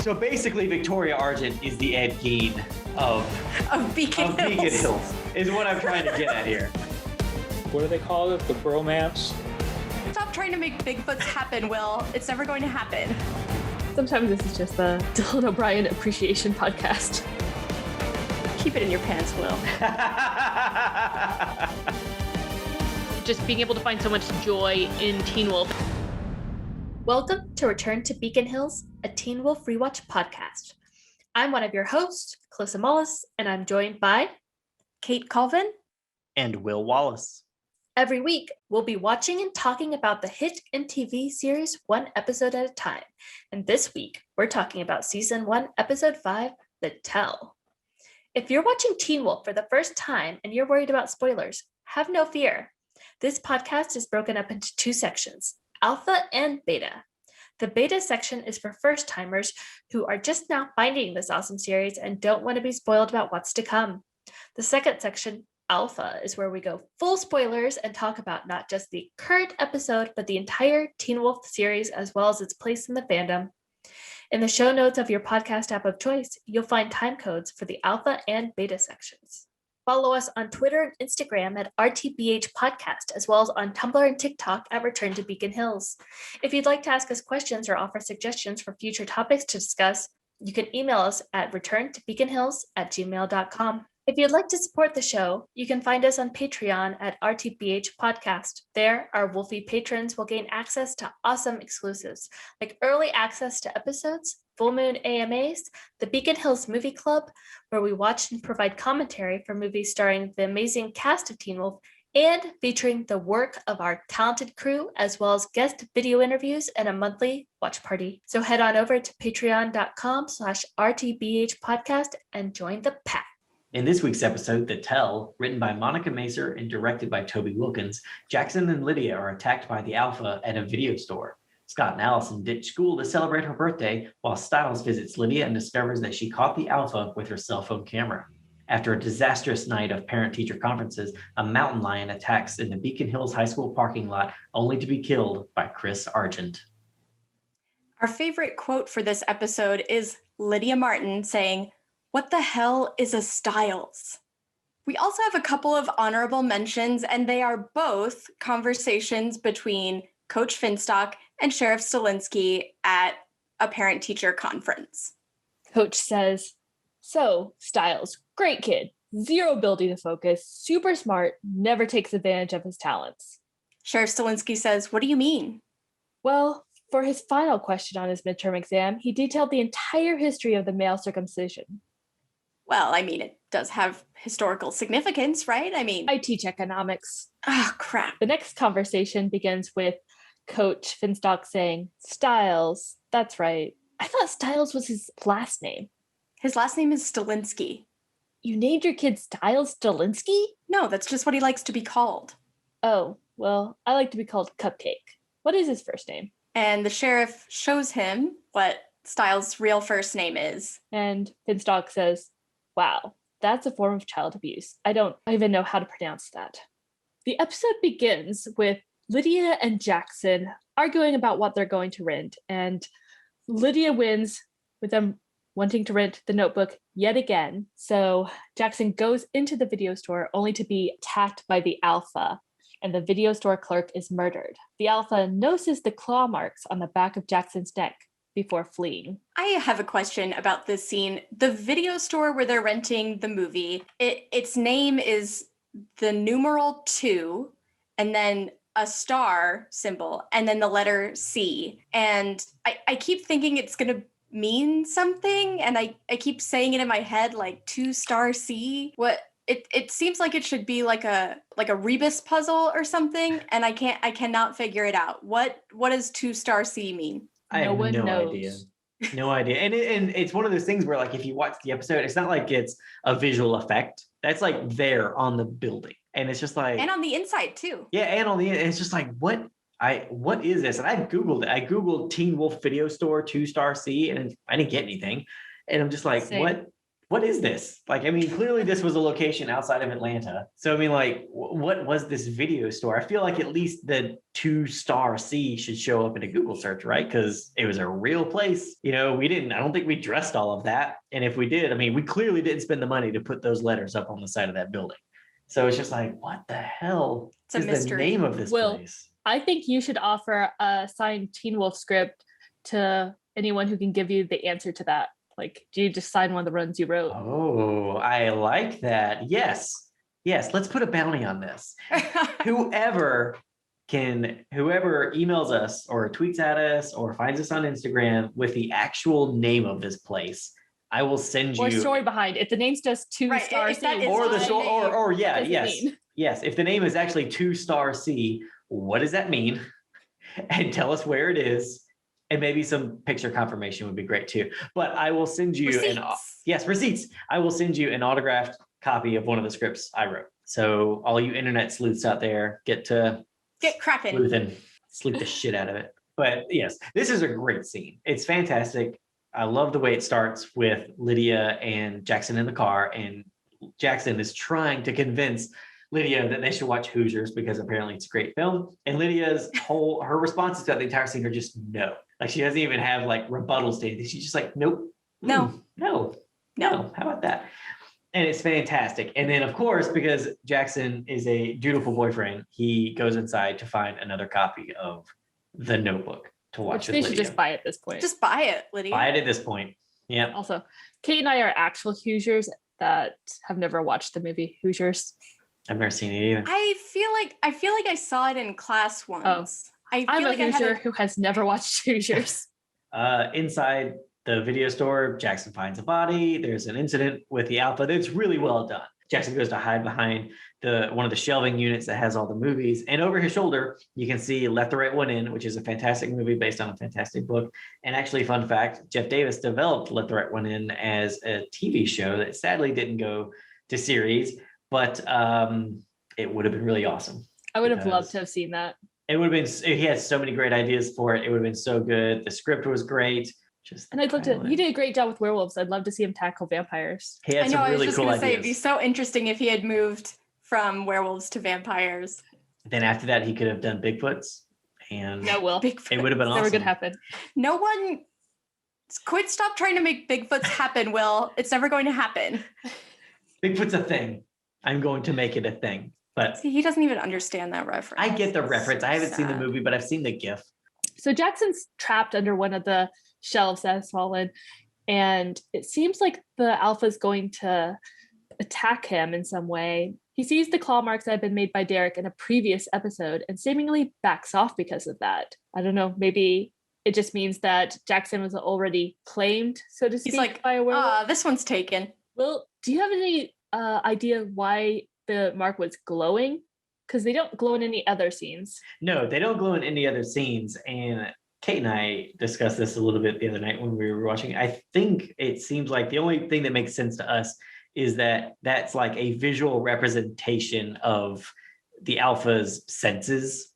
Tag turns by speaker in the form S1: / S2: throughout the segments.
S1: So basically, Victoria Argent is the Ed Gein of
S2: Beacon
S1: Hills, is what I'm trying to get at here.
S3: What do they call it? The bromance?
S2: Stop trying to make Bigfoots happen, Will. It's never going to happen.
S4: Sometimes this is just the Dylan O'Brien Appreciation Podcast.
S2: Keep it in your pants, Will.
S5: Just being able to find so much joy in Teen Wolf.
S4: Welcome to Return to Beacon Hills, a Teen Wolf Rewatch podcast. I'm one of your hosts, Alyssa Clark, and I'm joined by
S2: Kate Colvin
S1: and Will Wallace.
S4: Every week, we'll be watching and talking about the hit MTV series one episode at a time. And this week, we're talking about Season 1, Episode 5, The Tell. If you're watching Teen Wolf for the first time and you're worried about spoilers, have no fear. This podcast is broken up into two sections, Alpha and Beta. The Beta section is for first-timers who are just now finding this awesome series and don't want to be spoiled about what's to come. The second section, Alpha, is where we go full spoilers and talk about not just the current episode, but the entire Teen Wolf series as well as its place in the fandom. In the show notes of your podcast app of choice, you'll find time codes for the Alpha and Beta sections. Follow us on Twitter and Instagram at RTBH Podcast, as well as on Tumblr and TikTok at Return to Beacon Hills. If you'd like to ask us questions or offer suggestions for future topics to discuss, you can email us at returntobeaconhills@gmail.com. If you'd like to support the show, you can find us on Patreon at RTBH Podcast. There, our Wolfie patrons will gain access to awesome exclusives, like early access to episodes, Full Moon AMAs, the Beacon Hills Movie Club, where we watch and provide commentary for movies starring the amazing cast of Teen Wolf, and featuring the work of our talented crew, as well as guest video interviews and a monthly watch party. So head on over to patreon.com/RTBH Podcast and join the pack.
S1: In this week's episode, The Tell, written by Monica Macer and directed by Toby Wilkins, Jackson and Lydia are attacked by the Alpha at a video store. Scott and Allison ditch school to celebrate her birthday, while Stiles visits Lydia and discovers that she caught the Alpha with her cell phone camera. After a disastrous night of parent-teacher conferences, a mountain lion attacks in the Beacon Hills High School parking lot, only to be killed by Chris Argent.
S2: Our favorite quote for this episode is Lydia Martin saying, "What the hell is a Stiles?" We also have a couple of honorable mentions, and they are both conversations between Coach Finstock and Sheriff Stilinski at a parent-teacher conference.
S4: Coach says, "So, Stiles, great kid, zero ability to focus, super smart, never takes advantage of his talents."
S2: Sheriff Stilinski says, "What do you mean?"
S4: Well, for his final question on his midterm exam, he detailed the entire history of the male circumcision.
S2: Well, I mean, it does have historical significance, right? I mean,
S4: I teach economics.
S2: Oh, crap.
S4: The next conversation begins with Coach Finstock saying, "Stiles, that's right. I thought Stiles was his last name."
S2: His last name is Stilinski.
S4: You named your kid Stiles Stilinski?
S2: No, that's just what he likes to be called.
S4: Oh, well, I like to be called Cupcake. What is his first name?
S2: And the sheriff shows him what Stiles' real first name is.
S4: And Finstock says, "Wow, that's a form of child abuse. I don't even know how to pronounce that." The episode begins with Lydia and Jackson arguing about what they're going to rent, and Lydia wins with them wanting to rent The Notebook yet again. So Jackson goes into the video store only to be attacked by the Alpha, and the video store clerk is murdered. The Alpha notices the claw marks on the back of Jackson's neck before fleeing.
S2: I have a question about this scene. The video store where they're renting the movie, its name is the numeral 2, and then a star symbol, and then the letter C. And I keep thinking it's going to mean something, and I keep saying it in my head, like 2-star C. What? It seems like it should be like a rebus puzzle or something, and I cannot figure it out. What does 2-star C mean?
S1: I have no idea. No idea. And it's one of those things where, like, if you watch the episode, it's not like it's a visual effect. That's like there on the building. And it's just like,
S2: and on the inside too.
S1: Yeah, and on the it's just like, what is this? And I Googled it. I Googled Teen Wolf Video Store 2-star C, and I didn't get anything. And I'm just like,
S4: Same.
S1: what is this? Like, I mean, clearly this was a location outside of Atlanta. So, I mean, like, what was this video store? I feel like at least the 2-star C should show up in a Google search, right? Because it was a real place. I don't think we dressed all of that. And if we did, I mean, we clearly didn't spend the money to put those letters up on the side of that building. So it's just like, what the hell is the name of this place?
S4: I think you should offer a signed Teen Wolf script to anyone who can give you the answer to that. Like, do you just sign one of the runs you wrote?
S1: Oh, I like that. Yes. Let's put a bounty on this. Whoever emails us or tweets at us or finds us on Instagram with the actual name of this place, I will send you.
S4: Or story behind. If the name's just 2-star C.
S1: Or the story, yes. If the name is actually 2-star C, what does that mean? And tell us where it is. And maybe some picture confirmation would be great too. But I will send you receipts. I will send you an autographed copy of one of the scripts I wrote. So all you internet sleuths out there, get cracking, sleuth the shit out of it. But yes, this is a great scene. It's fantastic. I love the way it starts with Lydia and Jackson in the car, and Jackson is trying to convince Lydia that they should watch Hoosiers because apparently it's a great film. And Lydia's her responses to the entire scene are just no. Like, she doesn't even have like rebuttals to anything. She's just like, nope. No. How about that? And it's fantastic. And then, of course, because Jackson is a dutiful boyfriend, he goes inside to find another copy of The Notebook to watch with Lydia.
S4: They should just buy it at this point.
S2: Just buy it, Lydia.
S1: Buy it at this point. Yeah.
S4: Also, Kate and I are actual Hoosiers that have never watched the movie Hoosiers.
S1: I've never seen it either.
S2: I feel like I saw it in class once.
S4: I'm a Hoosier who has never watched Hoosiers.
S1: Inside the video store, Jackson finds a body. There's an incident with the Alpha that's really well done. Jackson goes to hide behind one of the shelving units that has all the movies. And over his shoulder, you can see Let the Right One In, which is a fantastic movie based on a fantastic book. And actually, fun fact, Jeff Davis developed Let the Right One In as a TV show that sadly didn't go to series, but it would have been really awesome.
S4: I would have loved to have seen that.
S1: It would have been, he had so many great ideas for it. It would have been so good. The script was great.
S4: He did a great job with werewolves. I'd love to see him tackle vampires.
S1: He had some really cool ideas.
S2: It'd be so interesting if he had moved from werewolves to vampires.
S1: Then after that, he could have done Bigfoots. And
S4: it would have been awesome.
S2: Never
S4: gonna happen.
S2: No one stop trying to make Bigfoots happen, Will. It's never going to happen.
S1: Bigfoot's a thing. I'm going to make it a thing. But
S2: see, he doesn't even understand that reference.
S1: I get the reference. I haven't seen the movie, but I've seen the GIF.
S4: So Jackson's trapped under one of the shelves that has fallen, and it seems like the Alpha is going to attack him in some way. He sees the claw marks that have been made by Derek in a previous episode and seemingly backs off because of that. I don't know, maybe it just means that Jackson was already claimed, so to speak,
S2: He's like,
S4: by a werewolf.
S2: This one's taken.
S4: Well, do you have any idea why the mark was glowing? Because they don't glow in any other scenes.
S1: No, they don't glow in any other scenes. And Kate and I discussed this a little bit the other night when we were watching. I think it seems like the only thing that makes sense to us is that that's like a visual representation of the Alpha's senses,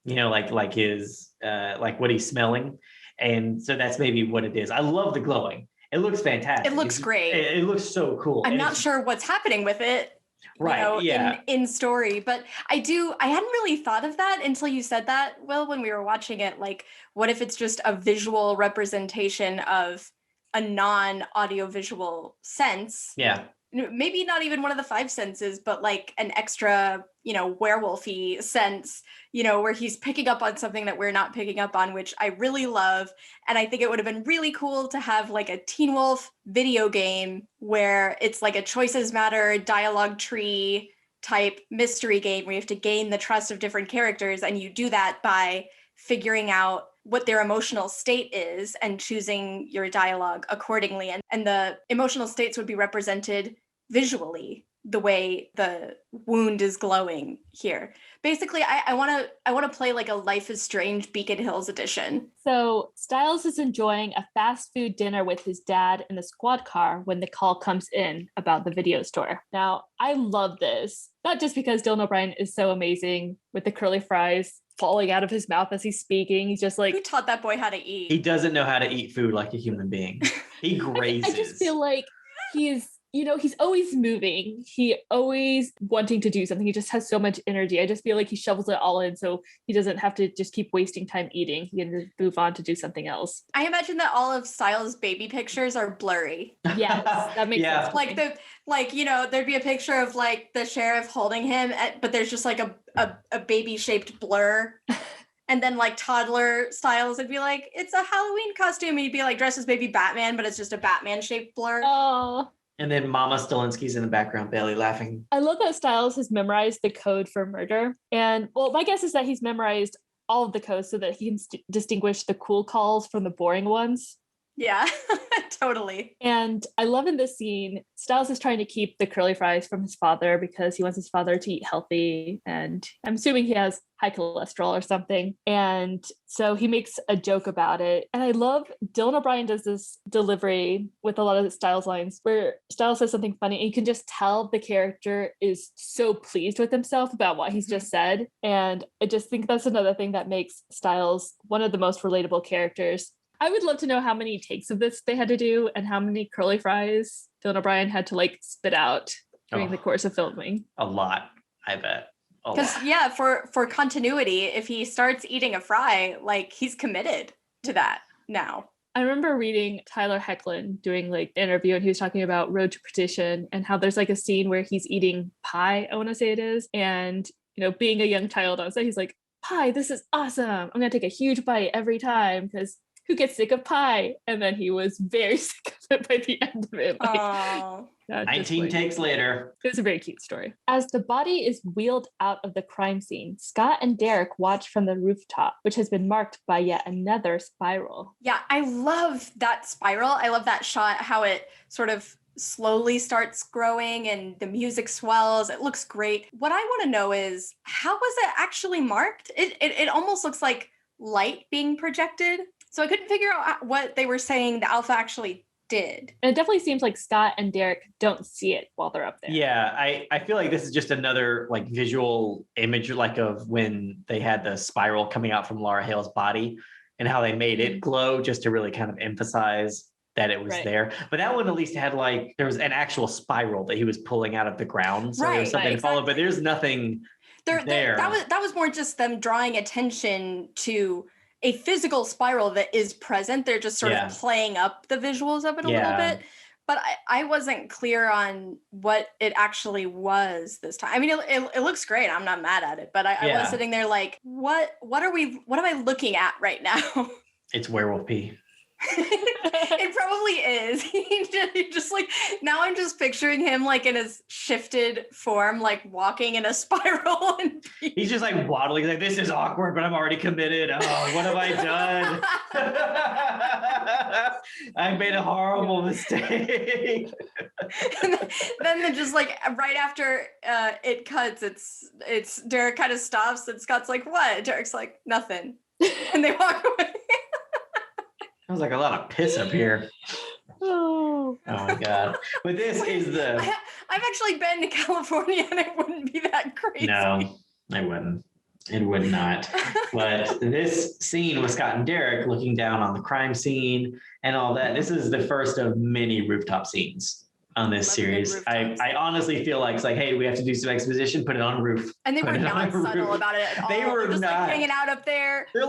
S1: like his, like what he's smelling. And so that's maybe what it is. I love the glowing. It looks fantastic.
S2: It looks great.
S1: It looks so cool.
S2: I'm not sure what's happening with it.
S1: Right.
S2: In story, but I hadn't really thought of that until you said that, Will, when we were watching it. Like, what if it's just a visual representation of a non-audiovisual sense?
S1: Yeah.
S2: Maybe not even one of the 5 senses, but like an extra, werewolfy sense, where he's picking up on something that we're not picking up on, which I really love. And I think it would have been really cool to have like a Teen Wolf video game where it's like a choices matter dialogue tree type mystery game where you have to gain the trust of different characters. And you do that by figuring out what their emotional state is and choosing your dialogue accordingly. And the emotional states would be represented visually the way the wound is glowing here. Basically, I want to play like a Life is Strange Beacon Hills edition.
S4: So Stiles is enjoying a fast food dinner with his dad in the squad car when the call comes in about the video store. Now, I love this, not just because Dylan O'Brien is so amazing with the curly fries falling out of his mouth as he's speaking. He's just like,
S2: who taught that boy how to eat?
S1: He doesn't know how to eat food like a human being. He grazes.
S4: I just feel like he is, he's always moving. He always wanting to do something. He just has so much energy. I just feel like he shovels it all in so he doesn't have to just keep wasting time eating. He can just move on to do something else.
S2: I imagine that all of Stiles' baby pictures are blurry.
S4: Yes, that makes sense.
S2: There'd be a picture of like the sheriff holding him, but there's just like a baby shaped blur. And then like toddler Stiles would be like, it's a Halloween costume. And he'd be like dressed as baby Batman, but it's just a Batman shaped blur.
S4: Oh.
S1: And then Mama Stilinski's in the background, barely laughing.
S4: I love that Stiles has memorized the code for murder. And well, my guess is that he's memorized all of the codes so that he can distinguish the cool calls from the boring ones.
S2: Yeah, totally.
S4: And I love in this scene, Stiles is trying to keep the curly fries from his father because he wants his father to eat healthy. And I'm assuming he has high cholesterol or something. And so he makes a joke about it. And I love Dylan O'Brien does this delivery with a lot of the Stiles lines where Stiles says something funny and you can just tell the character is so pleased with himself about what he's just said. And I just think that's another thing that makes Stiles one of the most relatable characters. I would love to know how many takes of this they had to do and how many curly fries Dylan O'Brien had to like spit out during the course of filming.
S1: A lot, I bet.
S2: Because for continuity, if he starts eating a fry, like he's committed to that now.
S4: I remember reading Tyler Hoechlin doing like an interview and he was talking about Road to Perdition and how there's like a scene where he's eating pie, I want to say it is. And, being a young child on set, he's like, pie, this is awesome. I'm going to take a huge bite every time because who gets sick of pie? And then he was very sick of it by the end of it. Like,
S1: 19 takes later.
S4: It was a very cute story. As the body is wheeled out of the crime scene, Scott and Derek watch from the rooftop, which has been marked by yet another spiral.
S2: Yeah, I love that spiral. I love that shot, how it sort of slowly starts growing and the music swells. It looks great. What I want to know is, how was it actually marked? It almost looks like light being projected. So I couldn't figure out what they were saying the alpha actually did.
S4: And it definitely seems like Scott and Derek don't see it while they're up there.
S1: Yeah, I feel like this is just another like visual image like of when they had the spiral coming out from Laura Hale's body and how they made it glow just to really kind of emphasize that it was there. But that one at least had like, there was an actual spiral that he was pulling out of the ground. So there was something to follow, but there's nothing there.
S2: That was more just them drawing attention to a physical spiral that is present. They're just sort of playing up the visuals of it a little bit. But I wasn't clear on what it actually was this time. I mean, it looks great. I'm not mad at it, but I was sitting there like, what am I looking at right now?
S1: It's werewolf pee.
S2: It probably is. He just like, now I'm just picturing him like in his shifted form, like walking in a spiral. And
S1: he's just like waddling like, this is awkward, but I'm already committed. Oh, what have I done? I made a horrible mistake.
S2: And then just like right after it cuts, it's Derek kind of stops and Scott's like, what? Derek's like, nothing. And they walk away.
S1: Sounds like a lot of piss up here. Oh my God. But this is the...
S2: I've actually been to California and it wouldn't be that crazy.
S1: No, I wouldn't. It would not. But this scene with Scott and Derek looking down on the crime scene and all that, this is the first of many rooftop scenes on this series. I honestly feel like it's like, hey, we have to do some exposition, put it on roof.
S2: And they were not subtle about it at all.
S1: They were
S2: just
S1: not.
S2: like hanging out up there.
S1: They're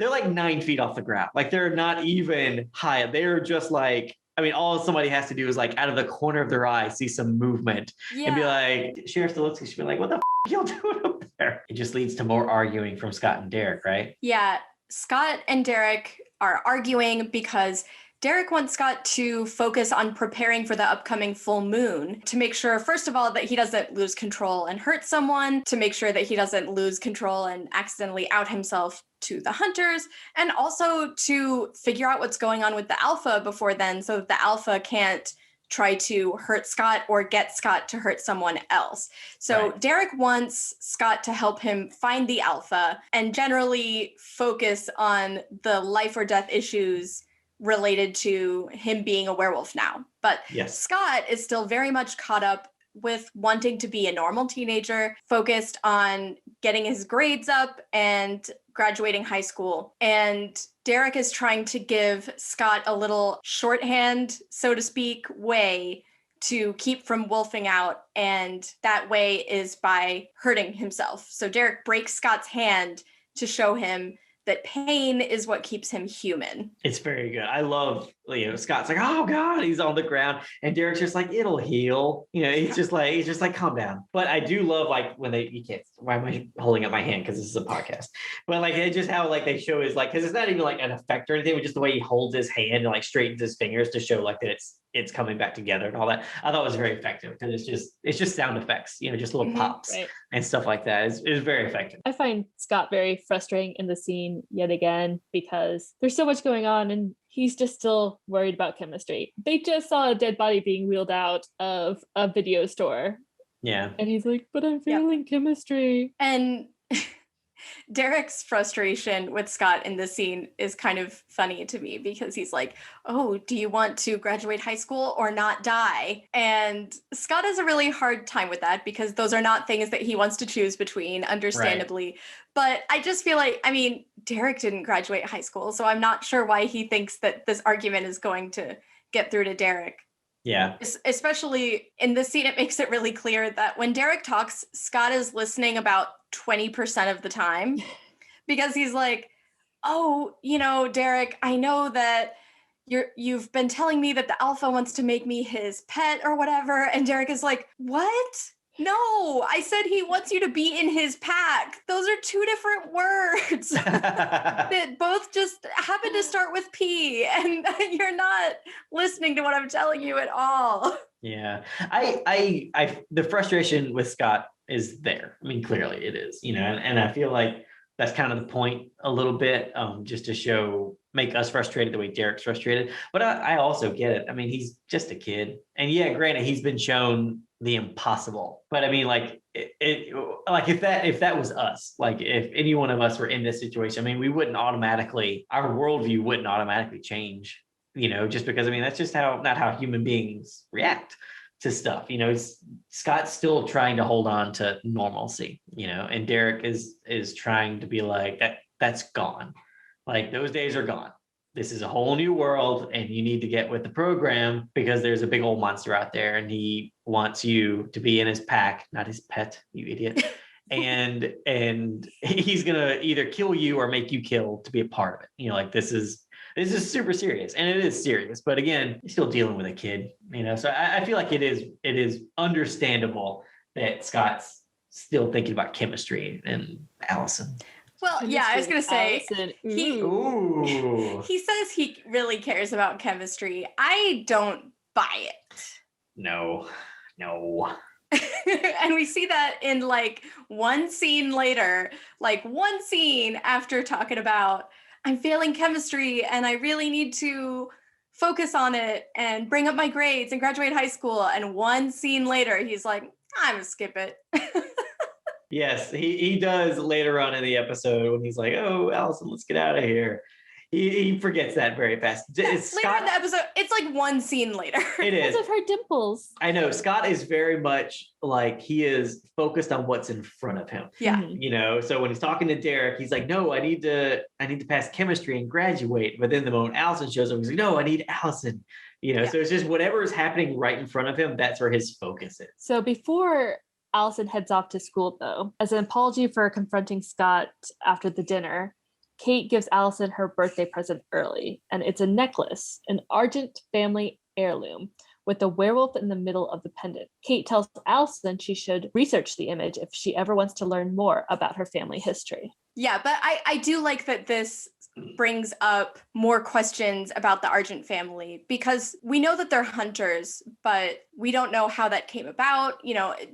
S1: like 9 feet off the ground. Like they're not even high. They're just like, I mean, all somebody has to do is like out of the corner of their eye, see some movement and be like, Sheriff Stilinski should be like, what the y'all doing up there? It just leads to more arguing from Scott and Derek, right?
S2: Yeah. Scott and Derek are arguing because Derek wants Scott to focus on preparing for the upcoming full moon to make sure, first of all, that he doesn't lose control and hurt someone, to make sure that he doesn't lose control and accidentally out himself to the hunters, and also to figure out what's going on with the alpha before then so that the alpha can't try to hurt Scott or get Scott to hurt someone else. So Derek wants Scott to help him find the alpha and generally focus on the life or death issues related to him being a werewolf now. But Scott is still very much caught up with wanting to be a normal teenager, focused on getting his grades up and graduating high school, and Derek is trying to give Scott a little shorthand, so to speak, way to keep from wolfing out, and that way is by hurting himself. So Derek breaks Scott's hand to show him that pain is what keeps him human.
S1: It's very good. I love, Scott's like, oh God, he's on the ground. And Derek's just like, it'll heal. He's just like, calm down. But I do love like when you can't, why am I holding up my hand? Because this is a podcast. But like, it's just how like they show is like, because it's not even like an effect or anything, but just the way he holds his hand and like straightens his fingers to show like that it's coming back together and all that. I thought it was very effective because it's just sound effects, just little pops and stuff like that. It's very effective.
S6: I find Scott very frustrating in the scene yet again because there's so much going on and he's just still worried about chemistry. They just saw a dead body being wheeled out of a video store.
S1: Yeah.
S6: And he's like, but I'm failing chemistry.
S2: And Derek's frustration with Scott in this scene is kind of funny to me because he's like, oh, do you want to graduate high school or not die? And Scott has a really hard time with that because those are not things that he wants to choose between, understandably. Right. But I just feel like, Derek didn't graduate high school, so I'm not sure why he thinks that this argument is going to get through to Derek.
S1: Yeah.
S2: Especially in this scene, it makes it really clear that when Derek talks, Scott is listening about 20% of the time because he's like, oh, Derek, I know that you've been telling me that the alpha wants to make me his pet or whatever. And Derek is like, what? No, I said he wants you to be in his pack. Those are two different words that both just happen to start with P, and you're not listening to what I'm telling you at all.
S1: Yeah, I the frustration with Scott is there. Clearly it is, and I feel like that's kind of the point a little bit, just to make us frustrated the way Derek's frustrated. But I also get it. He's just a kid, and yeah, granted, he's been shown the impossible. But if that was us, like if any one of us were in this situation, we wouldn't automatically, our worldview wouldn't automatically change, just because that's just not how human beings react to stuff. Scott's still trying to hold on to normalcy, and Derek is trying to be like, that's gone. Like those days are gone. This is a whole new world and you need to get with the program because there's a big old monster out there and he wants you to be in his pack, not his pet, you idiot. and he's going to either kill you or make you kill to be a part of it. This is super serious, and it is serious, but again, you're still dealing with a kid, so I feel like it is understandable that Scott's still thinking about chemistry and Allison.
S2: Well, yeah, I was going to say, he says he really cares about chemistry. I don't buy it.
S1: No.
S2: And we see that in one scene later, one scene after talking about, I'm failing chemistry and I really need to focus on it and bring up my grades and graduate high school. And one scene later, he's like, I'm going to skip it.
S1: Yes, he does later on in the episode when he's like, oh, Allison, let's get out of here. He forgets that very fast.
S2: Later in the episode, it's like one scene later.
S1: It is.
S6: Because of her dimples.
S1: I know. Scott is very much like he is focused on what's in front of him.
S2: Yeah.
S1: So when he's talking to Derek, he's like, no, I need to pass chemistry and graduate. But then the moment Allison shows up, he's like, no, I need Allison. So it's just whatever is happening right in front of him, that's where his focus is.
S6: So before Allison heads off to school, though, as an apology for confronting Scott after the dinner, Kate gives Allison her birthday present early, and it's a necklace, an Argent family heirloom, with a werewolf in the middle of the pendant. Kate tells Allison she should research the image if she ever wants to learn more about her family history.
S2: Yeah, but I do like that this brings up more questions about the Argent family, because we know that they're hunters, but we don't know how that came about.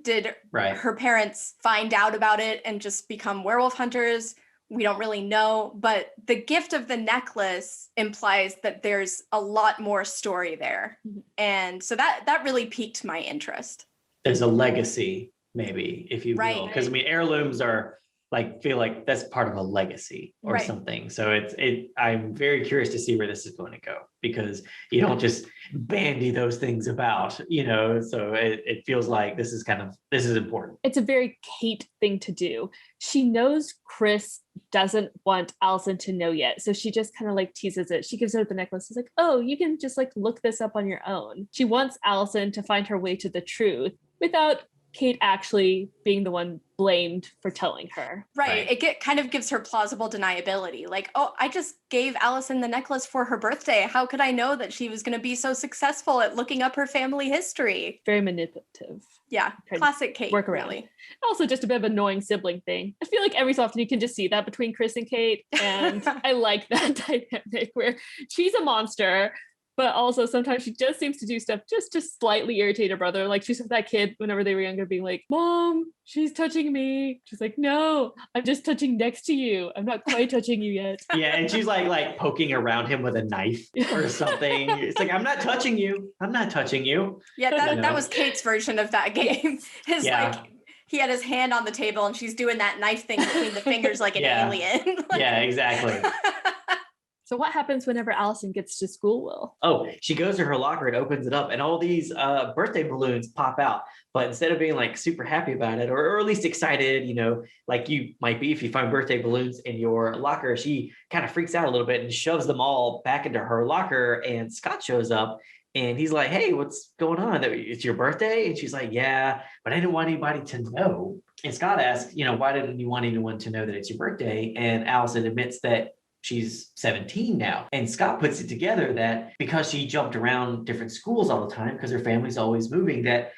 S2: Did her parents find out about it and just become werewolf hunters? We don't really know, but the gift of the necklace implies that there's a lot more story there. Mm-hmm. And so that really piqued my interest.
S1: There's a legacy, maybe, if you will. Because heirlooms are like feel like that's part of a legacy or
S2: Right.
S1: something. So I'm very curious to see where this is going to go, because you don't just bandy those things about, so it feels like this is important.
S6: It's a very Kate thing to do. She knows Chris doesn't want Allison to know yet. So she just kind of like teases it. She gives her the necklace. She's like, oh, you can just like look this up on your own. She wants Allison to find her way to the truth without Kate actually being the one blamed for telling her.
S2: Right. It kind of gives her plausible deniability. Like, oh, I just gave Allison the necklace for her birthday. How could I know that she was going to be so successful at looking up her family history?
S6: Very manipulative.
S2: Yeah. Classic Kate.
S6: Work around.
S2: Really.
S6: Also just a bit of an annoying sibling thing. I feel like every so often you can just see that between Chris and Kate. And I like that dynamic where she's a monster, but also sometimes she just seems to do stuff just to slightly irritate her brother. Like she's with that kid whenever they were younger being like, Mom, she's touching me. She's like, no, I'm just touching next to you. I'm not quite touching you yet.
S1: Yeah, and she's like poking around him with a knife or something. It's like, I'm not touching you. I'm not touching you.
S2: Yeah, that was Kate's version of that game. Like he had his hand on the table and she's doing that knife thing between the fingers like an alien.
S1: Yeah, exactly.
S6: So what happens whenever Allison gets to school, Will?
S1: Oh, she goes to her locker and opens it up, and all these birthday balloons pop out. But instead of being like super happy about it, or at least excited, like you might be if you find birthday balloons in your locker, she kind of freaks out a little bit and shoves them all back into her locker. And Scott shows up and he's like, hey, what's going on? It's your birthday? And she's like, yeah, but I didn't want anybody to know. And Scott asks, why didn't you want anyone to know that it's your birthday? And Allison admits that she's 17 now. And Scott puts it together that because she jumped around different schools all the time, because her family's always moving, that,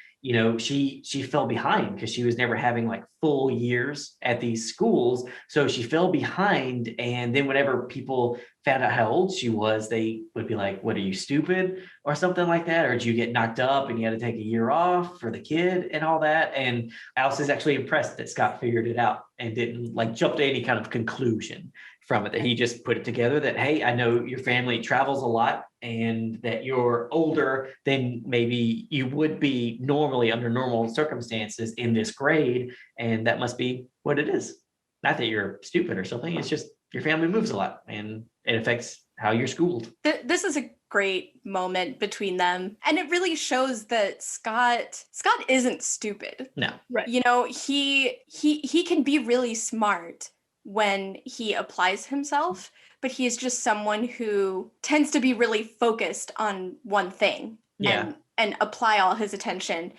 S1: she fell behind because she was never having like full years at these schools. So she fell behind. And then whenever people found out how old she was, they would be like, what, are you stupid or something like that? Or did you get knocked up and you had to take a year off for the kid and all that? And Alice is actually impressed that Scott figured it out and didn't like jump to any kind of conclusion from it, that he just put it together that, hey, I know your family travels a lot and that you're older than maybe you would be normally under normal circumstances in this grade. And that must be what it is. Not that you're stupid or something. It's just your family moves a lot and it affects how you're schooled.
S2: This is a great moment between them. And it really shows that Scott isn't stupid.
S1: No.
S6: Right.
S2: He can be really smart when he applies himself, but he is just someone who tends to be really focused on one thing and apply all his attention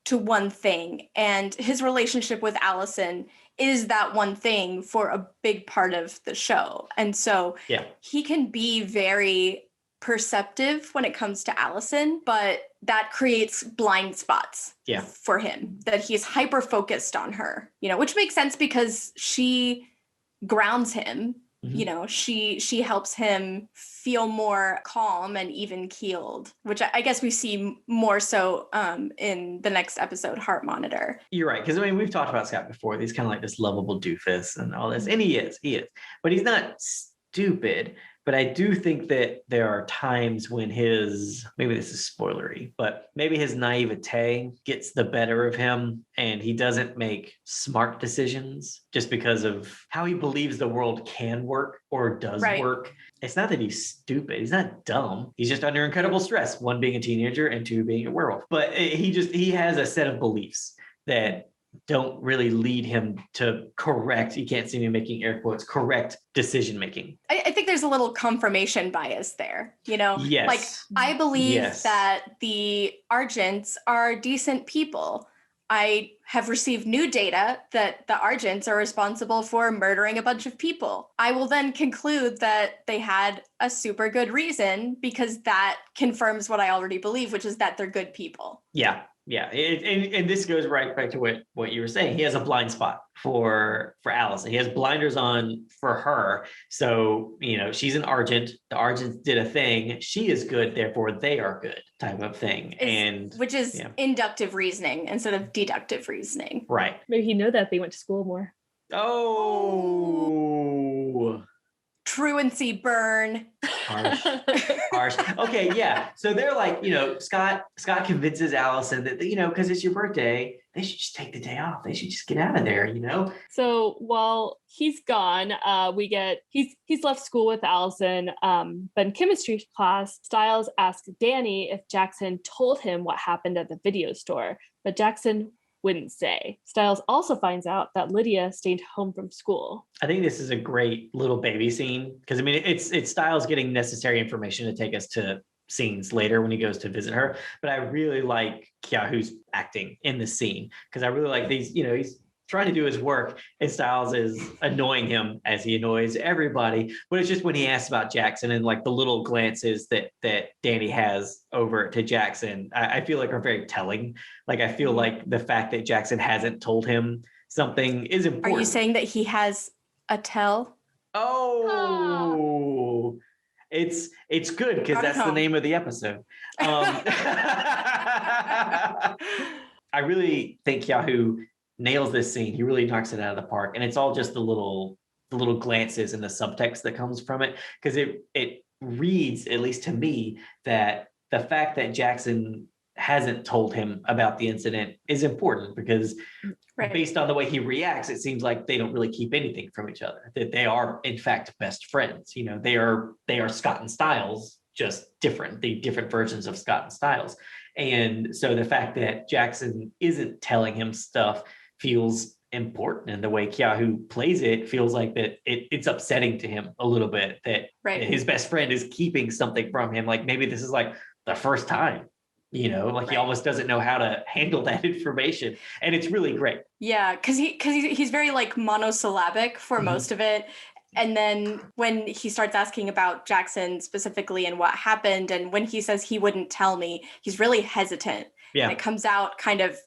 S2: to one thing. And his relationship with Allison is that one thing for a big part of the show. And so he can be very perceptive when it comes to Allison, but that creates blind spots for him, that he's hyper focused on her, which makes sense because she grounds him.
S1: Mm-hmm.
S2: She helps him feel more calm and even keeled, which I guess we see more so in the next episode, Heart Monitor.
S1: You're right, because we've talked about Scott before. He's kind of like this lovable doofus and all this, and he is, but he's not stupid. But I do think that there are times when maybe this is spoilery, but maybe his naivete gets the better of him and he doesn't make smart decisions just because of how he believes the world can work or does work. It's not that he's stupid. He's not dumb. He's just under incredible stress. One, being a teenager, and two, being a werewolf. But he has a set of beliefs that don't really lead him to correct, you can't see me making air quotes, correct decision making.
S2: I think there's a little confirmation bias there,
S1: Yes.
S2: Like, I believe that the Argents are decent people. I have received new data that the Argents are responsible for murdering a bunch of people. I will then conclude that they had a super good reason because that confirms what I already believe, which is that they're good people.
S1: Yeah. And this goes right back to what you were saying. He has a blind spot for Allison. He has blinders on for her. So, she's an Argent. The Argents did a thing. She is good, therefore they are good type of thing.
S2: Which is inductive reasoning instead of deductive reasoning.
S1: Right.
S6: Maybe he know that they went to school more.
S1: Oh.
S2: Truancy burn.
S1: Harsh. Okay, yeah. So they're like, Scott convinces Allison that, because it's your birthday, they should just take the day off. They should just get out of there, you know?
S6: So while he's gone, he's left school with Allison. But in chemistry class, Stiles asks Danny if Jackson told him what happened at the video store, but Jackson wouldn't say. Stiles also finds out that Lydia stayed home from school.
S1: I think this is a great little baby scene because I mean it's Stiles getting necessary information to take us to scenes later when he goes to visit her. But I really like Keahu's acting in the scene because I really like these, you know, he's trying to do his work and Stiles is annoying him as he annoys everybody. But it's just when he asks about Jackson and like the little glances that Danny has over to Jackson, I feel like are very telling. Like I feel like the fact that Jackson hasn't told him something is important.
S2: Are you saying that he has a tell?
S1: Oh, it's good because that's the name of the episode. I really think Keahu nails this scene. He really knocks it out of the park, and it's all just the little glances and the subtext that comes from it, because it reads, at least to me, that the fact that Jackson hasn't told him about the incident is important because based on the way he reacts, it seems like they don't really keep anything from each other, that they are in fact best friends. You know, they are Scott and Stiles, just different, the different versions of Scott and Stiles. And so the fact that Jackson isn't telling him stuff feels important, and the way Keahu plays it feels like that it's upsetting to him a little bit that his best friend is keeping something from him. Like maybe this is like the first time, you know, like he almost doesn't know how to handle that information, and it's really great.
S2: Yeah, because he's very like monosyllabic for most of it. And then when he starts asking about Jackson specifically and what happened, and when he says he wouldn't tell me, he's really hesitant. Yeah. And it comes out kind of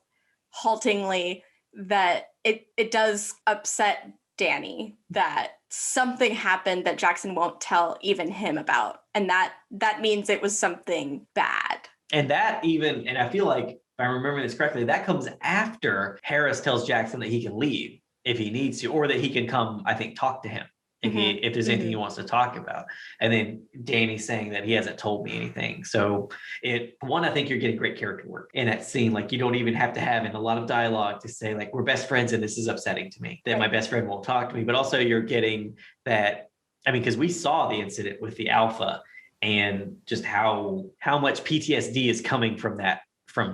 S2: haltingly that it does upset Danny that something happened that Jackson won't tell even him about. And that means it was something bad.
S1: And that even, and I feel like, if I remember this correctly, that comes after Harris tells Jackson that he can leave if he needs to, or that he can come, I think, talk to him if there's anything he wants to talk about. And then Danny saying that he hasn't told me anything. So I think you're getting great character work in that scene. Like you don't even have to have in a lot of dialogue to say like, we're best friends and this is upsetting to me that my best friend won't talk to me. But also you're getting that, I mean, because we saw the incident with the Alpha and just how much PTSD is coming from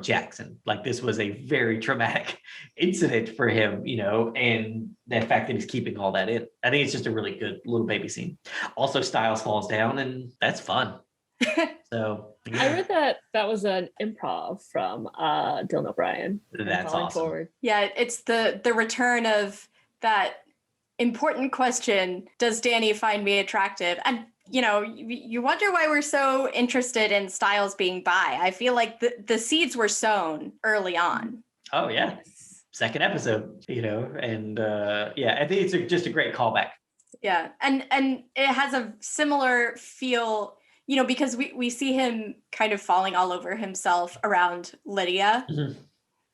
S1: Jackson. Like this was a very traumatic incident for him, you know, and the fact that he's keeping all that in. I think it's just a really good little baby scene. Also, Stiles falls down, and that's fun. So yeah.
S6: I read that was an improv from Dylan O'Brien.
S1: That's awesome. Forward.
S2: Yeah, it's the return of that important question: does Danny find me attractive? And you know, you wonder why we're so interested in Stiles being bi. I feel like the seeds were sown early on.
S1: Oh, yeah. Second episode, you know, and I think it's just a great callback. Yeah.
S2: And it has a similar feel, you know, because we see him kind of falling all over himself around Lydia. Mm-hmm.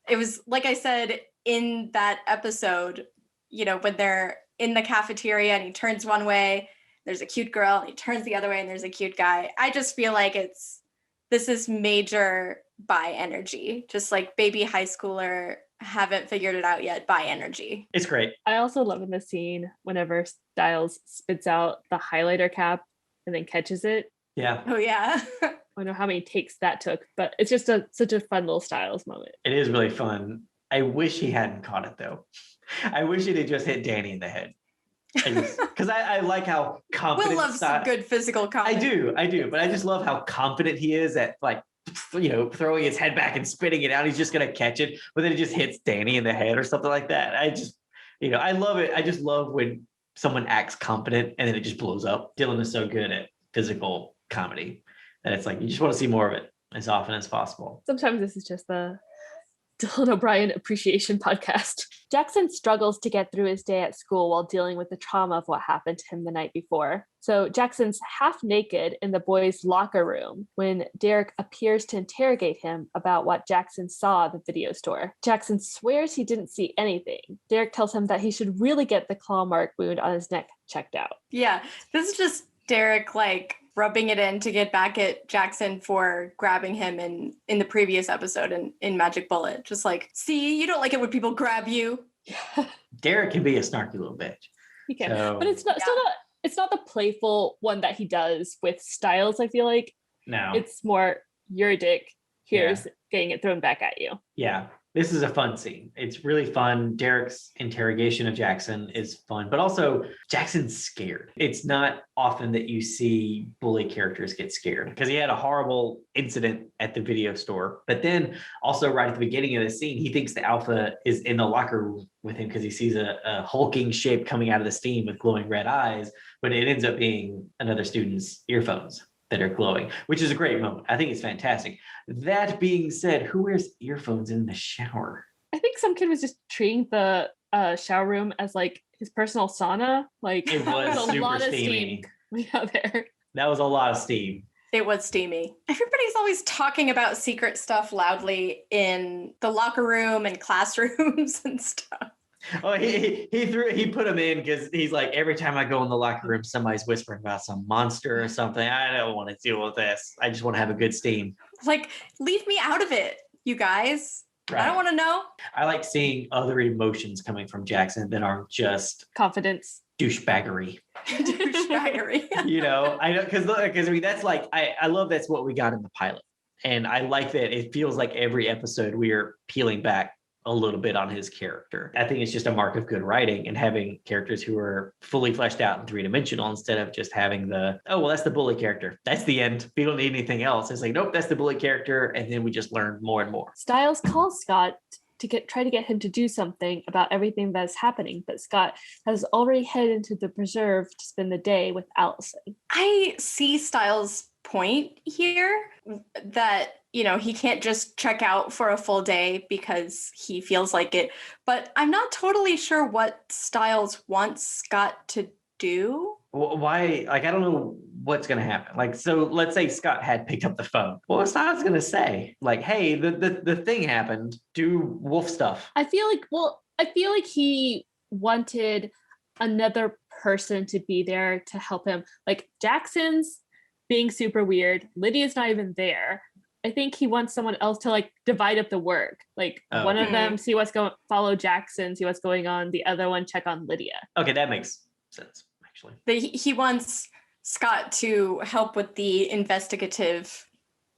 S2: It was, like I said, in that episode, you know, when they're in the cafeteria and he turns one way, there's a cute girl, and he turns the other way and there's a cute guy. I just feel like this is major bi energy, just like baby high schooler, haven't figured it out yet, bi energy.
S1: It's great.
S6: I also love in the scene whenever Stiles spits out the highlighter cap and then catches it.
S1: Yeah.
S2: Oh yeah.
S6: I don't know how many takes that took, but it's just such a fun little Stiles moment.
S1: It is really fun. I wish he hadn't caught it though. I wish it had just hit Danny in the head. Because I like how confident.
S2: Will loves some good physical comedy.
S1: I do, but I just love how confident he is at, like, you know, throwing his head back and spitting it out. He's just gonna catch it, but then it just hits Danny in the head or something like that. I just, you know, I love it. I just love when someone acts confident and then it just blows up. Dylan is so good at physical comedy that it's like you just want to see more of it as often as possible.
S6: Sometimes this is just the Dylan O'Brien appreciation podcast. Jackson struggles to get through his day at school while dealing with the trauma of what happened to him the night before. So Jackson's half naked in the boys' locker room when Derek appears to interrogate him about what Jackson saw at the video store. Jackson swears he didn't see anything. Derek tells him that he should really get the claw mark wound on his neck checked out.
S2: Yeah, this is just Derek like rubbing it in to get back at Jackson for grabbing him in the previous episode in Magic Bullet. Just like, see, you don't like it when people grab you.
S1: Derek can be a snarky little bitch.
S6: He can.
S1: So-
S6: But it's not still not it's not the playful one that he does with Stiles, I feel like.
S1: No.
S6: It's more you're a dick. Here's getting it thrown back at you.
S1: Yeah, this is a fun scene. It's really fun. Derek's interrogation of Jackson is fun, but also Jackson's scared. It's not often that you see bully characters get scared because he had a horrible incident at the video store. But then also right at the beginning of the scene, he thinks the alpha is in the locker room with him because he sees a hulking shape coming out of the steam with glowing red eyes, but it ends up being another student's earphones that are glowing, which is a great moment. I think it's fantastic. That being said, who wears earphones in the shower?
S6: I think some kid was just treating the shower room as like his personal sauna. Like
S1: It was
S6: had a
S1: super
S6: lot of
S1: steamy.
S6: steam coming out there.
S1: That was a lot of steam.
S2: It was steamy. Everybody's always talking about secret stuff loudly in the locker room and classrooms and stuff.
S1: Oh, he put him in because he's like, every time I go in the locker room, somebody's whispering about some monster or something. I don't want to deal with this. I just want to have a good steam.
S2: Like, leave me out of it, you guys. I don't want to know.
S1: I like seeing other emotions coming from Jackson that aren't just
S6: Confidence.
S1: douchebaggery.
S2: Douchebaggery.
S1: You know, I know because I mean that's like I love that's what we got in the pilot, and I like that it feels like every episode we are peeling back a little bit on his character. I think it's just a mark of good writing and having characters who are fully fleshed out and three-dimensional instead of just having that's the bully character. That's the end. We don't need anything else. It's like, nope, that's the bully character. And then we just learn more and more.
S6: Stiles calls Scott to try to get him to do something about everything that's happening, but Scott has already headed into the preserve to spend the day with Allison.
S2: I see Stiles' point here that, you know, he can't just check out for a full day because he feels like it. But I'm not totally sure what Stiles wants Scott to do.
S1: Why? Like, I don't know what's going to happen. Like, so let's say Scott had picked up the phone. What was Scott's going to say? Like, hey, the thing happened. Do wolf stuff.
S6: I feel like he wanted another person to be there to help him. Like Jackson's being super weird. Lydia's not even there. I think he wants someone else to like divide up the work. Like one of them see what's going, follow Jackson, see what's going on. The other one check on Lydia.
S1: Okay, that makes sense, actually.
S2: He wants Scott to help with the investigative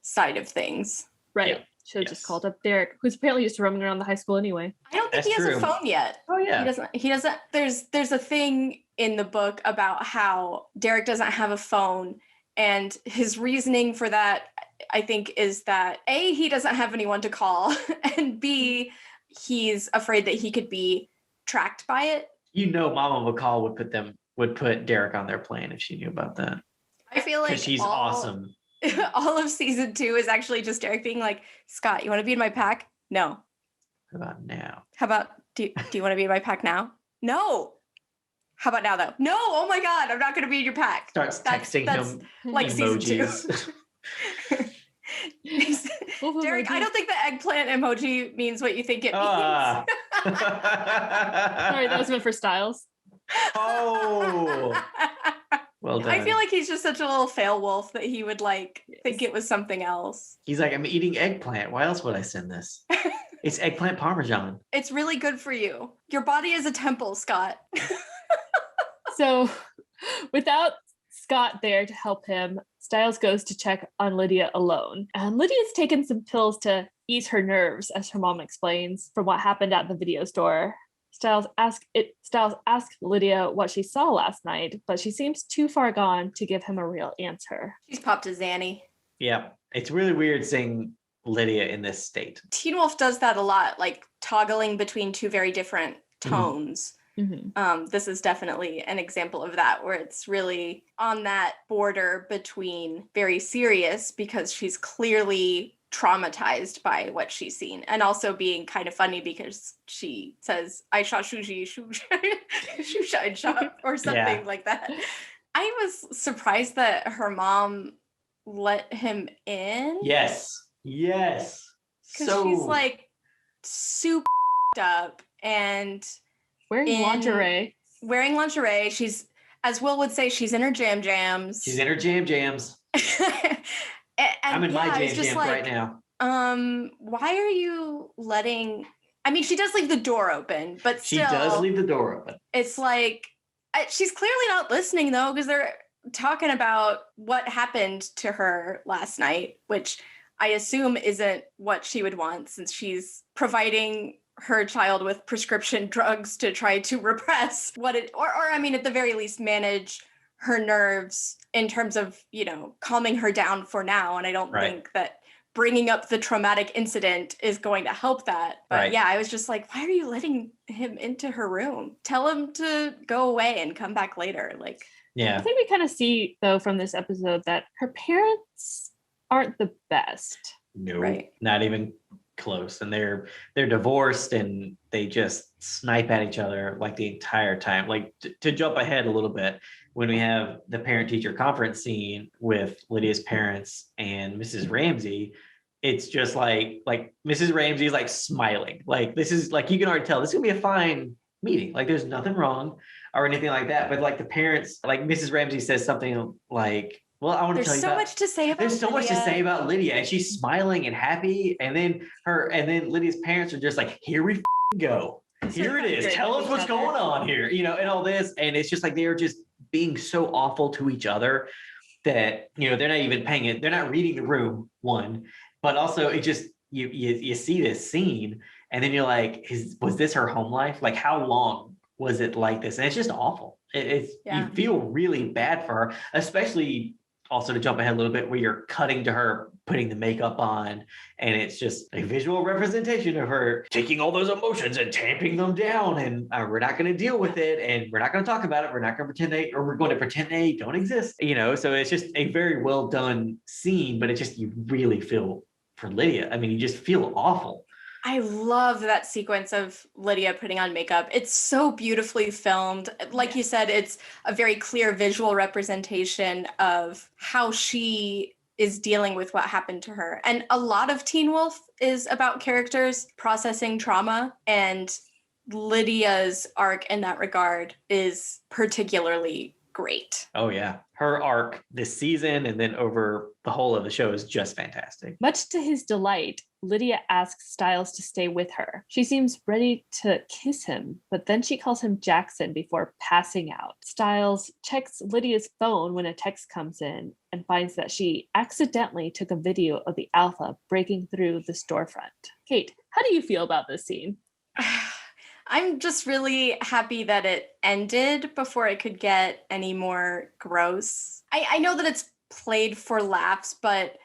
S2: side of things.
S6: Right.
S1: Yeah.
S6: Should have just called up Derek, who's apparently just roaming around the high school anyway.
S2: I don't think
S1: That's
S2: he has
S1: true.
S2: a phone yet.
S1: Oh yeah.
S2: He doesn't there's a thing in the book about how Derek doesn't have a phone, and his reasoning for that, I think, is that A, he doesn't have anyone to call, and B, he's afraid that he could be tracked by it.
S1: You know, Mama McCall would put Derek on their plan if she knew about that.
S2: I feel like
S1: Because she's awesome.
S2: All of season 2 is actually just Derek being like, Scott, you want to be in my pack? No.
S1: How about now?
S2: How about, do you want to be in my pack now? No. How about now, though? No. Oh my God, I'm not going to be in your pack.
S1: Starts texting him
S2: like season 2.
S1: emojis.
S2: Derek, I don't think the eggplant emoji means what you think it means.
S1: Ah.
S6: Sorry, that was meant for Stiles.
S1: Oh, well done.
S2: I feel like he's just such a little fail wolf that he would think it was something else.
S1: He's like, I'm eating eggplant. Why else would I send this? It's eggplant parmesan.
S2: It's really good for you. Your body is a temple, Scott.
S6: So without Scott there to help him, Stiles goes to check on Lydia alone. And Lydia's taken some pills to ease her nerves, as her mom explains, from what happened at the video store. Stiles asks Lydia what she saw last night, but she seems too far gone to give him a real answer.
S2: She's popped a Zanny.
S1: Yeah, it's really weird seeing Lydia in this state.
S2: Teen Wolf does that a lot, like toggling between two very different tones.
S6: Mm-hmm.
S2: This is definitely an example of that, where it's really on that border between very serious because she's clearly traumatized by what she's seen, and also being kind of funny because she says, I shot Shuji, shine shot, or something like that. I was surprised that her mom let him in.
S1: Yes.
S2: Because she's like super up and
S6: Wearing lingerie.
S2: She's As Will would say, she's in her jams.
S1: She's in her jams. I'm in my jams right now.
S2: Why are you letting... I mean, she does leave the door open, but still...
S1: She does leave the door open.
S2: It's like... she's clearly not listening, though, because they're talking about what happened to her last night, which I assume isn't what she would want, since she's providing her child with prescription drugs to try to repress what it... Or I mean, at the very least, manage her nerves in terms of, calming her down for now. And I don't think that bringing up the traumatic incident is going to help that. But yeah, I was just like, why are you letting him into her room? Tell him to go away and come back later. Like,
S6: I think we kind of see, though, from this episode that her parents aren't the best.
S1: No, not even close. And they're divorced, and they just snipe at each other like the entire time. Like, to jump ahead a little bit, when we have the parent-teacher conference scene with Lydia's parents and Mrs. Ramsey, it's just like Mrs. Ramsey's like smiling. Like, this is like, you can already tell this is gonna be a fine meeting. Like, there's nothing wrong or anything like that. But like the parents, like Mrs. Ramsey says something like, well, I want to tell you
S2: there's so much to say about
S1: Lydia, and she's smiling and happy. And then Lydia's parents are just like, here we go. Here it is. Tell us what's going on here, and all this. And it's just like, they are just being so awful to each other that, they're not even paying it. They're not reading the room, one, but also it just, you see this scene and then you're like, was this her home life? Like, how long was it like this? And it's just awful. You feel really bad for her, especially also, to jump ahead a little bit, where you're cutting to her putting the makeup on, and it's just a visual representation of her taking all those emotions and tamping them down, and we're not going to deal with it, and we're not going to talk about it. We're not going to we're going to pretend they don't exist, So it's just a very well done scene, but you really feel for Lydia. I mean, you just feel awful.
S2: I love that sequence of Lydia putting on makeup. It's so beautifully filmed. Like you said, it's a very clear visual representation of how she is dealing with what happened to her. And a lot of Teen Wolf is about characters processing trauma, and Lydia's arc in that regard is particularly great.
S1: Oh yeah. Her arc this season and then over the whole of the show is just fantastic.
S6: Much to his delight, Lydia asks Stiles to stay with her. She seems ready to kiss him, but then she calls him Jackson before passing out. Stiles checks Lydia's phone when a text comes in and finds that she accidentally took a video of the Alpha breaking through the storefront. Kate, how do you feel about this scene?
S2: I'm just really happy that it ended before it could get any more gross. I know that it's played for laughs, but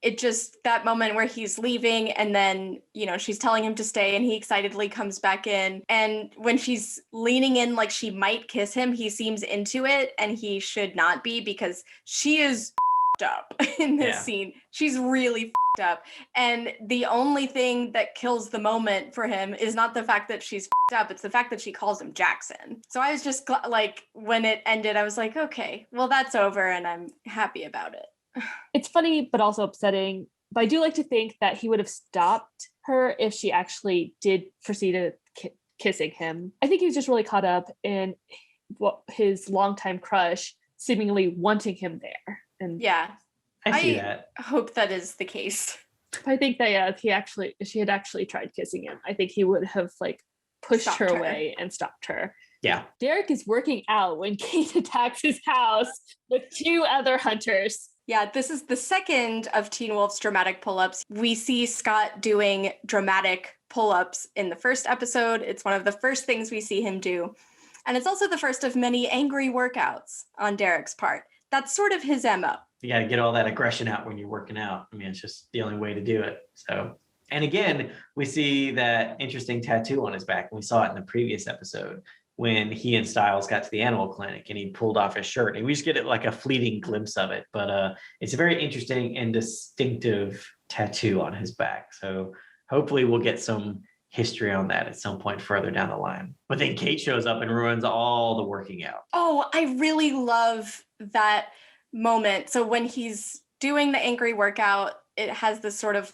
S2: it just, that moment where he's leaving and then, she's telling him to stay and he excitedly comes back in. And when she's leaning in like she might kiss him, he seems into it, and he should not be, because she is up in this scene. She's really up. And the only thing that kills the moment for him is not the fact that she's up, it's the fact that she calls him Jackson. So I was just like, when it ended, I was like, okay, well, that's over, and I'm happy about it.
S6: It's funny, but also upsetting. But I do like to think that he would have stopped her if she actually did proceed to kissing him. I think he was just really caught up in his longtime crush seemingly wanting him there. And
S1: I see that.
S2: I hope that is the case.
S6: I think that if she had actually tried kissing him, I think he would have pushed her away and stopped her.
S1: Yeah.
S6: Derek is working out when Kate attacks his house with 2 other hunters.
S2: Yeah, this is the second of Teen Wolf's dramatic pull-ups. We see Scott doing dramatic pull-ups in the first episode. It's one of the first things we see him do. And it's also the first of many angry workouts on Derek's part. That's sort of his MO.
S1: You got to get all that aggression out when you're working out. I mean, it's just the only way to do it. So, and again, we see that interesting tattoo on his back. We saw it in the previous episode when he and Stiles got to the animal clinic and he pulled off his shirt. And we just get it like a fleeting glimpse of it. But it's a very interesting and distinctive tattoo on his back. So hopefully we'll get some history on that at some point further down the line. But then Kate shows up and ruins all the working out.
S2: Oh, I really love that moment. So when he's doing the angry workout, it has this sort of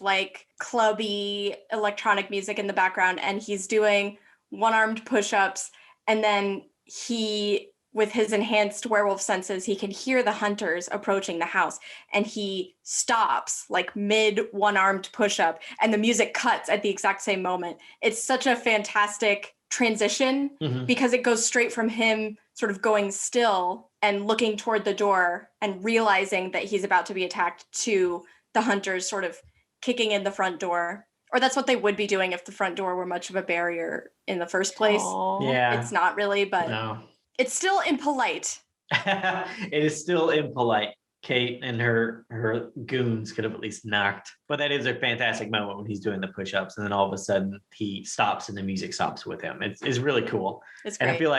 S2: clubby electronic music in the background, and he's doing one-armed push-ups, and then he with his enhanced werewolf senses, he can hear the hunters approaching the house, and he stops like mid one-armed push-up, and the music cuts at the exact same moment. It's such a fantastic transition because it goes straight from him sort of going still and looking toward the door and realizing that he's about to be attacked to the hunters sort of kicking in the front door. Or that's what they would be doing if the front door were much of a barrier in the first place.
S6: Aw.
S1: Yeah.
S2: It's not really, but
S1: No.
S2: it's still impolite.
S1: It is still impolite. Kate and her goons could have at least knocked. But that is a fantastic moment when he's doing the push-ups, and then all of a sudden he stops and the music stops with him. It's really cool.
S2: It's great.
S1: And I feel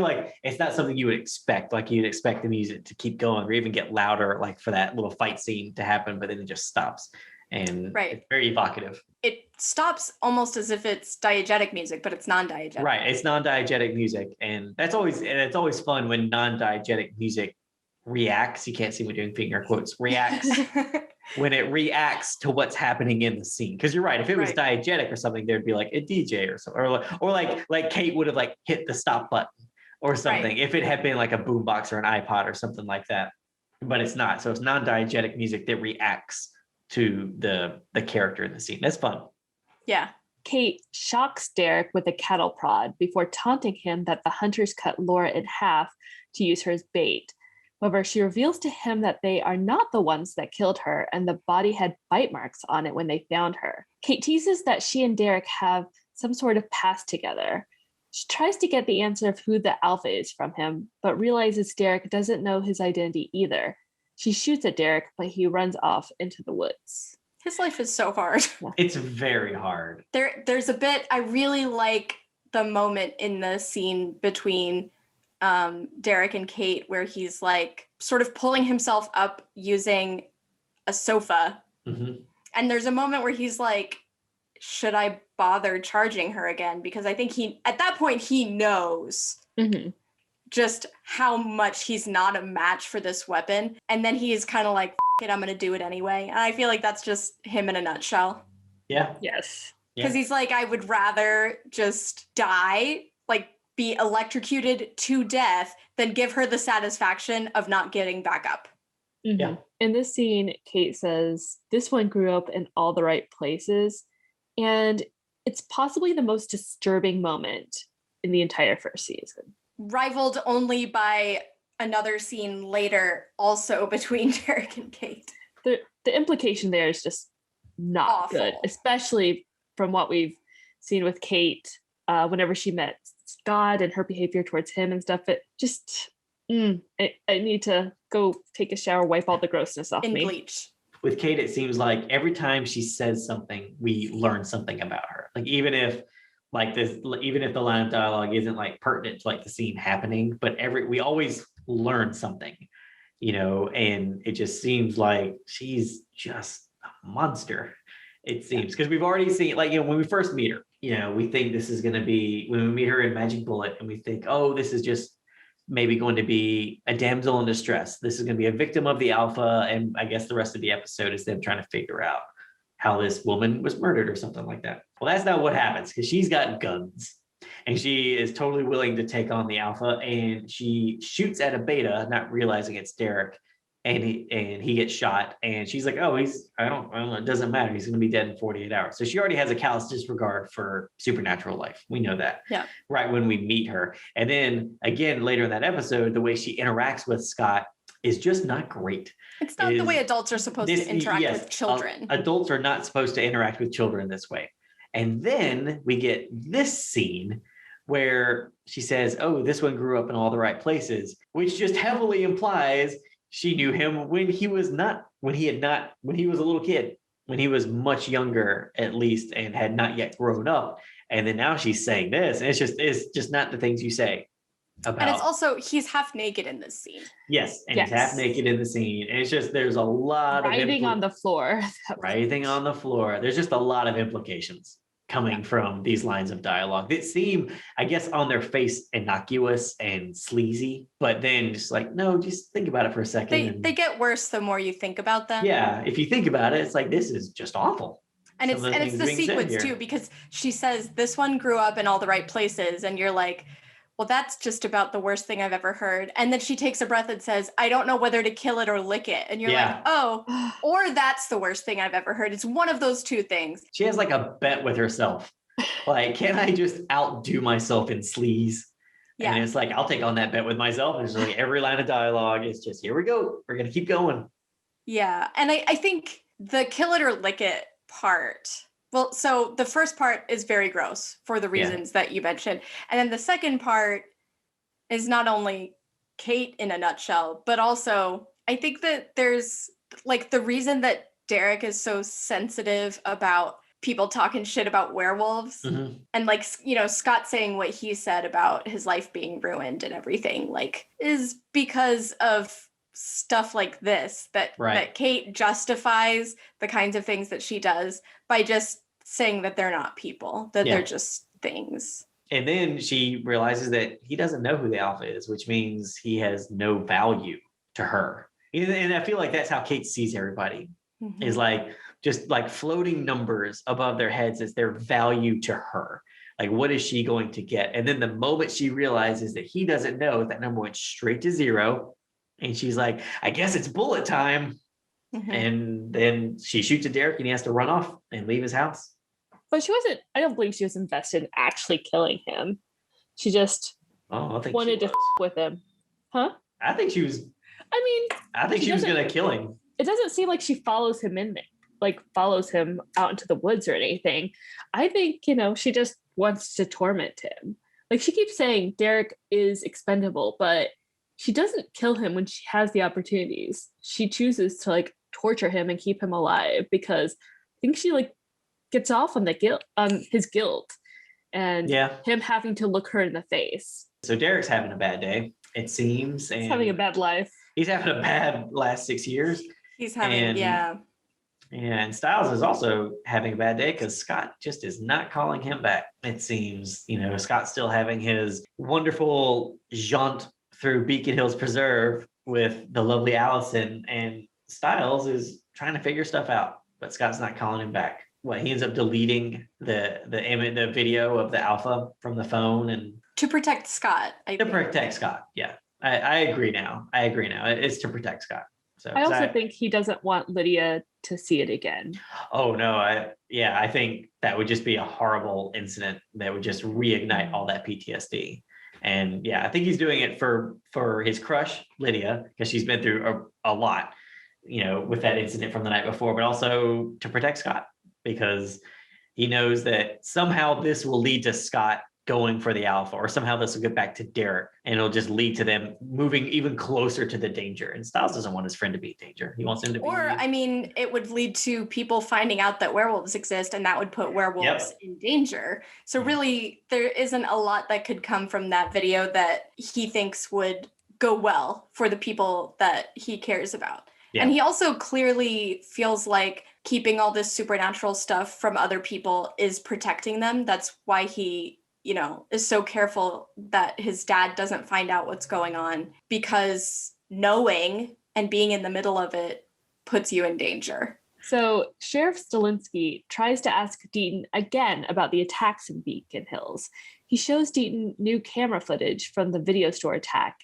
S1: like it's not something you would expect. Like you'd expect the music to keep going or even get louder, like for that little fight scene to happen, but then it just stops. And it's very evocative.
S2: It stops almost as if it's diegetic music, but it's non-diegetic.
S1: Right. It's non-diegetic music. And it's always fun when non-diegetic music reacts. You can't see me doing finger quotes. Reacts when it reacts to what's happening in the scene. Because you're right. If it was diegetic or something, there'd be like a DJ or something, or like Kate would have like hit the stop button or something. Right. If it had been like a boombox or an iPod or something like that, but it's not. So it's non-diegetic music that reacts to the character in the scene. That's fun.
S2: Yeah.
S6: Kate shocks Derek with a cattle prod before taunting him that the hunters cut Laura in half to use her as bait. However, she reveals to him that they are not the ones that killed her, and the body had bite marks on it when they found her. Kate teases that she and Derek have some sort of past together. She tries to get the answer of who the alpha is from him, but realizes Derek doesn't know his identity either. She shoots at Derek, but he runs off into the woods.
S2: His life is so hard.
S1: It's very hard.
S2: There's a bit, I really like the moment in the scene between Derek and Kate where he's like sort of pulling himself up using a sofa. Mm-hmm. And there's a moment where he's like, should I bother charging her again? Because I think at that point he knows just how much he's not a match for this weapon. And then he's kind of like, it, I'm going to do it anyway. And I feel like that's just him in a nutshell.
S1: Yeah.
S6: Yes.
S2: Because he's like, I would rather just die, like be electrocuted to death, than give her the satisfaction of not getting back up.
S6: Mm-hmm. Yeah. In this scene, Kate says, this one grew up in all the right places. And it's possibly the most disturbing moment in the entire first season.
S2: Rivaled only by another scene later, also between Derek and Kate.
S6: The implication there is just not
S2: awful.
S6: Good, especially from what we've seen with Kate whenever she met Scott and her behavior towards him and stuff. It just, I need to go take a shower, wipe all the grossness off me.
S2: Bleach.
S1: With Kate, it seems like every time she says something, we learn something about her. Like even if the line of dialogue isn't like pertinent to like the scene happening, but we always learn something, and it just seems like she's just a monster. It seems, because we've already seen, like, when we first meet her, we think this is going to be, when we meet her in Magic Bullet, and we think, oh, this is just maybe going to be a damsel in distress. This is going to be a victim of the alpha. And I guess the rest of the episode is them trying to figure out how this woman was murdered or something like that. Well, that's not what happens, because she's got guns and she is totally willing to take on the alpha, and she shoots at a beta, not realizing it's Derek, and he gets shot, and she's like, oh, I don't know, it doesn't matter. He's going to be dead in 48 hours. So she already has a callous disregard for supernatural life. We know that.
S2: Yeah.
S1: Right when we meet her. And then again, later in that episode, the way she interacts with Scott is just not great.
S2: It's not the way adults are supposed to interact with children.
S1: Adults are not supposed to interact with children this way. And then we get this scene where she says, oh, this one grew up in all the right places, which just heavily implies she knew him when he was a little kid, when he was much younger, at least, and had not yet grown up. And then now she's saying this, and it's just not the things you say about.
S2: And it's also, he's half naked in this scene.
S1: Yes. And he's half naked in the scene. And it's just, there's a lot of
S6: writhing on the floor.
S1: Writhing on the floor. There's just a lot of implications coming from these lines of dialogue that seem, I guess, on their face innocuous and sleazy, but then just like, no, just think about it for a second.
S2: They get worse the more you think about them.
S1: Yeah, if you think about it, it's like, this is just awful.
S2: And it's the sequence too, because she says this one grew up in all the right places, and you're like, well, that's just about the worst thing I've ever heard. And then she takes a breath and says, I don't know whether to kill it or lick it. And you're like, oh, or that's the worst thing I've ever heard. It's one of those two things.
S1: She has like a bet with herself. Like, can I just outdo myself in sleaze?
S2: Yeah.
S1: And it's like, I'll take on that bet with myself. And it's like every line of dialogue is just, here we go. We're going to keep going.
S2: Yeah. And I think the kill it or lick it part, well, so the first part is very gross for the reasons that you mentioned. And then the second part is not only Kate in a nutshell, but also I think that there's like the reason that Derek is so sensitive about people talking shit about werewolves and like, you know, Scott saying what he said about his life being ruined and everything, like, is because of stuff like this that Kate justifies the kinds of things that she does by just saying that they're not people, that they're just things.
S1: And then she realizes that he doesn't know who the alpha is, which means he has no value to her. And I feel like that's how Kate sees everybody, is like just like floating numbers above their heads as their value to her. Like, what is she going to get? And then the moment she realizes that he doesn't know, that number went straight to zero. And she's like, I guess it's bullet time. And then she shoots at Derek and he has to run off and leave his house.
S6: But she wasn't, I don't believe she was invested in actually killing him. She just wanted to f with him. Huh?
S1: I think she was. I think she was going to kill him.
S6: It doesn't seem like she follows him in there, like follows him out into the woods or anything. I think, you know, she just wants to torment him. Like, she keeps saying Derek is expendable, but she doesn't kill him when she has the opportunities. She chooses to like torture him and keep him alive because I think she like gets off on the guilt, his guilt, and him having to look her in the face.
S1: So Derek's having a bad day, it seems. And
S6: he's having a bad life.
S1: He's having a bad last 6 years.
S2: He's having,
S1: And Stiles is also having a bad day because Scott just is not calling him back. It seems, you know, Scott's still having his wonderful jaunt through Beacon Hills Preserve with the lovely Allison, and Stiles is trying to figure stuff out, but Scott's not calling him back. He ends up deleting the video of the alpha from the phone, and
S2: to protect Scott.
S1: Protect Scott. Yeah, I agree now. It's to protect Scott. So
S6: I also think he doesn't want Lydia to see it again.
S1: Oh no, I think that would just be a horrible incident that would just reignite all that PTSD. And yeah, I think he's doing it for his crush, Lydia, because she's been through a lot, you know, with that incident from the night before, but also to protect Scott, because he knows that somehow this will lead to Scott going for the alpha, or somehow this will get back to Derek and it'll just lead to them moving even closer to the danger. And Stiles doesn't want his friend to be in danger. He wants him to be.
S2: Or, I mean, it would lead to people finding out that werewolves exist, and that would put werewolves in danger. So really, there isn't a lot that could come from that video that he thinks would go well for the people that he cares about. Yeah. And he also clearly feels like keeping all this supernatural stuff from other people is protecting them. That's why he, you know, is so careful that his dad doesn't find out what's going on, because knowing and being in the middle of it puts you in danger.
S6: So Sheriff Stilinski tries to ask Deaton again about the attacks in Beacon Hills. He shows Deaton new camera footage from the video store attack,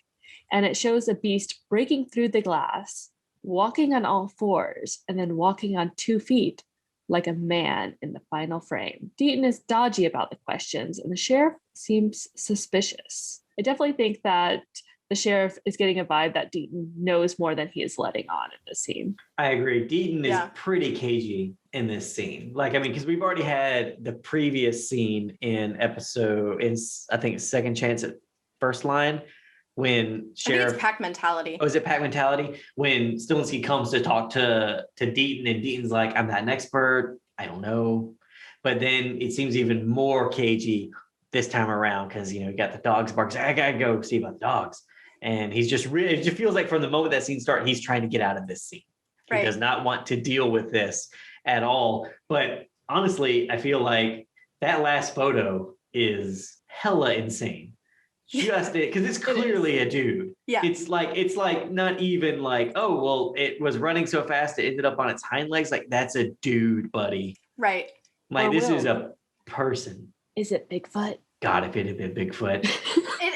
S6: and it shows a beast breaking through the glass, walking on all fours, and then walking on 2 feet like a man in the final frame. Deaton is dodgy about the questions, and the sheriff seems suspicious. I definitely think that the sheriff is getting a vibe that Deaton knows more than he is letting on in this scene.
S1: I agree. Deaton is pretty cagey in this scene. Like, I mean, because we've already had the previous scene in I think Second Chance at First Line, when Sheriff...
S2: I think it's Pack Mentality.
S1: Oh, is it Pack Mentality? When Stilinski comes to talk to Deaton, and Deaton's like, I'm not an expert. I don't know. But then it seems even more cagey this time around because, you know, you got the dogs barking. I got to go see about the dogs. And he's just really... It just feels like from the moment that scene started, he's trying to get out of this scene. He does not want to deal with this at all. But honestly, I feel like that last photo is hella insane. Just it, because it's clearly a dude.
S2: Yeah.
S1: It's like not even like, oh, well, it was running so fast it ended up on its hind legs. Like, that's a dude, buddy.
S2: Right.
S1: Like, this is a person.
S6: Is it Bigfoot?
S1: God, if it had been Bigfoot.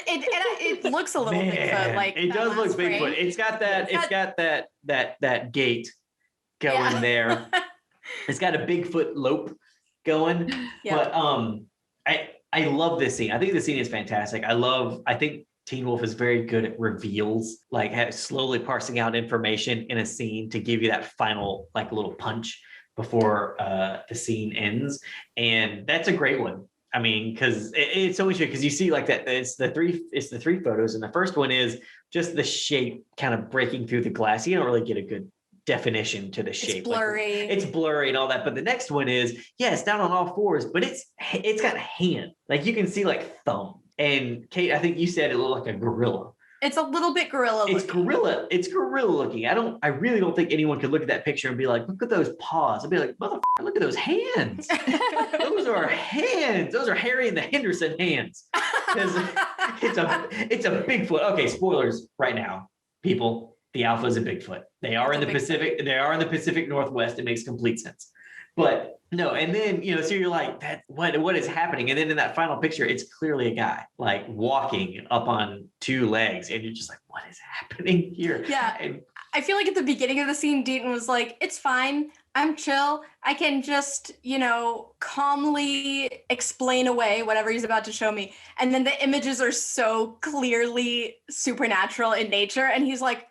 S2: it looks a little Bigfoot. Like
S1: it
S2: that
S1: does look
S2: last frame.
S1: Bigfoot. It's got that gait going there. It's got a Bigfoot lope going.
S2: Yeah.
S1: But I love this scene. I think the scene is fantastic. I think Teen Wolf is very good at reveals, like slowly parsing out information in a scene to give you that final like little punch before the scene ends. And that's a great one. I mean, because it's so interesting because you see like that it's the three photos, and the first one is just the shape kind of breaking through the glass. You don't really get a good definition to the shape.
S2: It's blurry.
S1: Like, it's blurry and all that. But the next one is, it's down on all fours, but it's got a hand. Like you can see like thumb. And Kate, I think you said it looked like a gorilla.
S2: It's a little bit gorilla looking.
S1: It's gorilla looking. I really don't think anyone could look at that picture and be like, look at those paws. I'd be like, motherfucker, look at those hands. Those are hands. Those are Harry and the Henderson hands. Because it's a Bigfoot. Okay, spoilers right now, people. The Alpha is a Bigfoot. They are in the Pacific. They are in the Pacific Northwest. It makes complete sense. But no, and then so you're like, that what is happening? And then in that final picture, it's clearly a guy like walking up on two legs, and you're just like, what is happening here?
S2: Yeah.
S1: And
S2: I feel like at the beginning of the scene, Deaton was like, it's fine. I'm chill. I can just, calmly explain away whatever he's about to show me. And then the images are so clearly supernatural in nature. And he's like,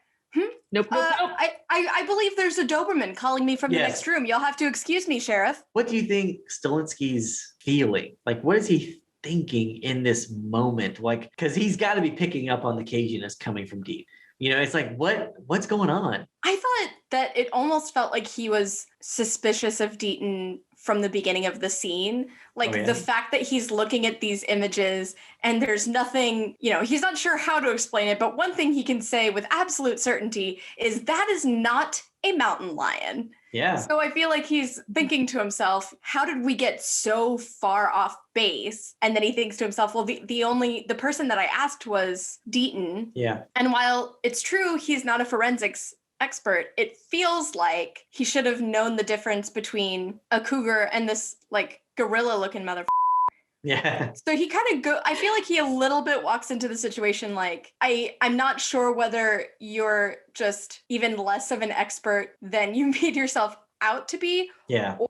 S5: Nope.
S2: I believe there's a Doberman calling me from the next room. You'll have to excuse me, Sheriff.
S1: what do you think Stilinski's feeling? Like, what is he thinking in this moment? Like, because he's got to be picking up on the caginess coming from Dean. It's like, what's going on?
S2: I thought that it almost felt like he was suspicious of Deaton from the beginning of the scene. Like the fact that he's looking at these images and there's nothing, he's not sure how to explain it, but one thing he can say with absolute certainty is that is not a mountain lion.
S1: Yeah.
S2: So I feel like he's thinking to himself, how did we get so far off base? And then he thinks to himself, well, the person that I asked was Deaton.
S1: Yeah.
S2: And while it's true, he's not a forensics expert, it feels like he should have known the difference between a cougar and this like gorilla looking motherfucker.
S1: Yeah.
S2: So he kind of I feel like he a little bit walks into the situation like, I'm not sure whether you're just even less of an expert than you made yourself out to be,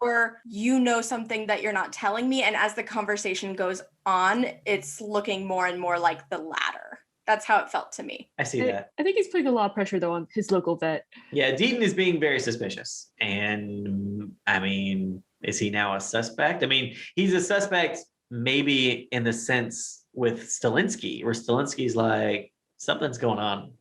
S2: or you know something that you're not telling me. And as the conversation goes on, it's looking more and more like the latter. That's how it felt to me.
S1: I see that.
S6: I think he's putting a lot of pressure, though, on his local vet.
S1: Yeah, Deaton is being very suspicious. And, I mean, is he now a suspect? I mean, he's a suspect maybe in the sense with Stilinski, where Stilinski's like, something's going on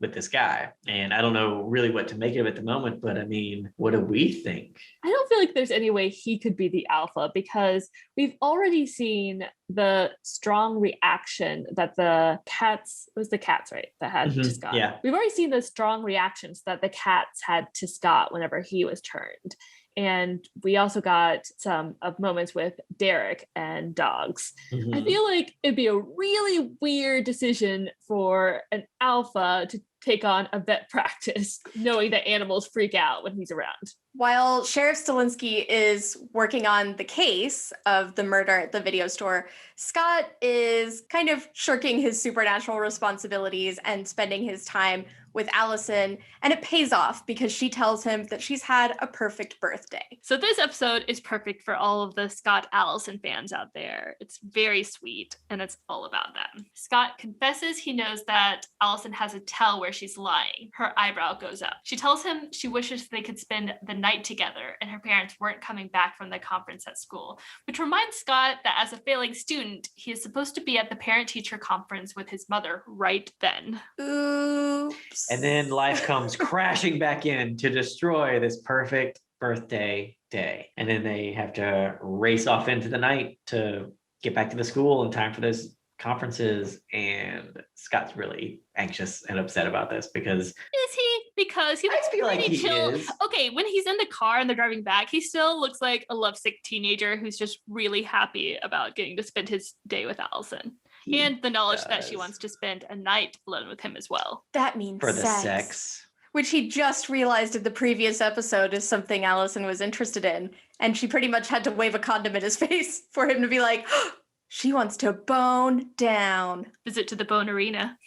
S1: with this guy. And I don't know really what to make of it at the moment, but I mean, what do we think?
S6: I don't feel like there's any way he could be the Alpha because we've already seen the strong reaction that the cats, right, that had to Scott.
S1: Yeah.
S6: We've already seen the strong reactions that the cats had to Scott whenever he was turned. And we also got some of moments with Derek and dogs. I feel like it'd be a really weird decision for an Alpha to take on a vet practice, knowing that animals freak out when he's around.
S2: While Sheriff Stilinski is working on the case of the murder at the video store, Scott is kind of shirking his supernatural responsibilities and spending his time with Allison, and it pays off because she tells him that she's had a perfect birthday.
S4: So this episode is perfect for all of the Scott Allison fans out there. It's very sweet, and it's all about them. Scott confesses he knows that Allison has a tell where she's lying. Her eyebrow goes up. She tells him she wishes they could spend the night together and her parents weren't coming back from the conference at school, which reminds Scott that as a failing student, he is supposed to be at the parent-teacher conference with his mother right then.
S2: Oops.
S1: And then life comes crashing back in to destroy this perfect birthday day. And then they have to race off into the night to get back to the school in time for those conferences. And Scott's really anxious and upset about this because...
S4: Is he? Because he looks
S1: feel like
S4: pretty
S1: he
S4: chill.
S1: is.
S4: Okay, when he's in the car and they're driving back, he still looks like a lovesick teenager who's just really happy about getting to spend his day with Allison. And the knowledge that she wants to spend a night alone with him as well.
S2: That means
S1: for the sex.
S2: Which he just realized in the previous episode is something Allison was interested in. And she pretty much had to wave a condom in his face for him to be like, She wants to bone down.
S4: Visit to the bone arena.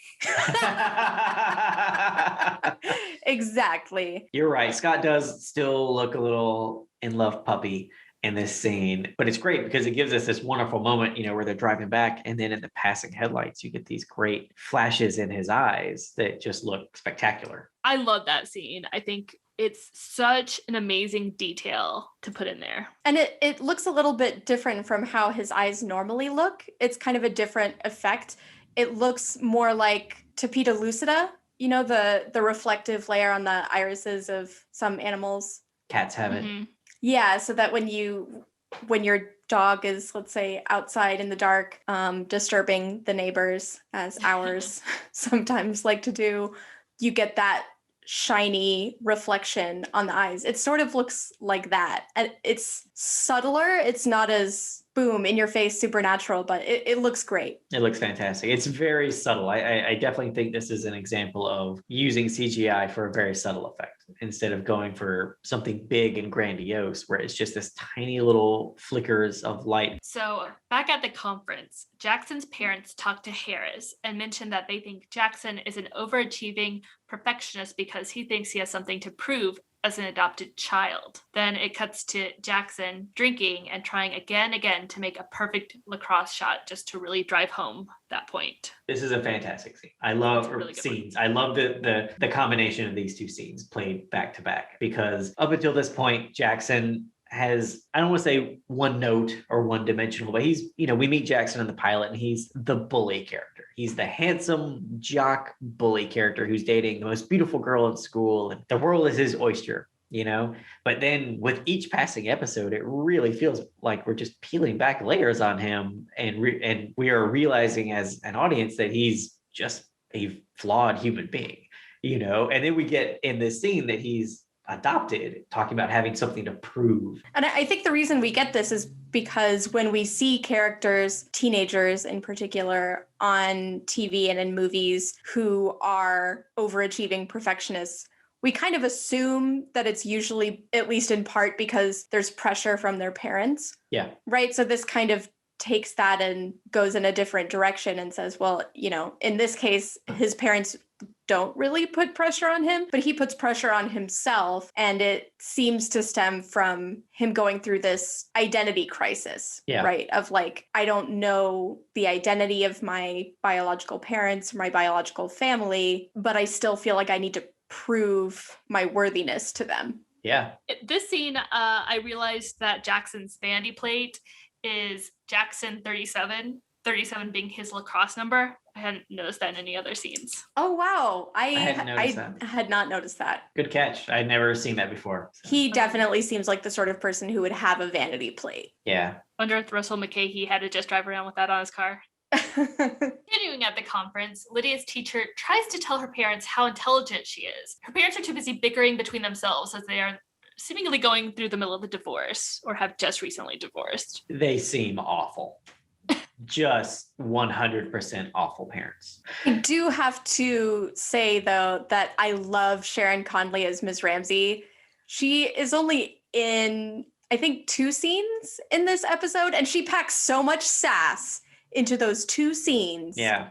S2: Exactly.
S1: You're right. Scott does still look a little in love puppy in this scene, but it's great because it gives us this wonderful moment, where they're driving back, and then in the passing headlights, you get these great flashes in his eyes that just look spectacular.
S4: I love that scene. I think it's such an amazing detail to put in there.
S2: And it looks a little bit different from how his eyes normally look. It's kind of a different effect. It looks more like tapetum lucida, the reflective layer on the irises of some animals.
S1: Cats have it.
S4: Mm-hmm.
S2: Yeah, so that when your dog is, let's say, outside in the dark, disturbing the neighbors, as ours sometimes like to do, you get that shiny reflection on the eyes. It sort of looks like that. And it's subtler. It's not as boom in your face supernatural, but it looks great.
S1: It looks fantastic. It's very subtle. I definitely think this is an example of using CGI for a very subtle effect instead of going for something big and grandiose where it's just this tiny little flickers of light.
S4: So back at the conference, Jackson's parents talked to Harris and mentioned that they think Jackson is an overachieving perfectionist because he thinks he has something to prove as an adopted child. Then it cuts to Jackson drinking and trying again to make a perfect lacrosse shot just to really drive home that point.
S1: This is a fantastic scene. I love
S4: really good
S1: scenes. I love the combination of these two scenes played back to back because up until this point, Jackson has, I don't want to say one note or one dimensional, but he's, we meet Jackson in the pilot and he's the bully character. He's the handsome jock bully character who's dating the most beautiful girl in school and the world is his oyster, but then with each passing episode, it really feels like we're just peeling back layers on him and we are realizing as an audience that he's just a flawed human being, and then we get in this scene that he's adopted, talking about having something to prove.
S2: And I think the reason we get this is because when we see characters, teenagers in particular, on TV and in movies who are overachieving perfectionists, we kind of assume that it's usually, at least in part, because there's pressure from their parents.
S1: Yeah.
S2: Right? So this kind of takes that and goes in a different direction and says, well, in this case, his parents don't really put pressure on him, but he puts pressure on himself. And it seems to stem from him going through this identity crisis, right? Of like, I don't know the identity of my biological parents, my biological family, but I still feel like I need to prove my worthiness to them.
S1: Yeah.
S4: This scene, I realized that Jackson's vanity plate is Jackson 37 being his lacrosse number. I hadn't noticed that in any other scenes.
S2: Oh, wow. I
S1: had
S2: not noticed that.
S1: Good catch. I'd never seen that before. So.
S2: He definitely seems like the sort of person who would have a vanity plate.
S1: Yeah.
S4: Wonder if Russell McKay had to just drive around with that on his car. Continuing at the conference, Lydia's teacher tries to tell her parents how intelligent she is. Her parents are too busy bickering between themselves as they are seemingly going through the middle of a divorce or have just recently divorced.
S1: They seem awful. Just 100% awful parents.
S2: I do have to say, though, that I love Sharon Conley as Ms. Ramsey. She is only in, I think, 2 scenes in this episode, and she packs so much sass into those 2 scenes.
S1: Yeah.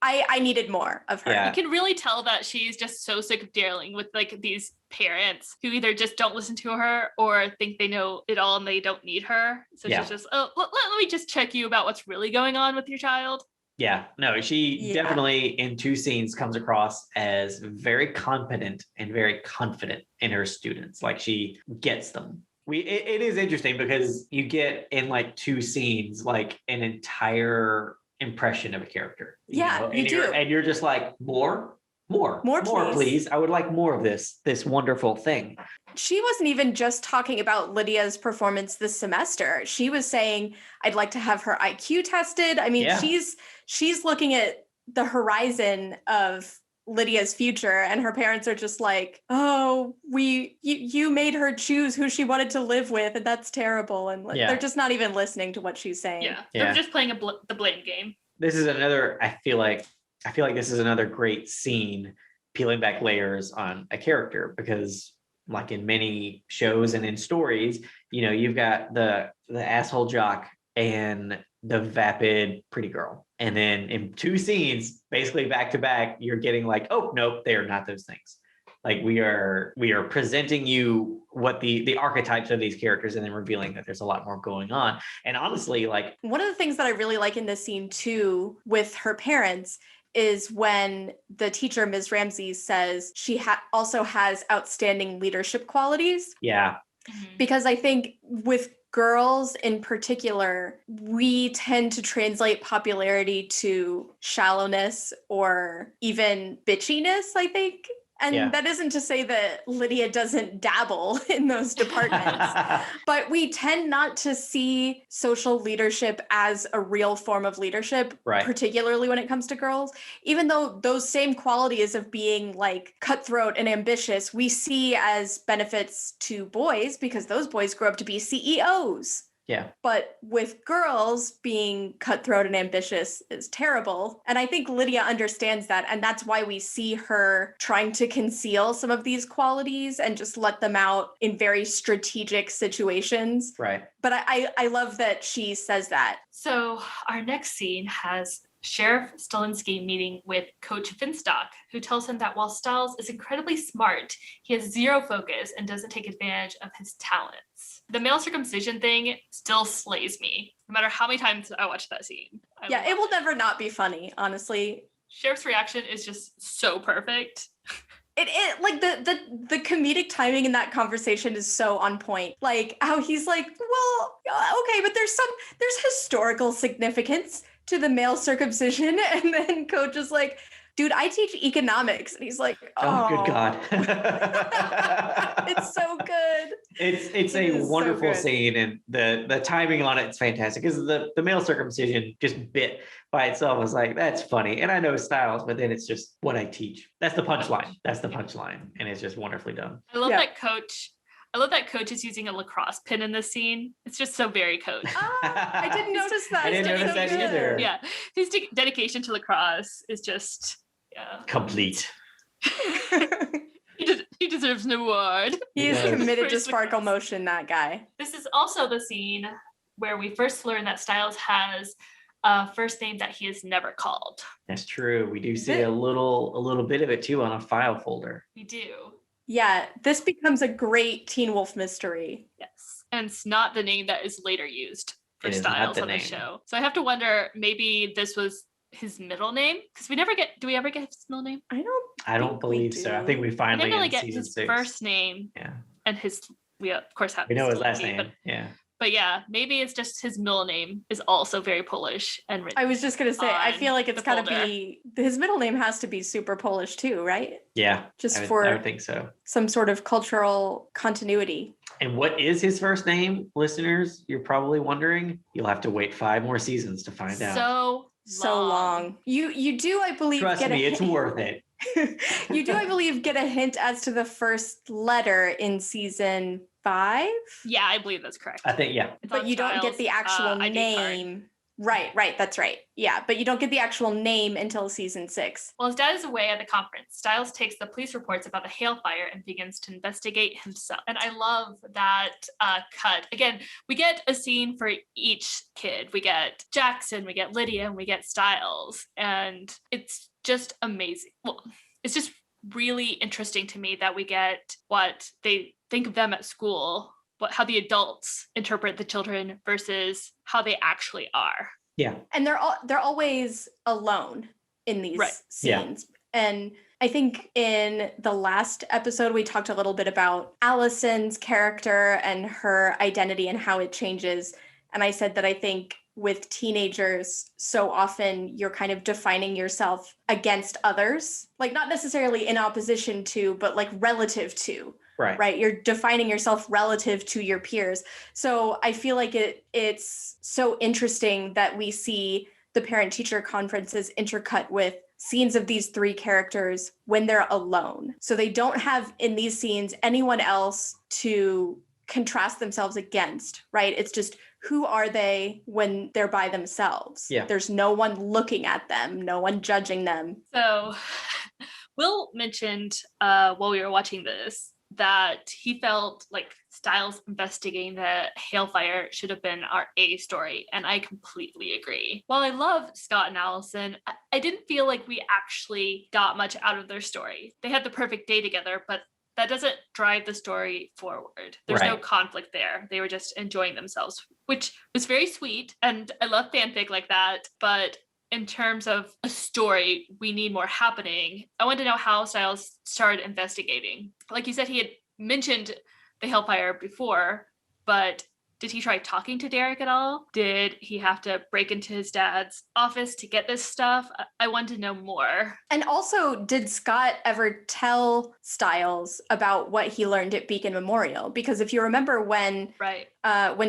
S2: I needed more of her.
S1: Yeah.
S4: You can really tell that she's just so sick of dealing with like these parents who either just don't listen to her or think they know it all and they don't need her. So she's just, let me just check you about what's really going on with your child.
S1: Yeah, no, she definitely in 2 scenes comes across as very competent and very confident in her students. Like she gets them. It is interesting because you get in like 2 scenes like an entire impression of a character.
S2: You do.
S1: And you're just like, more, please. I would like more of this wonderful thing.
S2: She wasn't even just talking about Lydia's performance this semester. She was saying, I'd like to have her IQ tested. I mean, she's looking at the horizon of Lydia's future, and her parents are just like, oh, you made her choose who she wanted to live with, and that's terrible. And they're just not even listening to what she's saying.
S4: They're just playing the blame game.
S1: This is another, I feel like this is another great scene peeling back layers on a character, because like in many shows and in stories, you've got the asshole jock and the vapid pretty girl. And then in 2 scenes, basically back to back, you're getting like, oh, nope, they are not those things. Like we are presenting you what the archetypes of these characters and then revealing that there's a lot more going on. And honestly, like
S2: one of the things that I really like in this scene too with her parents is when the teacher, Ms. Ramsey, says she also has outstanding leadership qualities.
S1: Yeah.
S2: Because I think with girls in particular, we tend to translate popularity to shallowness or even bitchiness, I think. And that isn't to say that Lydia doesn't dabble in those departments, but we tend not to see social leadership as a real form of leadership, particularly when it comes to girls. Even though those same qualities of being like cutthroat and ambitious, we see as benefits to boys because those boys grow up to be CEOs.
S1: Yeah.
S2: But with girls, being cutthroat and ambitious is terrible. And I think Lydia understands that. And that's why we see her trying to conceal some of these qualities and just let them out in very strategic situations.
S1: Right.
S2: But I love that she says that.
S4: So our next scene has Sheriff Stolinsky meeting with Coach Finstock, who tells him that while Stiles is incredibly smart, he has zero focus and doesn't take advantage of his talents. The male circumcision thing still slays me, no matter how many times I watch that scene.
S2: It will never not be funny, honestly.
S4: Sheriff's reaction is just so perfect.
S2: It like the comedic timing in that conversation is so on point. Like how he's like, well, okay, but there's historical significance to the male circumcision. And then Coach is like, dude, I teach economics. And he's like,
S1: oh good God.
S2: It's so good.
S1: It's a wonderful scene, and the timing on it's fantastic because the male circumcision just bit by itself. I was like, that's funny. And I know Stiles, but then it's just what I teach. That's the punchline. And it's just wonderfully done.
S4: I love that Coach is using a lacrosse pin in this scene. It's just so very Coach.
S2: I didn't notice that.
S1: I didn't notice that either.
S4: Yeah. His dedication to lacrosse is just
S1: complete.
S4: He deserves an award.
S2: He is committed to sparkle motion, that guy.
S4: This is also the scene where we first learn that Stiles has a first name that he is never called.
S1: That's true. We do see a little bit of it too on a file folder.
S4: We do.
S2: Yeah, this becomes a great Teen Wolf mystery.
S4: Yes. And it's not the name that is later used for Stiles on the show. So I have to wonder, maybe this was his middle name? Because do we ever get his middle name?
S1: I don't believe so. I think we finally
S4: get
S1: season
S4: his
S1: 6.
S4: first name.
S1: Yeah.
S4: And we of course have
S1: we know his last name.
S4: But yeah, maybe it's just his middle name is also very Polish and written.
S2: I was just gonna say, I feel like it's gotta be his middle name has to be super Polish too, right?
S1: Yeah.
S2: I
S1: would think so.
S2: Some sort of cultural continuity.
S1: And what is his first name, listeners? You're probably wondering. You'll have to wait 5 more seasons to find out.
S2: So long. You do, I believe.
S1: Trust me, it's worth it.
S2: You do, I believe, get a hint as to the first letter in season 5.
S4: Yeah, I believe that's correct.
S1: I think,
S2: but you don't get the actual name. Right. That's right. Yeah, but you don't get the actual name until season 6.
S4: While his dad is away at the conference, Stiles takes the police reports about the hail fire and begins to investigate himself. And I love that cut. Again, we get a scene for each kid. We get Jackson, we get Lydia, and we get Stiles. And it's just amazing. Well, it's just really interesting to me that we get what they think of them at school, how the adults interpret the children versus how they actually are.
S1: Yeah.
S2: And they're always alone in these scenes. Yeah. And I think in the last episode, we talked a little bit about Allison's character and her identity and how it changes. And I said that I think with teenagers, so often you're kind of defining yourself against others, like not necessarily in opposition to, but like relative to. Right. You're defining yourself relative to your peers. So I feel like it's so interesting that we see the parent-teacher conferences intercut with scenes of these 3 characters when they're alone. So they don't have in these scenes anyone else to contrast themselves against, right? It's just who are they when they're by themselves?
S1: Yeah.
S2: There's no one looking at them, no one judging them.
S4: So Will mentioned while we were watching this that he felt like Stiles investigating the hailfire should have been our A story, and I completely agree. While I love Scott and Allison, I didn't feel like we actually got much out of their story. They had the perfect day together, but that doesn't drive the story forward. There's no
S1: Right.
S4: conflict there. They were just enjoying themselves, which was very sweet. And I love fanfic like that. But in terms of a story, we need more happening. I want to know how Stiles started investigating. Like you said, he had mentioned the Hellfire before, but did he try talking to Derek at all? Did he have to break into his dad's office to get this stuff? I want to know more.
S2: And also, did Scott ever tell Stiles about what he learned at Beacon Memorial? Because if you remember when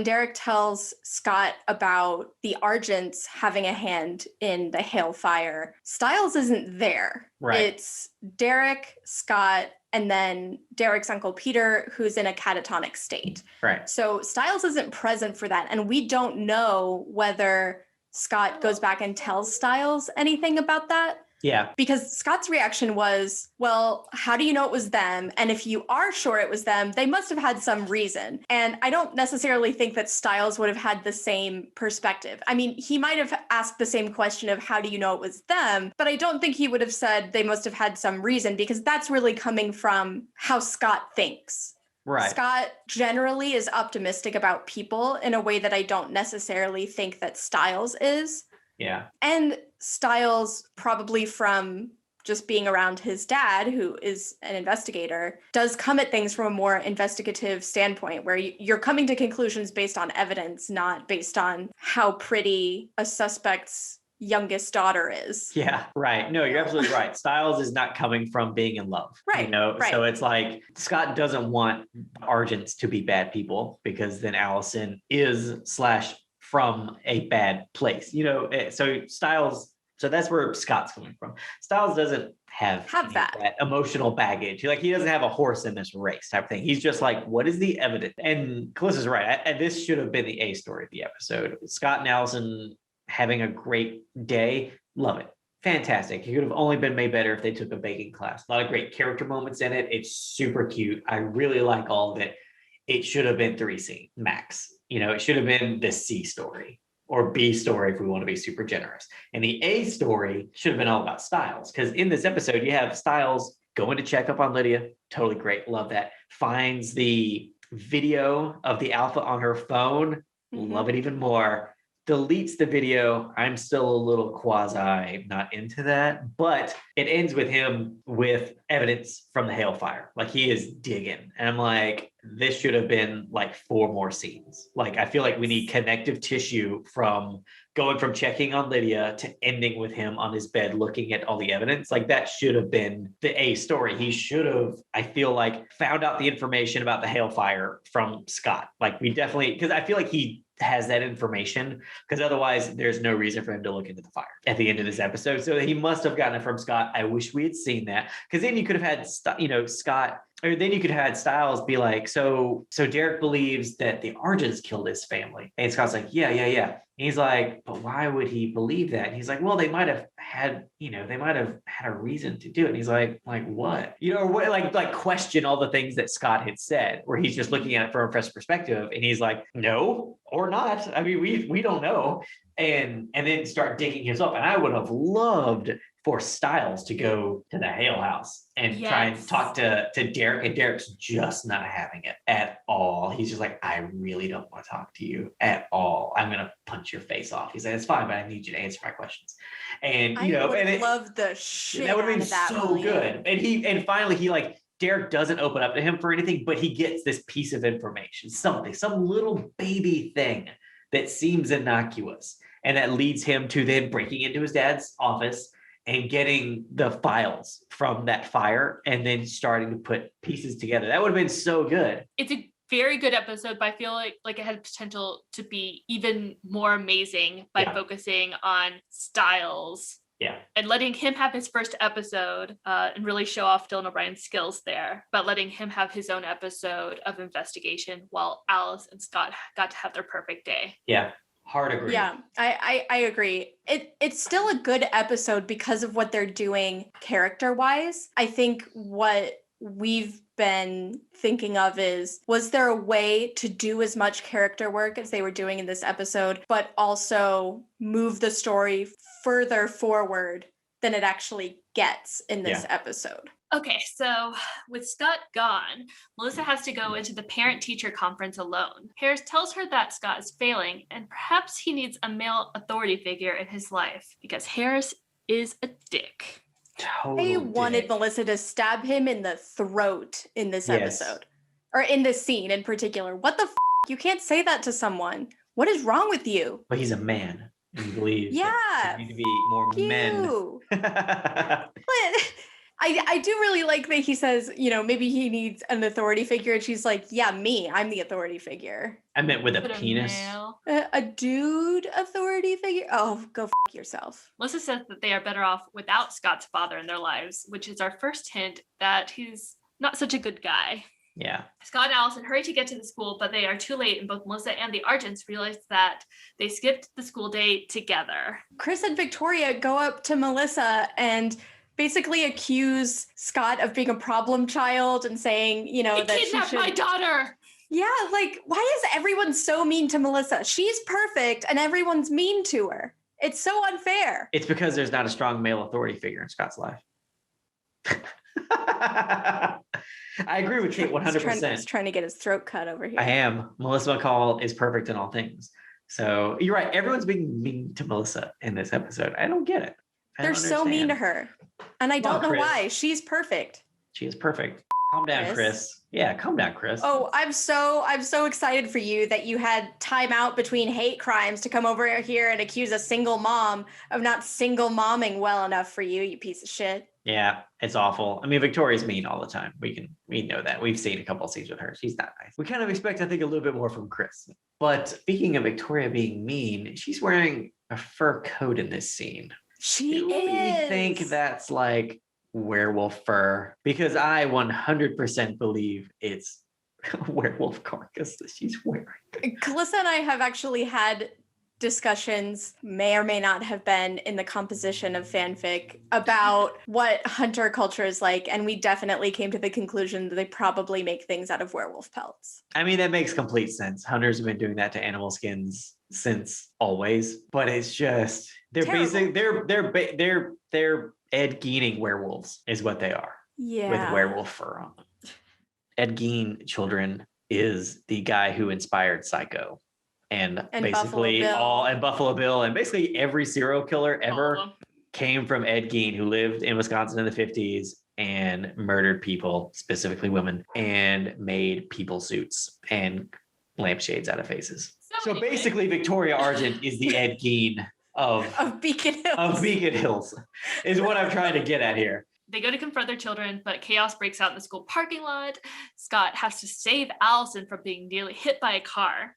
S2: Derek tells Scott about the Argents having a hand in the hailfire, Stiles isn't there.
S1: Right.
S2: It's Derek, Scott, and then Derek's uncle Peter, who's in a catatonic state.
S1: Right.
S2: So Stiles isn't present for that. And we don't know whether Scott goes back and tells Stiles anything about that.
S1: Yeah.
S2: Because Scott's reaction was, well, how do you know it was them? And if you are sure it was them, they must have had some reason. And I don't necessarily think that Stiles would have had the same perspective. I mean, he might have asked the same question of how do you know it was them? But I don't think he would have said they must have had some reason, because that's really coming from how Scott thinks.
S1: Right.
S2: Scott generally is optimistic about people in a way that I don't necessarily think that Stiles is.
S1: Yeah.
S2: And Stiles, probably from just being around his dad, who is an investigator, does come at things from a more investigative standpoint, where you're coming to conclusions based on evidence, not based on how pretty a suspect's youngest daughter is.
S1: Yeah, right. No, you're absolutely right. Stiles is not coming from being in love.
S2: Right,
S1: You know,
S2: right.
S1: so it's like Scott doesn't want Argents to be bad people, because then Allison is / from a bad place. You know, so Stiles, so that's where Scott's coming from. Stiles doesn't have any of that emotional baggage. He doesn't have a horse in this race type of thing. He's just like, what is the evidence? And Callissa's right. And this should have been the A story of the episode. Scott and Allison having a great day. Love it. Fantastic. It could have only been made better if they took a baking class. A lot of great character moments in it. It's super cute. I really like all of it. It should have been 3 scenes max. You know, it should have been the C story or B story if we want to be super generous. And the A story should have been all about Stiles, because in this episode, you have Stiles going to check up on Lydia. Totally great. Love that. Finds the video of the alpha on her phone.
S2: Mhm.
S1: Love it even more. Deletes the video. I'm still a little quasi not into that, but it ends with him with evidence from the hailfire. Like, he is digging. And I'm like, this should have been like 4 more scenes. Like, I feel like we need connective tissue from going from checking on Lydia to ending with him on his bed looking at all the evidence. Like, that should have been the A story. He should have, I feel like, found out the information about the hailfire from Scott. Like, we definitely, because I feel like he has that information, because otherwise there's no reason for him to look into the fire at the end of this episode. So he must have gotten it from Scott. I wish we had seen that, because then you could have had Scott, or then you could have had Stiles be like, so Derek believes that the Argents killed his family, and Scott's like, yeah. And he's like, but why would he believe that? And he's like, well, they might have had a reason to do it. And he's like what? Or what, like question all the things that Scott had said, where he's just looking at it from a fresh perspective. And he's like, no, or not. I mean, we don't know. And then start digging himself. And I would have loved for Stiles to go to the Hale house and try and talk to Derek, and Derek's just not having it at all. He's just like, I really don't want to talk to you at all. I'm going to punch your face off. He's like, it's fine, but I need you to answer my questions. And,
S2: I would love the shit
S1: that would have been
S2: out of that.
S1: so good. And finally he Derek doesn't open up to him for anything, but he gets this piece of information, some little baby thing that seems innocuous. And that leads him to then breaking into his dad's office and getting the files from that fire, and then starting to put pieces together. That would have been so good.
S4: It's a very good episode, but I feel like it had potential to be even more amazing by focusing on Stiles.
S1: Yeah.
S4: And letting him have his first episode and really show off Dylan O'Brien's skills there, but letting him have his own episode of investigation while Alice and Scott got to have their perfect day.
S1: Yeah. Hard agree.
S2: Yeah, I agree. It's still a good episode because of what they're doing character-wise. I think what we've been thinking of is, was there a way to do as much character work as they were doing in this episode, but also move the story further forward than it actually gets in this episode?
S4: Okay, so with Scott gone, Melissa has to go into the parent-teacher conference alone. Harris tells her that Scott is failing, and perhaps he needs a male authority figure in his life, because Harris is a dick.
S2: I wanted Melissa to stab him in the throat in this episode. Or in this scene in particular. What the f***? You can't say that to someone. What is wrong with you?
S1: But he's a man. And he believes that there need to be more men.
S2: But I do really like that he says, you know, maybe he needs an authority figure. And she's like, yeah, me. I'm the authority figure.
S1: I meant with a penis.
S2: A dude authority figure? Oh, go f*** yourself.
S4: Melissa says that they are better off without Scott's father in their lives, which is our first hint that he's not such a good guy.
S1: Yeah.
S4: Scott and Allison hurry to get to the school, but they are too late, and both Melissa and the Argents realize that they skipped the school day together.
S2: Chris and Victoria go up to Melissa and basically accuse Scott of being a problem child and saying, you know, that she
S4: kidnapped my daughter.
S2: Yeah, like, why is everyone so mean to Melissa? She's perfect and everyone's mean to her. It's so unfair.
S1: It's because there's not a strong male authority figure in Scott's life. I agree with Kate 100%.
S2: He's trying to get his throat cut over here.
S1: I am. Melissa McCall is perfect in all things. So you're right. Everyone's being mean to Melissa in this episode. I don't get it.
S2: They're so mean to her. And I don't know why. She's perfect.
S1: She is perfect. Calm down, Chris. Yeah, calm down, Chris.
S2: Oh, I'm so excited for you that you had time out between hate crimes to come over here and accuse a single mom of not single momming well enough for you, you piece of shit.
S1: Yeah, it's awful. I mean, Victoria's mean all the time. We know that. We've seen a couple of scenes with her. She's not nice. We kind of expect, I think, a little bit more from Chris. But speaking of Victoria being mean, she's wearing a fur coat in this scene.
S2: She
S1: Do you think that's like werewolf fur? Because I 100% believe it's a werewolf carcass that she's wearing.
S2: Calissa and I have actually had discussions, may or may not have been in the composition of fanfic, about what hunter culture is like, and we definitely came to the conclusion that they probably make things out of werewolf pelts.
S1: I mean, that makes complete sense. Hunters have been doing that to animal skins since always, but it's just they're Ed Geening werewolves is what they are.
S2: Yeah,
S1: with werewolf fur on them. Ed Gein children is the guy who inspired Psycho. And basically Buffalo Bill and basically every serial killer ever came from Ed Gein, who lived in Wisconsin in the 50s and murdered people, specifically women, and made people suits and lampshades out of faces. So basically, Victoria Argent is the Ed Gein of
S2: Beacon Hills.
S1: Of Beacon Hills is what I'm trying to get at here.
S4: They go to confront their children, but chaos breaks out in the school parking lot. Scott has to save Allison from being nearly hit by a car.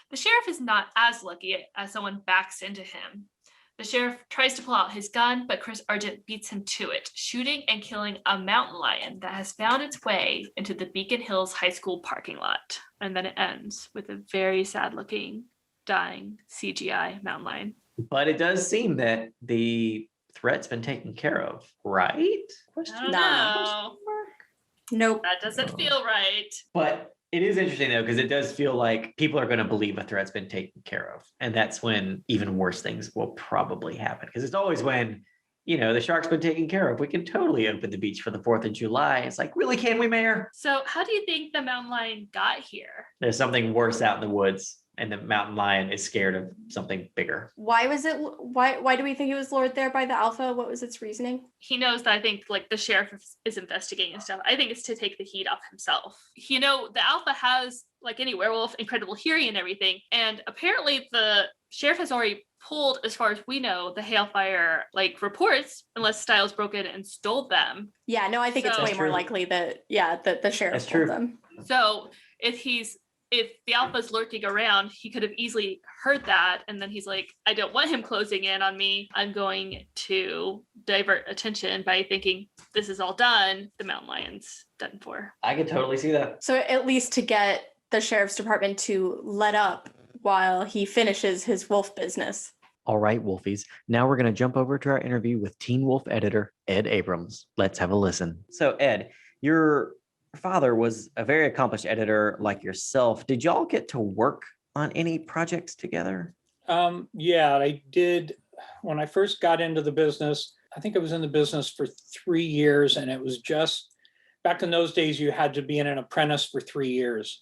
S4: The sheriff is not as lucky as someone backs into him. The sheriff tries to pull out his gun, but Chris Argent beats him to it, shooting and killing a mountain lion that has found its way into the Beacon Hills High School parking lot. And then it ends with a very sad-looking, dying CGI mountain lion.
S1: But it does seem that the threat's been taken care of, right?
S2: Nope.
S4: That doesn't feel right.
S1: But it is interesting, though, because it does feel like people are going to believe a threat's been taken care of. And that's when even worse things will probably happen. Because it's always when, you know, the shark's been taken care of. We can totally open the beach for the 4th of July. It's like, really, can we, Mayor?
S4: So how do you think the mountain lion got here?
S1: There's something worse out in the woods. And the mountain lion is scared of something bigger.
S2: Why do we think it was lured there by the alpha? What was its reasoning?
S4: He knows that I think like the sheriff is investigating and stuff. I think it's to take the heat off himself. You know, the alpha has, like any werewolf, incredible hearing and everything. And apparently the sheriff has already pulled, as far as we know, the Hailfire like reports, unless Stiles broke in and stole them.
S2: Yeah, no, I think it's way more likely that the sheriff pulled them.
S4: So if the alpha's lurking around, he could have easily heard that. And then he's like, I don't want him closing in on me. I'm going to divert attention by thinking this is all done. The mountain lion's done for.
S1: I could totally see that.
S2: So at least to get the sheriff's department to let up while he finishes his wolf business.
S1: All right, Wolfies. Now we're going to jump over to our interview with Teen Wolf editor, Ed Abroms. Let's have a listen. So, Ed, you're father was a very accomplished editor like yourself. Did y'all get to work on any projects together?
S3: Yeah, I did. When I first got into the business, I think I was in the business for 3 years, and it was just back in those days, you had to be an apprentice for 3 years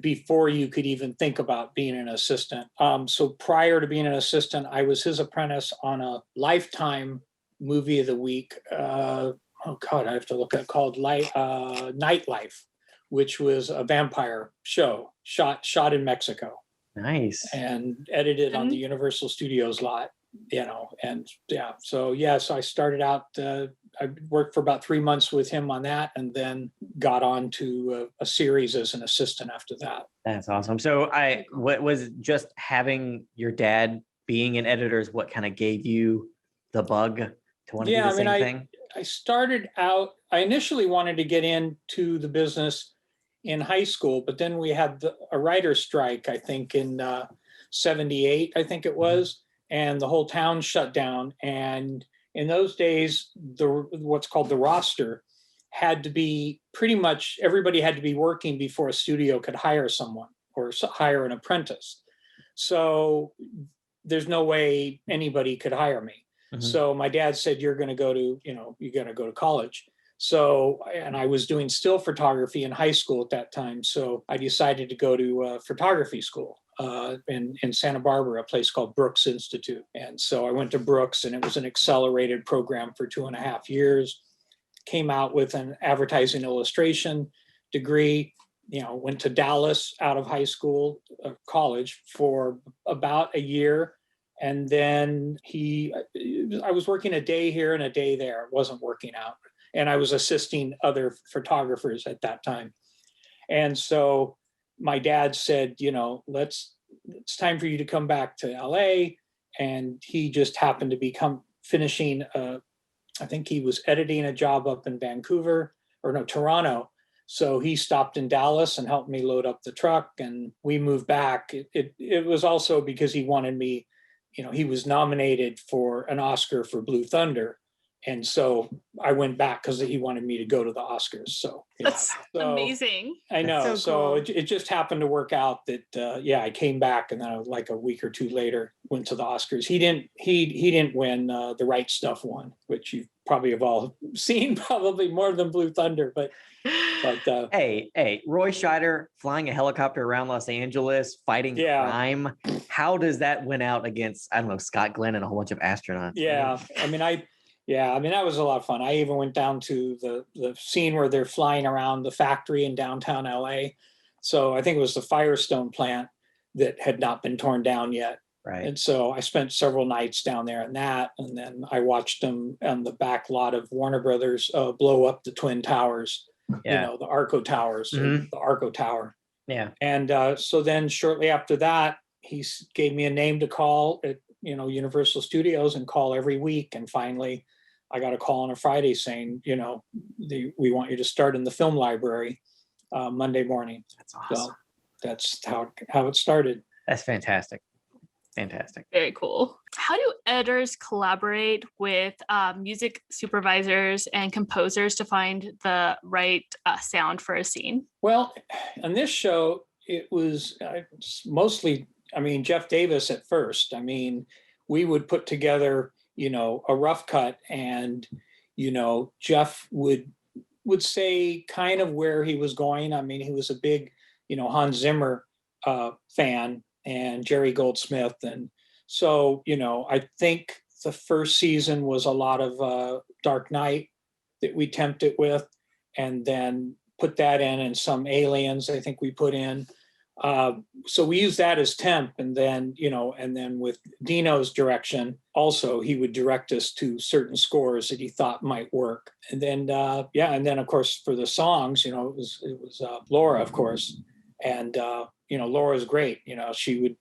S3: before you could even think about being an assistant. So prior to being an assistant, I was his apprentice on a Lifetime movie of the week. Oh God, I have to look at it, called Nightlife, which was a vampire show shot in Mexico.
S1: Nice.
S3: And edited on the Universal Studios lot, and so I started out, I worked for about 3 months with him on that, and then got on to a series as an assistant after that.
S1: That's awesome. So what was just having your dad being an editor is what kind of gave you the bug to want to do the same thing?
S3: I started out, I initially wanted to get into the business in high school, but then we had a writer's strike, I think in 78, I think it was, and the whole town shut down. And in those days, what's called the roster had to be pretty much, everybody had to be working before a studio could hire someone or hire an apprentice. So there's no way anybody could hire me. So my dad said, you're going to go to college. So, and I was doing still photography in high school at that time. So I decided to go to photography school in Santa Barbara, a place called Brooks Institute. And so I went to Brooks, and it was an accelerated program for 2.5 years. Came out with an advertising illustration degree, went to Dallas out of high school, college for about a year. And then I was working a day here and a day there. It wasn't working out. And I was assisting other photographers at that time. And so my dad said, it's time for you to come back to LA. And he just happened to be finishing, I think he was editing a job up in Toronto. So he stopped in Dallas and helped me load up the truck, and we moved back. It was also because he wanted me, he was nominated for an Oscar for Blue Thunder. And so I went back because he wanted me to go to the Oscars. So
S5: that's amazing.
S3: I know.
S5: So
S3: it just happened to work out that, I came back, and then like a week or two later went to the Oscars. He didn't win. The Right Stuff won, which you probably have all seen, probably more than Blue Thunder. But
S1: hey, Roy Scheider flying a helicopter around Los Angeles, fighting crime. How does that win out against, I don't know, Scott Glenn and a whole bunch of astronauts?
S3: Yeah, that was a lot of fun. I even went down to the scene where they're flying around the factory in downtown LA. So I think it was the Firestone plant that had not been torn down yet.
S1: Right.
S3: And so I spent several nights down there in that. And then I watched them on the back lot of Warner Brothers blow up the Twin Towers, the Arco Towers, the Arco Tower.
S1: Yeah.
S3: And so then shortly after that, he gave me a name to call at, Universal Studios, and call every week. And finally, I got a call on a Friday saying, we want you to start in the film library Monday morning.
S1: That's awesome.
S3: So that's how it started.
S1: That's fantastic. Fantastic.
S5: Very cool. How do editors collaborate with music supervisors and composers to find the right sound for a scene?
S3: Well, on this show, it was mostly, Jeff Davis at first. We would put together, a rough cut, and, Jeff would say kind of where he was going. He was a big, Hans Zimmer fan, and Jerry Goldsmith. And so, I think the first season was a lot of Dark Knight that we temped with, and then put that in, and some Aliens I think we put in. So we used that as temp, and then, and then with Dino's direction, also he would direct us to certain scores that he thought might work. And then, and then of course for the songs, it was Laura, of course. And, Laura's great. She would,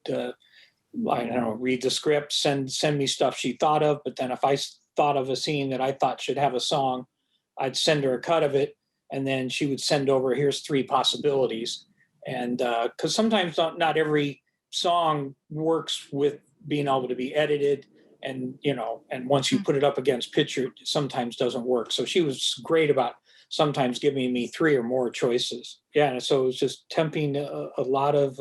S3: read the script, send me stuff she thought of. But then if I thought of a scene that I thought should have a song, I'd send her a cut of it. And then she would send over, here's 3 possibilities. And because sometimes not every song works with being able to be edited. And, and once you put it up against picture, it sometimes doesn't work. So she was great about sometimes giving me 3 or more choices. Yeah, and so it was just tempting a lot of,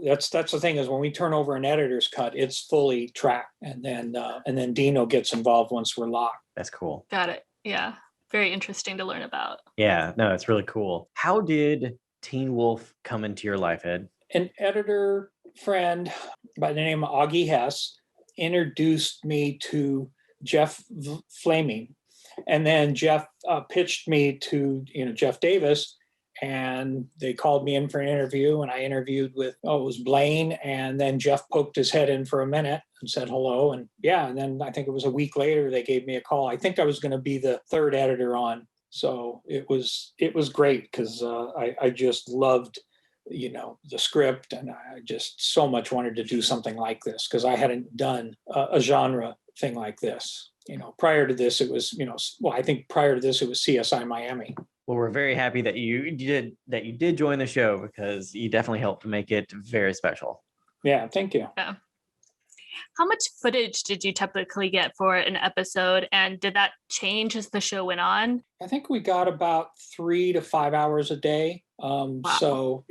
S3: that's the thing is when we turn over an editor's cut, it's fully tracked, and then Dino gets involved once we're locked.
S1: That's cool.
S5: Got it. Yeah. Very interesting to learn about.
S1: Yeah, no, it's really cool. How did Teen Wolf come into your life, Ed?
S3: An editor friend by the name of Augie Hess introduced me to Jeff Flaming. And then Jeff pitched me to, Jeff Davis, and they called me in for an interview, and I interviewed with, it was Blaine. And then Jeff poked his head in for a minute and said hello. And and then I think it was a week later, they gave me a call. I think I was going to be the 3rd editor on. So it was great because I just loved, the script, and I just so much wanted to do something like this because I hadn't done a genre thing like this. Prior to this, it was, I think prior to this, it was CSI Miami.
S1: Well, we're very happy that you did join the show because you definitely helped make it very special.
S3: Yeah, thank you.
S5: Yeah. How much footage did you typically get for an episode, and did that change as the show went on?
S3: I think we got about 3 to 5 hours a day.
S5: Wow.
S3: So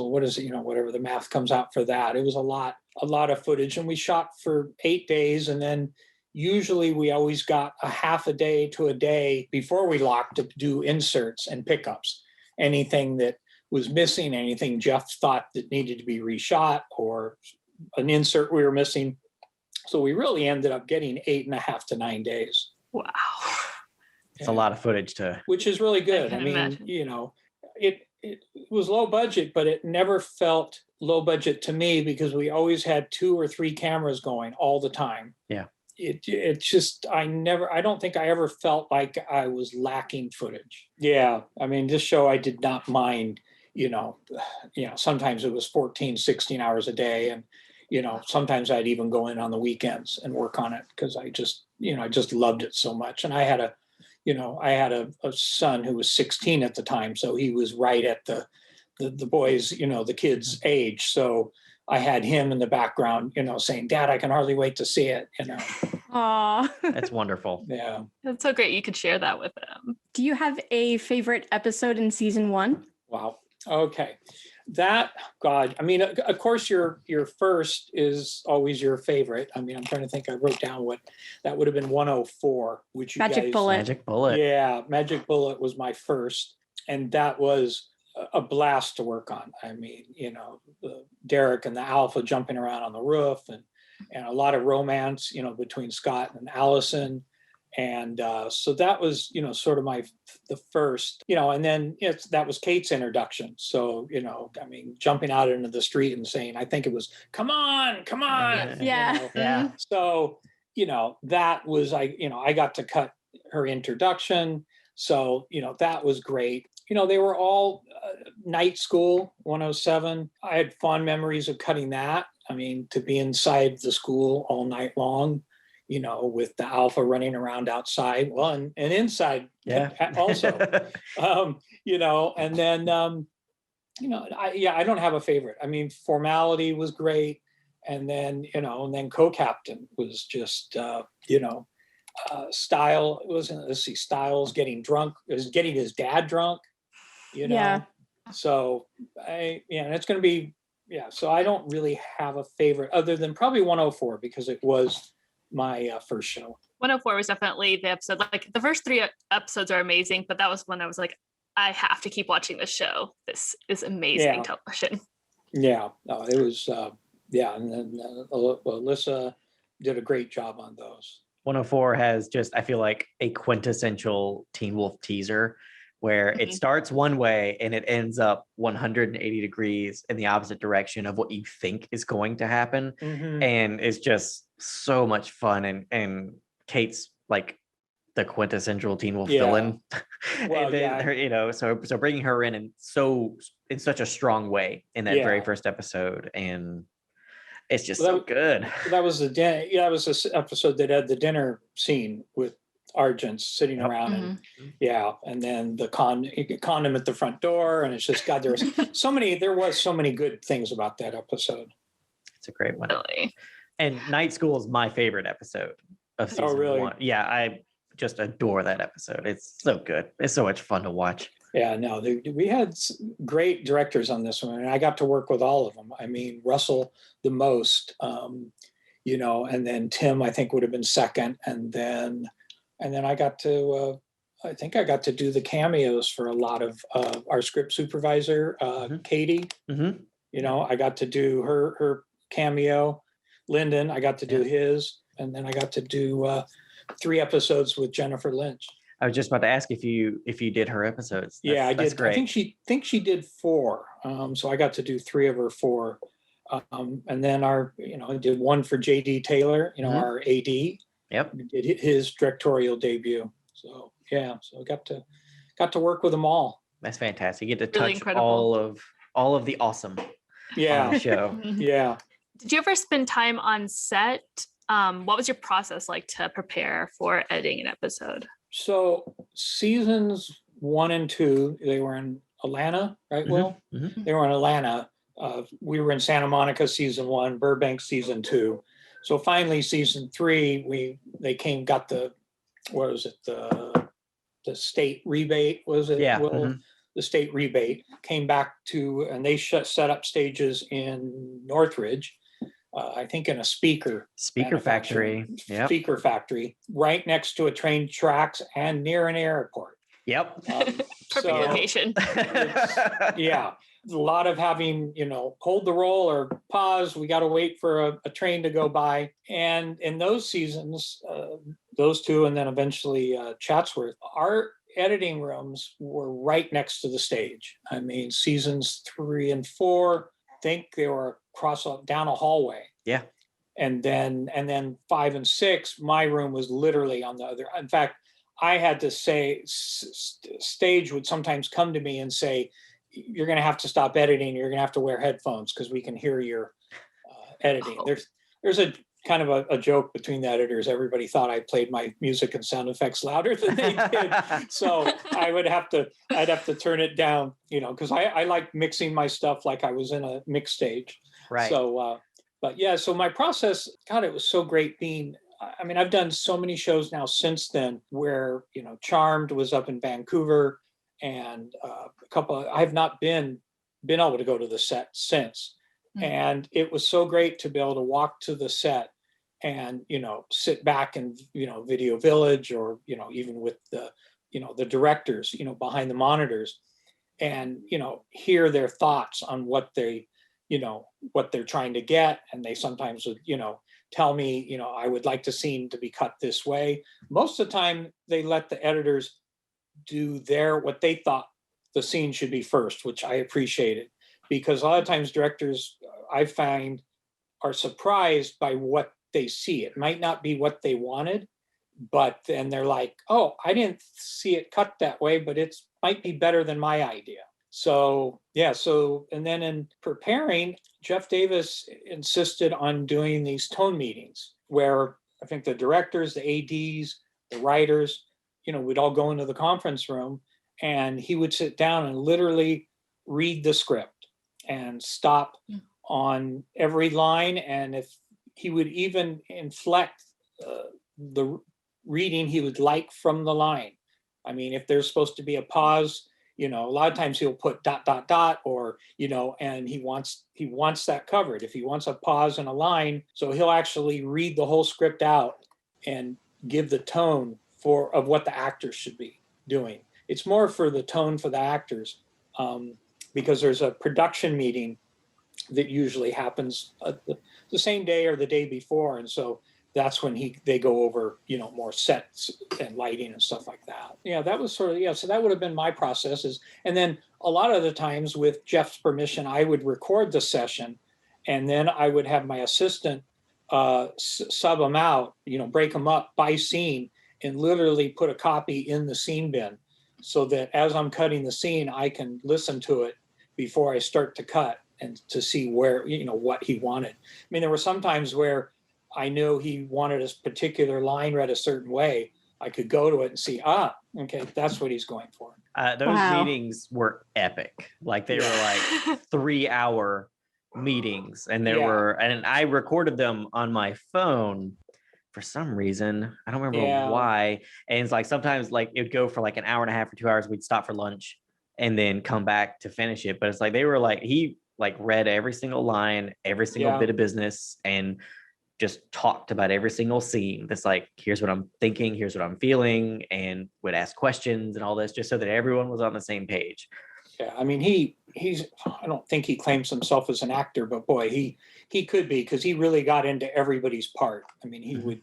S3: what is it, whatever the math comes out for that. It was a lot of footage, and we shot for 8 days, and then usually we always got a half a day to a day before we locked to do inserts and pickups. Anything that was missing, anything Jeff thought that needed to be reshot, or an insert we were missing. So we really ended up getting 8.5 to 9 days.
S5: Wow.
S1: It's a lot of footage
S3: which is really good. I mean,
S5: imagine.
S3: It was low budget, but it never felt low budget to me because we always had 2 or 3 cameras going all the time.
S1: Yeah.
S3: It just, I don't think I ever felt like I was lacking footage. Yeah. I mean, this show, I did not mind, sometimes it was 14, 16 hours a day. And, sometimes I'd even go in on the weekends and work on it because I just loved it so much. And I had a son who was 16 at the time. So he was right at the boys, the kids' age. So I had him in the background, saying, "Dad, I can hardly wait to see it."
S2: Aw.
S1: That's wonderful.
S3: Yeah.
S5: That's so great. You could share that with them.
S2: Do you have a favorite episode in season 1?
S3: Wow. Okay. God, I mean, of course, your first is always your favorite. I mean, I'm trying to think. I wrote down what that would have been 104, which you
S2: Magic
S3: guys,
S2: Bullet.
S1: Magic Bullet.
S3: Yeah, Magic Bullet was my first, and that was a blast to work on. I mean, Derek and the Alpha jumping around on the roof, and a lot of romance, between Scott and Allison. And so that was, sort of the first, and then that was Kate's introduction. So, I mean, jumping out into the street and saying, I think it was, come on.
S2: Yeah.
S1: Yeah.
S3: So, that was, I got to cut her introduction. So, that was great. They were all night school, 107. I had fond memories of cutting that. I mean, to be inside the school all night long, with the Alpha running around outside, well, and inside also, and then, I don't have a favorite. I mean, Formality was great. And then, and then Co-Captain was just, Stiles getting drunk, getting his dad drunk,
S2: Yeah.
S3: So and it's going to be, so I don't really have a favorite other than probably 104 because it was my first show.
S5: 104 was definitely the episode. Like the first 3 episodes are amazing, but that was when I was like, I have to keep watching this show. This is amazing television.
S3: Yeah, it was, and then Alyssa did a great job on those.
S1: 104 has just, I feel like, a quintessential Teen Wolf teaser where it starts one way and it ends up 180 degrees in the opposite direction of what you think is going to happen.
S3: Mm-hmm.
S1: And it's just so much fun. And Kate's like the quintessential Teen Wolf villain.
S3: Well,
S1: and then her, so bringing her in and in such a strong way in that very first episode. And it's just so good.
S3: That was that was this episode that had the dinner scene with Argents sitting around and and then the condom at the front door, and it's just God, there was so many good things about that episode.
S1: It's a great one.
S5: Really?
S1: And Night School is my favorite episode of season 1. Yeah, I just adore that episode. It's so good. It's so much fun to watch.
S3: Yeah, no, we had great directors on this one, and I got to work with all of them. I mean, Russell the most, you know, and then Tim, I think, would have been second, and then I got to, I think I got to do the cameos for a lot of our script supervisor, Katie.
S1: Mm-hmm.
S3: You know, I got to do her cameo. Lyndon, I got to do his, and then I got to do 3 episodes with Jennifer Lynch.
S1: I was just about to ask if you did her episodes.
S3: Yeah, I
S1: that's
S3: did.
S1: Great.
S3: I think she did 4. So I got to do 3 of her 4. And then I did one for JD Taylor, our AD.
S1: Yep.
S3: Did his directorial debut. So yeah, so I got to work with them all.
S1: That's fantastic. You get to
S5: Really
S1: touch
S5: incredible.
S1: all of the awesome
S3: Yeah.
S1: on the show.
S3: Yeah.
S5: Did you ever spend time on set? What was your process like to prepare for editing an episode?
S3: So seasons 1 and 2, they were in Atlanta, right, Will?
S1: Mm-hmm.
S3: They were in Atlanta. We were in Santa Monica season 1, Burbank season 2. So finally season 3, they got the, what was it, the state rebate, was it?
S1: Yeah.
S3: Will?
S1: Mm-hmm.
S3: The state rebate came back to, and they set up stages in Northridge, I think in a speaker
S1: factory. Yep.
S3: Speaker factory, right next to a train tracks and near an airport.
S1: Yep.
S5: Perfect location.
S3: Yeah. A lot of having, hold the roll or pause. We got to wait for a train to go by. And in those seasons, those 2, and then eventually Chatsworth, our editing rooms were right next to the stage. I mean, seasons 3 and 4, I think they were down a hallway.
S1: Yeah.
S3: And then 5 and 6, my room was literally on the other. In fact, I had to say, stage would sometimes come to me and say, you're going to have to stop editing. You're going to have to wear headphones because we can hear your editing.
S5: Oh.
S3: There's a kind of a joke between the editors. Everybody thought I played my music and sound effects louder than they did. So I'd have to turn it down, because I like mixing my stuff like I was in a mix stage.
S1: Right.
S3: So, but yeah, so my process, God, it was so great I've done so many shows now since then where, Charmed was up in Vancouver, and I have not been able to go to the set since. Mm-hmm. And it was so great to be able to walk to the set and, sit back in, Video Village, or, even with the directors, behind the monitors, and, hear their thoughts on what they're trying to get. And they sometimes would, tell me, I would like the scene to be cut this way. Most of the time they let the editors do what they thought the scene should be first, which I appreciated, because a lot of times directors, I find, are surprised by what they see. It might not be what they wanted, but then they're like, oh, I didn't see it cut that way, but it might be better than my idea. So, yeah. And then in preparing, Jeff Davis insisted on doing these tone meetings where I think the directors, the ADs, the writers, we'd all go into the conference room, and he would sit down and literally read the script and stop on every line. And if he would even inflect the reading he would like from the line. I mean, if there's supposed to be a pause, a lot of times he'll put ... or, and he wants that covered. If he wants a pause in a line, so he'll actually read the whole script out and give the tone of what the actors should be doing. It's more for the tone for the actors, because there's a production meeting that usually happens the same day or the day before. And so that's when they go over, more sets and lighting and stuff like that. Yeah, that was sort of, so that would have been my processes. And then a lot of the times, with Jeff's permission, I would record the session, and then I would have my assistant sub them out, break them up by scene, and literally put a copy in the scene bin, so that as I'm cutting the scene, I can listen to it before I start to cut, and to see where, what he wanted. I mean, there were some times where I knew he wanted a particular line read a certain way. I could go to it and see, okay, that's what he's going for.
S1: Those meetings were epic. Like, they were like 3-hour meetings, and and I recorded them on my phone. for some reason. I don't remember
S3: Yeah.
S1: why. And it's like sometimes like it'd go for like an hour and a half or 2 hours. We'd stop for lunch and then come back to finish it. But it's like they were like, he like read every single line, every single
S3: Yeah.
S1: bit of business, and just talked about every single scene. That's like, here's what I'm thinking, here's what I'm feeling, and would ask questions and all this just so that everyone was on the same page.
S3: Yeah, I mean, he's I don't think he claims himself as an actor, but boy, he could be, because he really got into everybody's part. I mean, he would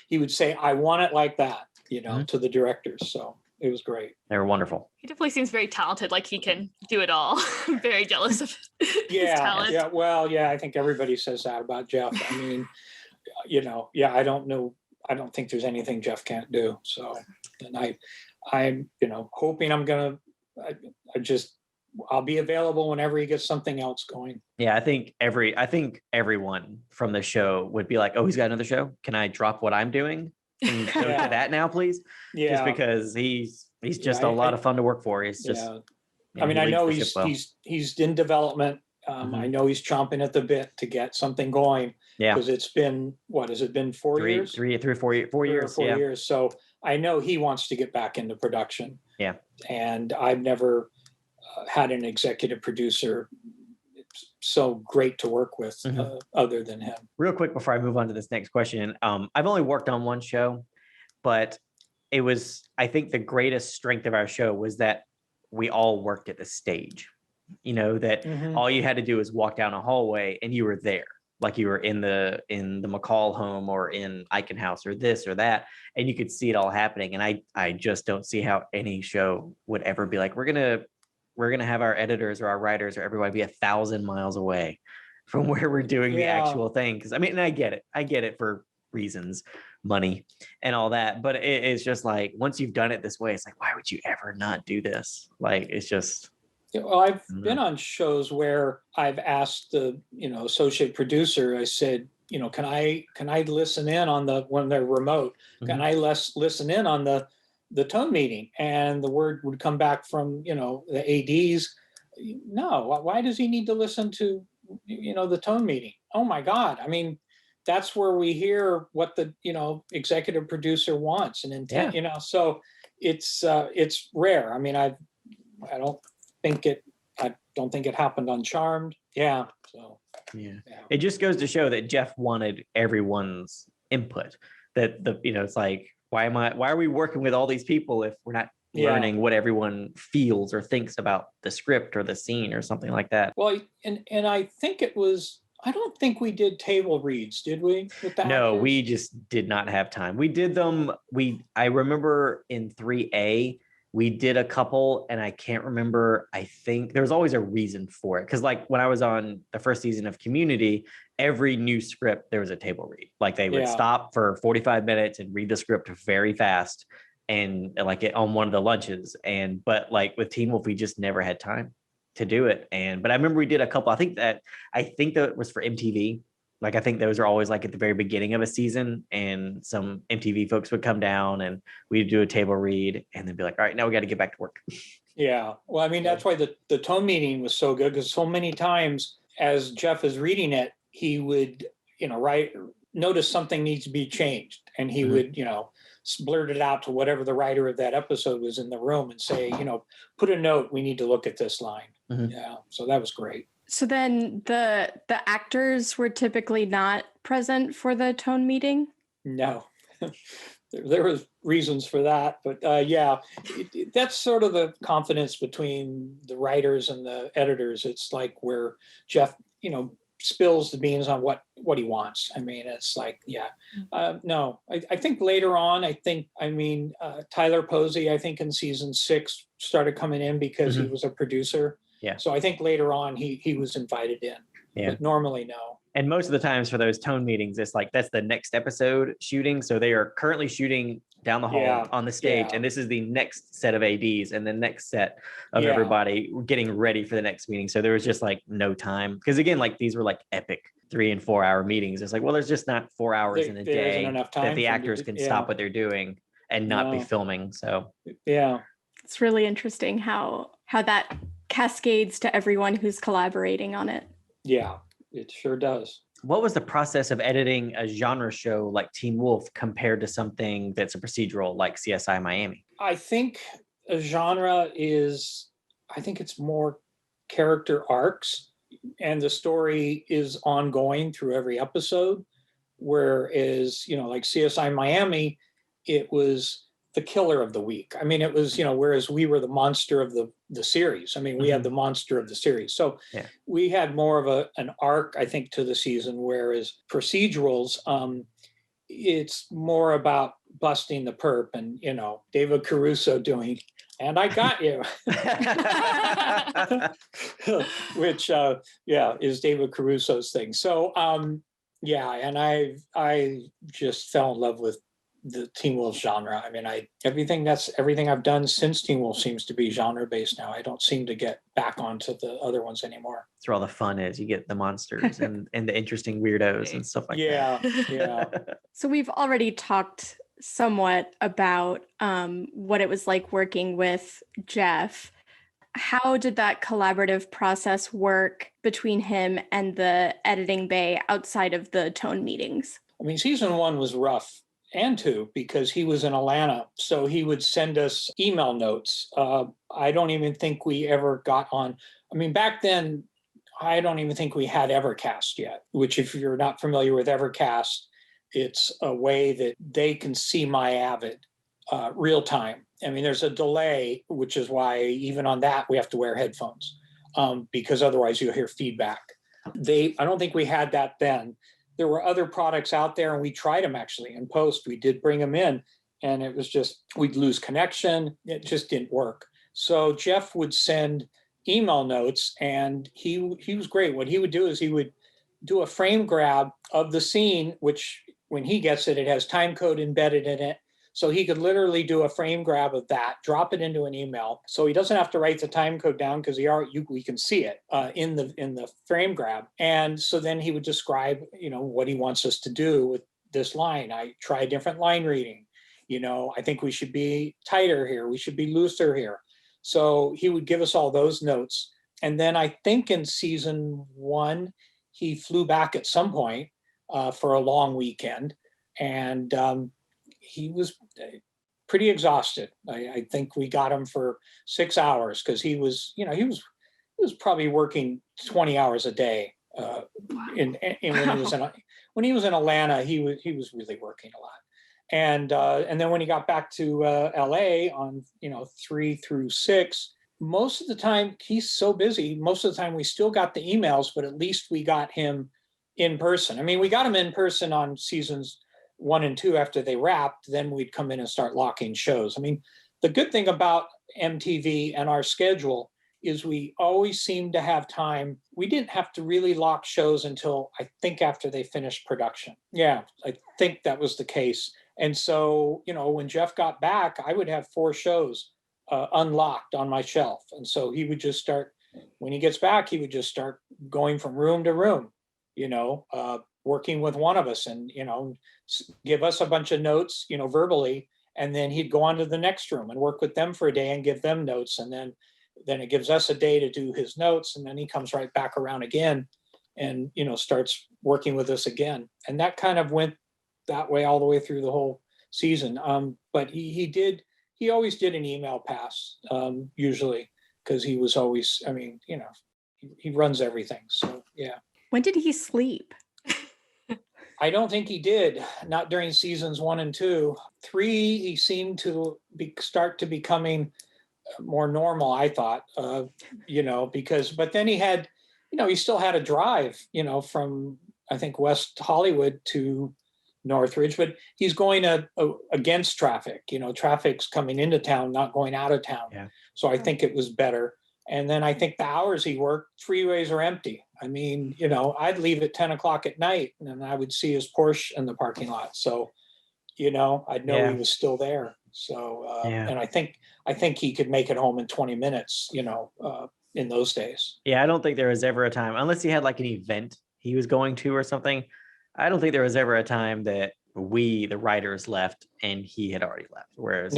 S3: he would say, I want it like that, to the directors. So it was great.
S1: They were wonderful.
S5: He definitely seems very talented, like he can do it all. I'm very jealous of his talent.
S3: Yeah, well, yeah, I think everybody says that about Jeff. I mean, I don't know. I don't think there's anything Jeff can't do. So, and I'm hoping I'll be available whenever he gets something else going.
S1: Yeah, I think everyone from the show would be like, oh, he's got another show. Can I drop what I'm doing and go to that now, please?
S3: Yeah,
S1: just because he's just a lot of fun to work for. He's just.
S3: I mean, I
S1: leads
S3: know
S1: the ship well.
S3: he's in development. I know he's chomping at the bit to get something going.
S1: Yeah,
S3: because it's been, what has it been, 4 years?
S1: 4 years. 4 years.
S3: 4 years. So I know he wants to get back into production.
S1: Yeah,
S3: and I've never had an executive producer so great to work with other than him.
S1: Real quick before I move on to this next question, I've only worked on one show, but it was, I think the greatest strength of our show was that we all worked at the stage. That all you had to do was walk down a hallway and you were there. Like you were in the McCall home or in Icon House or this or that, and you could see it all happening. And I just don't see how any show would ever be like, we're gonna have our editors or our writers or everybody be 1,000 miles away from where we're doing the actual thing. Because I mean, and I get it for reasons, money and all that, but it's just like, once you've done it this way, it's like, why would you ever not do this? Like, it's just.
S3: Well, I've been on shows where I've asked the associate producer. I said, can I listen in on when they're remote? Can I listen in on the tone meeting? And the word would come back from the ads. No, why does he need to listen to the tone meeting? Oh my God! I mean, that's where we hear what the executive producer wants and intent. So it's rare. I mean, I don't think it happened on Charmed. Yeah. So
S1: It just goes to show that Jeff wanted everyone's input. That it's like, why are we working with all these people if we're not learning what everyone feels or thinks about the script or the scene or something like that?
S3: Well, and I think I don't think we did table reads, did we?
S1: No, we just did not have time. We did them. I remember in 3A, we did a couple, and I can't remember. I think there was always a reason for it. Because like when I was on the first season of Community, every new script, there was a table read. Like they would stop for 45 minutes and read the script very fast and like on one of the lunches. But like with Teen Wolf, we just never had time to do it. But I remember we did a couple. I think that was for MTV. Like, I think those are always like at the very beginning of a season, and some MTV folks would come down and we'd do a table read and then be like, all right, now we got to get back to work.
S3: Yeah. Well, I mean, that's why the tone meeting was so good, because so many times as Jeff is reading it, he would, notice something needs to be changed. And he would, blurt it out to whatever the writer of that episode was in the room and say, put a note, we need to look at this line. Yeah. So that was great.
S2: So then the actors were typically not present for the tone meeting?
S3: No, there was reasons for that, but that's sort of the confidence between the writers and the editors. It's like where Jeff, spills the beans on what he wants. I mean, it's like, no, I think later on, Tyler Posey, I think in season 6 started coming in because he was a producer. Yeah. So I think later on he was invited in. Yeah. But normally, no.
S1: And most of the times for those tone meetings, it's like that's the next episode shooting. So they are currently shooting down the hall on the stage, and this is the next set of ADs and the next set of everybody getting ready for the next meeting. So there was just like no time, because again, like these were like epic 3 and 4 hour meetings. It's like, well, there's just not 4 hours in a day that the actors can stop what they're doing and not be filming. So
S2: it's really interesting how that cascades to everyone who's collaborating on it.
S3: Yeah, it sure does.
S1: What was the process of editing a genre show like Teen Wolf compared to something that's a procedural like CSI Miami?
S3: I think a genre is, I think it's more character arcs, and the story is ongoing through every episode. Whereas, like CSI Miami, it was the killer of the week. I mean, it was, whereas we were the monster of the series. I mean, we had the monster of the series. So we had more of an arc, I think, to the season, whereas procedurals, it's more about busting the perp and, David Caruso doing, and I got you, which, is David Caruso's thing. So, and I just fell in love with the Teen Wolf genre. I mean, everything I've done since Teen Wolf seems to be genre based now. I don't seem to get back onto the other ones anymore.
S1: That's where all the fun is. You get the monsters and the interesting weirdos and stuff like that.
S3: Yeah.
S2: So we've already talked somewhat about what it was like working with Jeff. How did that collaborative process work between him and the editing bay outside of the tone meetings?
S3: I mean, season 1 was rough, and 2, because he was in Atlanta. So he would send us email notes. I don't even think we ever got on. I mean, back then, I don't even think we had Evercast yet, which if you're not familiar with Evercast, it's a way that they can see my Avid real time. I mean, there's a delay, which is why even on that, we have to wear headphones because otherwise you'll hear feedback. I don't think we had that then. There were other products out there and we tried them actually in post. We did bring them in and it was just, we'd lose connection. It just didn't work. So Jeff would send email notes and he was great. What he would do is he would do a frame grab of the scene, which when he gets it, it has time code embedded in it. So he could literally do a frame grab of that, drop it into an email. So he doesn't have to write the time code down because we can see it in the frame grab. And so then he would describe, what he wants us to do with this line. I try a different line reading. I think we should be tighter here. We should be looser here. So he would give us all those notes. And then I think in season 1, he flew back at some point for a long weekend. And he was pretty exhausted. I think we got him for 6 hours because he was probably working 20 hours a day. When he was in Atlanta, he was really working a lot. And then when he got back to LA on 3 through 6, most of the time he's so busy. Most of the time we still got the emails, but at least we got him in person. I mean, we got him in person on seasons 1 and 2 after they wrapped. Then we'd come in and start locking shows. I mean, the good thing about MTV and our schedule is we always seem to have time. We didn't have to really lock shows until I think after they finished production. Yeah, I think that was the case. And so, when Jeff got back, I would have 4 shows unlocked on my shelf. And so he would just start, when he gets back, he would just start going from room to room, working with one of us and, give us a bunch of notes, verbally, and then he'd go on to the next room and work with them for a day and give them notes. And then it gives us a day to do his notes. And then he comes right back around again and, starts working with us again. And that kind of went that way all the way through the whole season. But he always did an email pass, usually, because he was always, he runs everything. So, yeah.
S2: When did he sleep?
S3: I don't think he did, not during seasons 1 and 2. 3, he seemed to start to becoming more normal, I thought, but then he had, he still had a drive, from, I think, West Hollywood to Northridge, but he's going against traffic. Traffic's coming into town, not going out of town.
S1: Yeah.
S3: So I think it was better. And then I think the hours he worked, freeways are empty. I mean, I'd leave at 10 o'clock at night and I would see his Porsche in the parking lot. So, I'd know he was still there. So, and I think he could make it home in 20 minutes, in those days.
S1: Yeah, I don't think there was ever a time, unless he had like an event he was going to or something. I don't think there was ever a time that we, the writers, left and he had already left. Whereas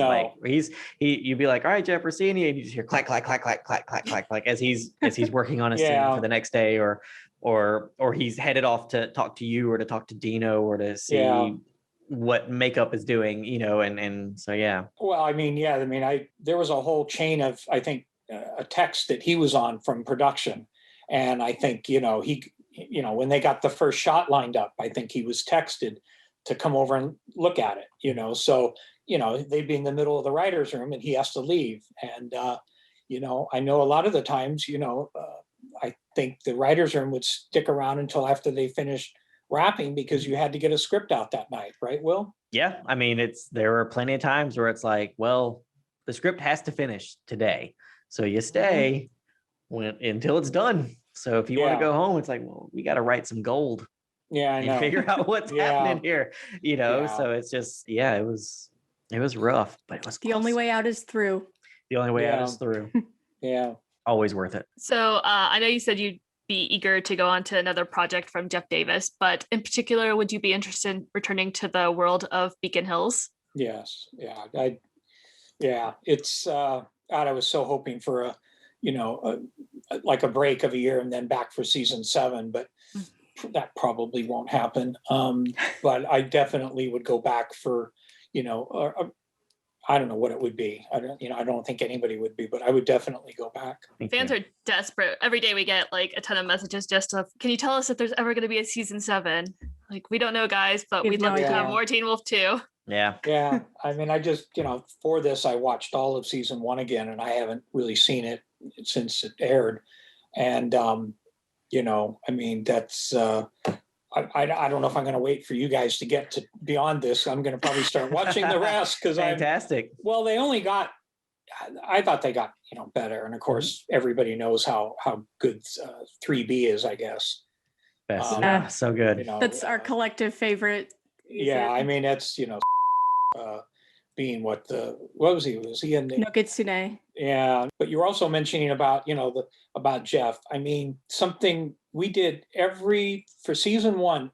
S1: you'd be like, all right, Jeff, we're seeing you. And you just hear clack, clack, clack, clack, clack, clack, clack, clack, as he's working on a scene for the next day or or he's headed off to talk to you or to talk to Dino or to see
S3: Yeah.
S1: what makeup is doing, and so yeah.
S3: Well, I mean, yeah, I mean, there was a whole chain of, I think, a text that he was on from production, and I think when they got the first shot lined up, I think he was texted to come over and look at it. So they'd be in the middle of the writer's room and he has to leave, and I know a lot of the times, I think the writer's room would stick around until after they finished wrapping because you had to get a script out that night, right, Will?
S1: Yeah, I mean, there are plenty of times where it's like, well, the script has to finish today, so you stay until it's done. So if you want to go home, it's like, well, we got to write some gold.
S3: Yeah, I know.
S1: And figure out what's happening here,
S3: Yeah.
S1: So it's just, it was rough, but it was
S2: The only way out is through.
S1: The only way out is through.
S3: Yeah.
S1: Always worth it.
S5: So I know you said you'd be eager to go on to another project from Jeff Davis, but in particular, would you be interested in returning to the world of Beacon Hills?
S3: Yes. Yeah. It's God, I was so hoping for like a break of a year and then back for season 7, but that probably won't happen. But I definitely would go back for, I don't know what it would be. I don't think anybody would be, but I would definitely go back.
S5: Fans are desperate. Every day we get like a ton of messages just of, can you tell us if there's ever going to be a season 7? Like, we don't know, guys, but we'd love to have more Teen Wolf 2.
S1: Yeah.
S3: Yeah. I mean, I just, for this, I watched all of season 1 again, and I haven't really seen it since it aired. And, I mean, that's, I don't know if I'm going to wait for you guys to get to beyond this. I'm going to probably start watching the rest because
S1: fantastic.
S3: Well, they only got, I thought they got, better. And of course, everybody knows how good 3B is, I guess.
S1: Best. So good.
S2: That's our collective favorite.
S3: Yeah. I mean, that's, being what was he? Was he in the
S2: Nokitsune?
S3: Yeah. But you were also mentioning about, about Jeff. I mean, something we did for season 1,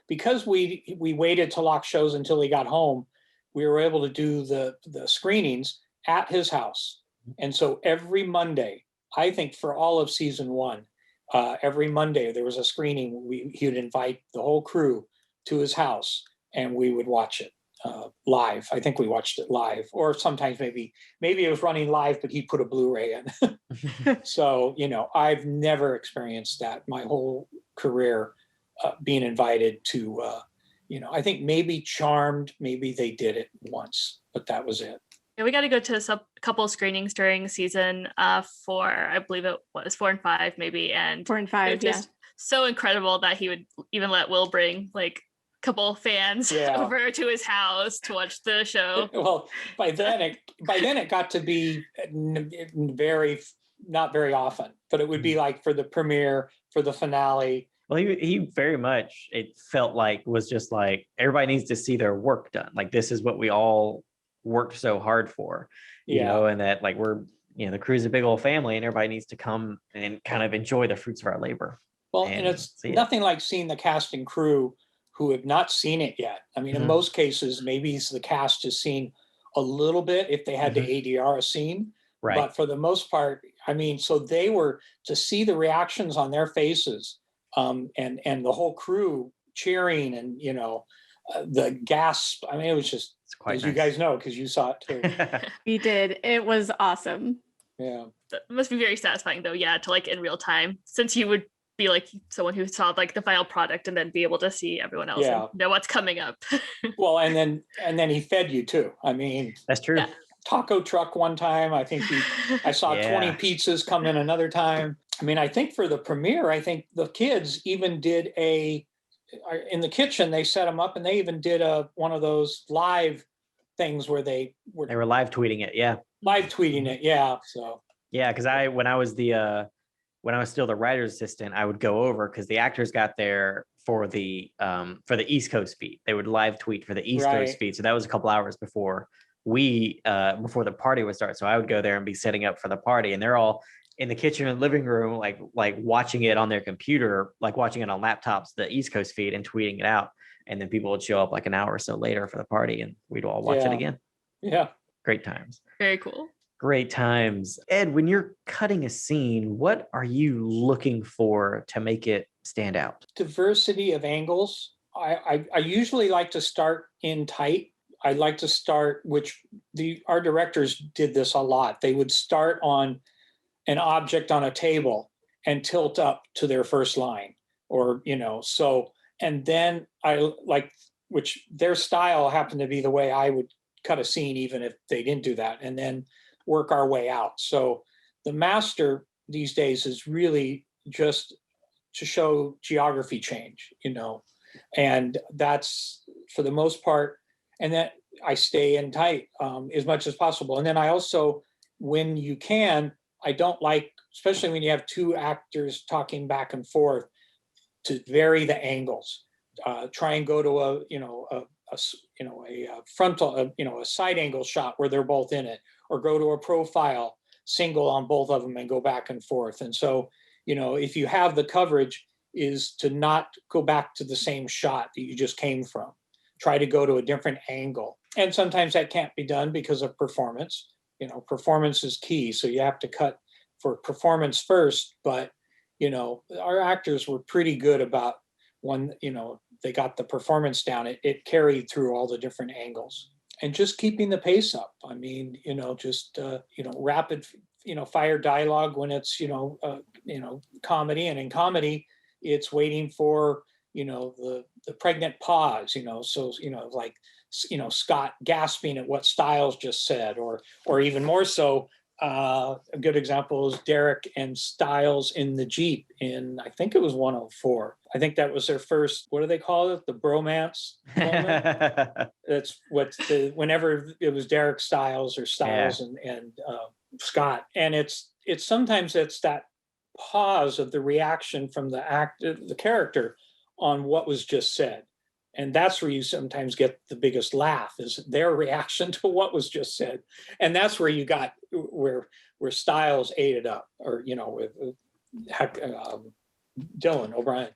S3: because we waited to lock shows until he got home, we were able to do the screenings at his house. And so every Monday, I think for all of season 1, every Monday there was a screening. He would invite the whole crew to his house and we would watch it live. I think we watched it live, or sometimes maybe it was running live, but he put a Blu-ray in. So, I've never experienced that my whole career, being invited to, I think maybe Charmed, maybe they did it once, but that was it.
S5: Yeah, we got to go to a couple screenings during season 4. I believe it was 4 and 5, maybe. And
S2: 4 and 5,
S5: just so incredible that he would even let Will bring like couple fans over to his house to watch the show.
S3: Well, by then it got to be not very often, but it would be like for the premiere, for the finale.
S1: Well, he very much, it felt like, was just like, everybody needs to see their work done. Like, this is what we all worked so hard for, and that like we're, the crew's a big old family and everybody needs to come and kind of enjoy the fruits of our labor.
S3: Well, and it's nothing like seeing the cast and crew who have not seen it yet. I mean, in most cases, maybe the cast has seen a little bit if they had to ADR a scene.
S1: Right.
S3: But for the most part, I mean, so they were to see the reactions on their faces, and the whole crew cheering and, the gasp. I mean, it was just, as you guys know, because you saw it too.
S2: We did. It was awesome.
S3: Yeah.
S5: That must be very satisfying though. Yeah. To like in real time, since you would be like someone who saw like the final product and then be able to see everyone else and know what's coming up.
S3: Well, and then he fed you too. I mean,
S1: that's true.
S3: Yeah. Taco truck one time. I think I saw 20 pizzas come in another time. I mean, I think for the premiere, I think the kids even did in the kitchen, they set them up and they even did one of those live things where they were
S1: live tweeting it. Yeah.
S3: Live tweeting it. Yeah. So,
S1: yeah. Cause when I was still the writer's assistant, I would go over because the actors got there for the East Coast feed. They would live tweet for the East Coast feed. So that was a couple hours before before the party would start. So I would go there and be setting up for the party, and they're all in the kitchen and living room, like watching it on their computer, like watching it on laptops, the East Coast feed, and tweeting it out. And then people would show up like an hour or so later for the party, and we'd all watch it again.
S3: Yeah.
S1: Great times.
S5: Very cool.
S1: Great times. Ed, when you're cutting a scene, what are you looking for to make it stand out?
S3: Diversity of angles. I usually like to start in tight. I like to start, which our directors did this a lot. They would start on an object on a table and tilt up to their first line, or, so, and then I like, which their style happened to be the way I would cut a scene, even if they didn't do that, and then work our way out. So the master these days is really just to show geography change, and that's for the most part. And that I stay in tight as much as possible. And then I also, when you can, I don't like, especially when you have two actors talking back and forth, to vary the angles. Try and go to a frontal, a side angle shot where they're both in it, or go to a profile single on both of them and go back and forth. And so, if you have the coverage, is to not go back to the same shot that you just came from. Try to go to a different angle. And sometimes that can't be done because of performance. Performance is key. So you have to cut for performance first. But, our actors were pretty good about when, they got the performance down. It carried through all the different angles. And just keeping the pace up. I mean, rapid, fire dialogue when it's, comedy. And in comedy, it's waiting for, the pregnant pause, so, like, Scott gasping at what Stiles just said, or even more so, a good example is Derek and Stiles in the Jeep in, I think it was 104. I think that was their first, what do they call it? The bromance moment. That's whenever it was Derek Stiles or Stiles and Scott. And it's sometimes it's that pause of the reaction from the character on what was just said. And that's where you sometimes get the biggest laugh, is their reaction to what was just said. And that's where you got where Stiles ate it up, or, with Dylan O'Brien.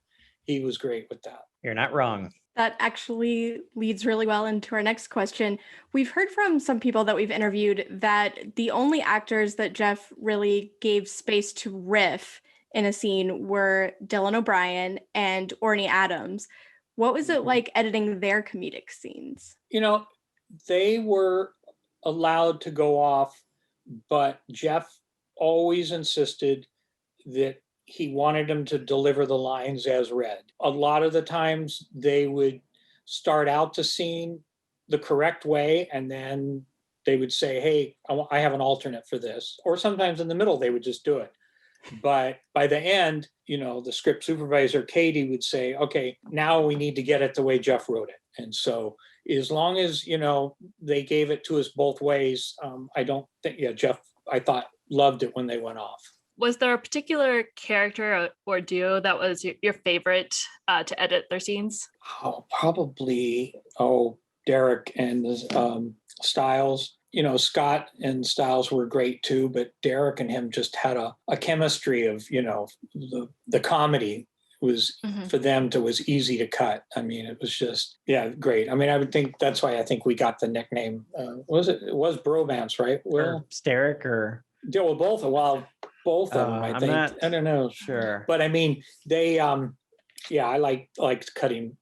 S3: He was great with that.
S1: You're not wrong.
S2: That actually leads really well into our next question. We've heard from some people that we've interviewed that the only actors that Jeff really gave space to riff in a scene were Dylan O'Brien and Orny Adams. What was it like editing their comedic scenes?
S3: They were allowed to go off, but Jeff always insisted that he wanted them to deliver the lines as read. A lot of the times they would start out the scene the correct way, and then they would say, hey, I have an alternate for this. Or sometimes in the middle, they would just do it. But by the end, the script supervisor, Katie, would say, okay, now we need to get it the way Jeff wrote it. And so as long as, they gave it to us both ways, I don't think, Jeff, I thought, loved it when they went off.
S5: Was there a particular character or duo that was your favorite to edit their scenes?
S3: Oh, probably, Derek and Stiles. Scott and Stiles were great too, but Derek and him just had a chemistry of, the comedy was for them was easy to cut. I mean, it was just, great. I mean, I would think that's why I think we got the nickname. It was bromance, right? Well,
S1: Derek or?
S3: Well, both of them, I think. I don't know.
S1: Sure.
S3: But I mean, they, I liked cutting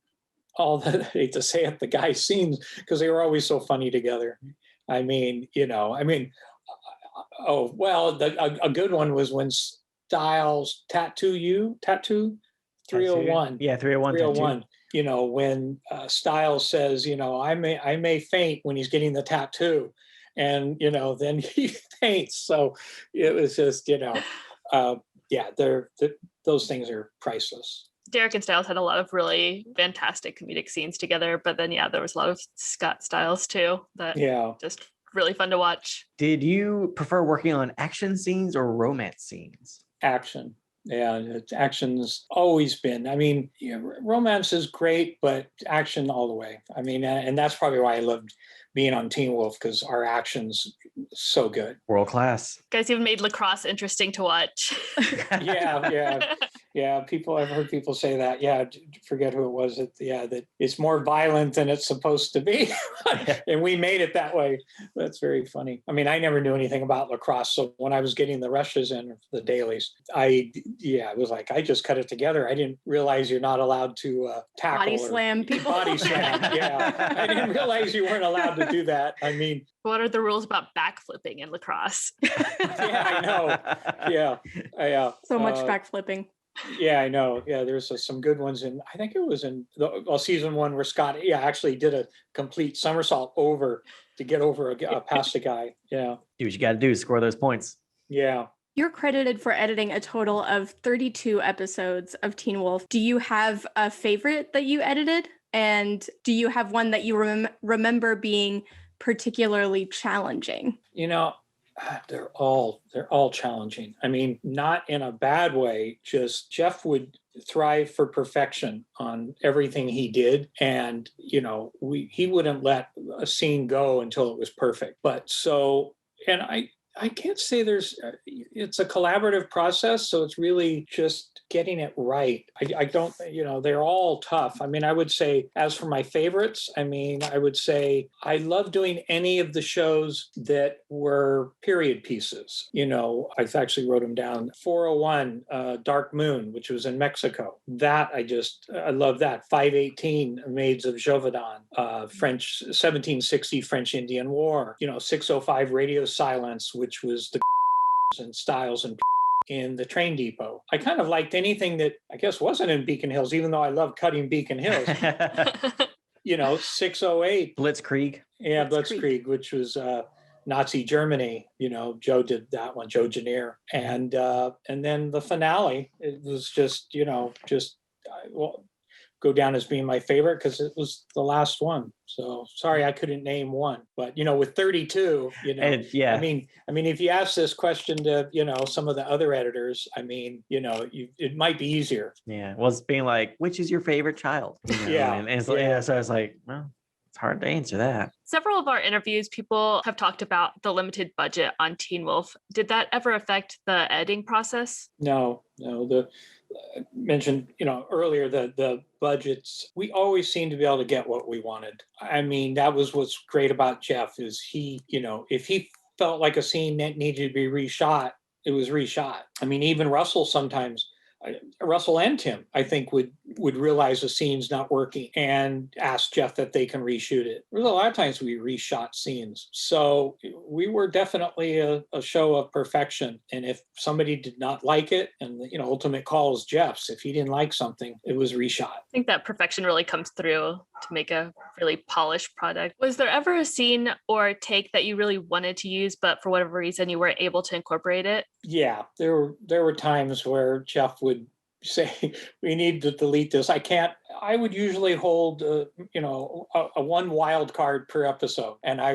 S3: all the, I hate to say it, the guys' scenes, because they were always so funny together. I mean, a good one was when Stiles tattoo 301.
S1: Yeah, 301.
S3: 301. When Stiles says, I may faint when he's getting the tattoo. And, then he faints. So it was just, those things are priceless.
S5: Derek and Stiles had a lot of really fantastic comedic scenes together, but then there was a lot of Scott Stiles too that just really fun to watch.
S1: Did you prefer working on action scenes or romance scenes?
S3: Action. Yeah, action's always been. I mean, romance is great, but action all the way. I mean, and that's probably why I loved being on Teen Wolf, because our action's so good.
S1: World class.
S5: Guys even made lacrosse interesting to watch.
S3: Yeah. I've heard people say that. Yeah, forget who it was. That it's more violent than it's supposed to be. And we made it that way. That's very funny. I mean, I never knew anything about lacrosse. So when I was getting the rushes in the dailies, it was like, I just cut it together. I didn't realize you're not allowed to tackle
S2: Body slam people.
S3: Body slam, yeah. I didn't realize you weren't allowed to do that. I mean,
S5: What are the rules about backflipping in lacrosse?
S3: yeah, I know. Yeah.
S2: So much backflipping.
S3: Yeah, I know. Yeah, there's some good ones. And I think it was in season 1 where Scott, actually did a complete somersault over to get over past a guy. Yeah.
S1: Do what you got to do, score those points.
S3: Yeah.
S2: You're credited for editing a total of 32 episodes of Teen Wolf. Do you have a favorite that you edited? And do you have one that you remember being particularly challenging?
S3: They're all challenging. I mean, not in a bad way, just Jeff would thrive for perfection on everything he did. And, he wouldn't let a scene go until it was perfect. And I can't say it's a collaborative process. So it's really just getting it right. I don't, they're all tough. I mean, I would say, as for my favorites, I would say I love doing any of the shows that were period pieces. I actually wrote them down. 401, Dark Moon, which was in Mexico. That I love that. 518, Maids of Gévaudan, French 1760 French Indian War. 605, Radio Silence, which was the and Stiles and in the train depot. I kind of liked anything that I guess wasn't in Beacon Hills, even though I love cutting Beacon Hills. 608.
S1: Blitzkrieg.
S3: Yeah, Blitzkrieg, which was Nazi Germany. Joe did that one, Joe Janier. And then the finale, it was just go down as being my favorite because it was the last one. So sorry, I couldn't name one, but with 32,
S1: yeah.
S3: I mean, if you ask this question to, some of the other editors, it might be easier.
S1: Yeah. Well, it's being like, which is your favorite child?
S3: Yeah.
S1: And it's like, so I was like, well, it's hard to answer that.
S5: Several of our interviews, people have talked about the limited budget on Teen Wolf. Did that ever affect the editing process?
S3: No. Mentioned earlier the budgets, we always seem to be able to get what we wanted. I mean, that was what's great about Jeff is he, if he felt like a scene that needed to be reshot, it was reshot. I mean, even Russell and Tim, I think, would realize the scene's not working and ask Jeff that they can reshoot it. There's a lot of times we reshot scenes. So we were definitely a show of perfection. And if somebody did not like it, and ultimate call is Jeff's, if he didn't like something, it was reshot.
S5: I think that perfection really comes through to make a really polished product. Was there ever a scene or take that you really wanted to use, but for whatever reason you weren't able to incorporate it?
S3: Yeah, there were times where Jeff would say, we need to delete this. I would usually hold, a one wild card per episode. And I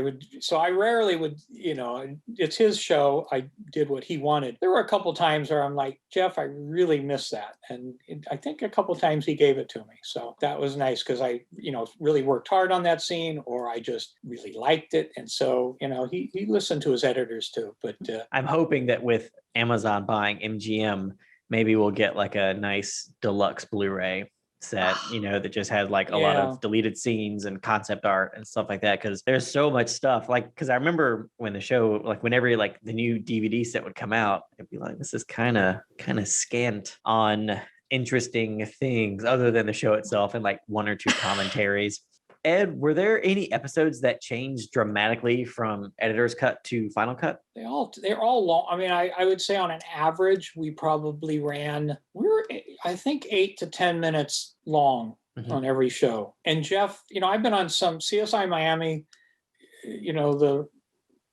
S3: rarely would, it's his show. I did what he wanted. There were a couple times where I'm like, Jeff, I really miss that. And I think a couple times he gave it to me. So that was nice because I, really worked hard on that scene, or I just really liked it. And so, he listened to his editors too. But
S1: I'm hoping that with Amazon buying MGM, maybe we'll get like a nice deluxe Blu-ray set, that just has like a lot of deleted scenes and concept art and stuff like that. Cause there's so much stuff. Cause I remember when the show, whenever the new DVD set would come out, it'd be like, this is kind of scant on interesting things other than the show itself and one or two commentaries. Ed, were there any episodes that changed dramatically from editor's cut to final cut?
S3: They're all long. I mean, I would say on an average, we probably I think 8 to 10 minutes long on every show. And Jeff, I've been on some CSI Miami, the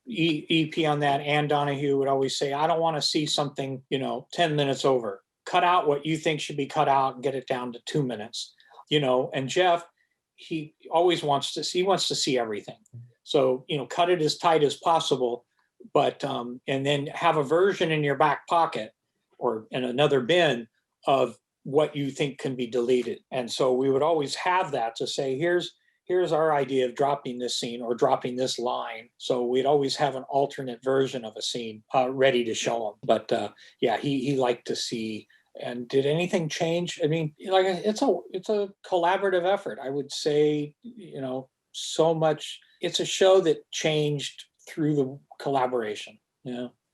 S3: EP on that, Ann Donahue would always say, I don't want to see something, 10 minutes over. Cut out what you think should be cut out and get it down to 2 minutes, and Jeff, he always wants to see everything. So, cut it as tight as possible, but, and then have a version in your back pocket or in another bin of what you think can be deleted. And so we would always have that to say, here's our idea of dropping this scene or dropping this line. So we'd always have an alternate version of a scene ready to show him. But he liked to see And did anything change? I mean, like it's a collaborative effort. I would say, so much. It's a show that changed through the collaboration.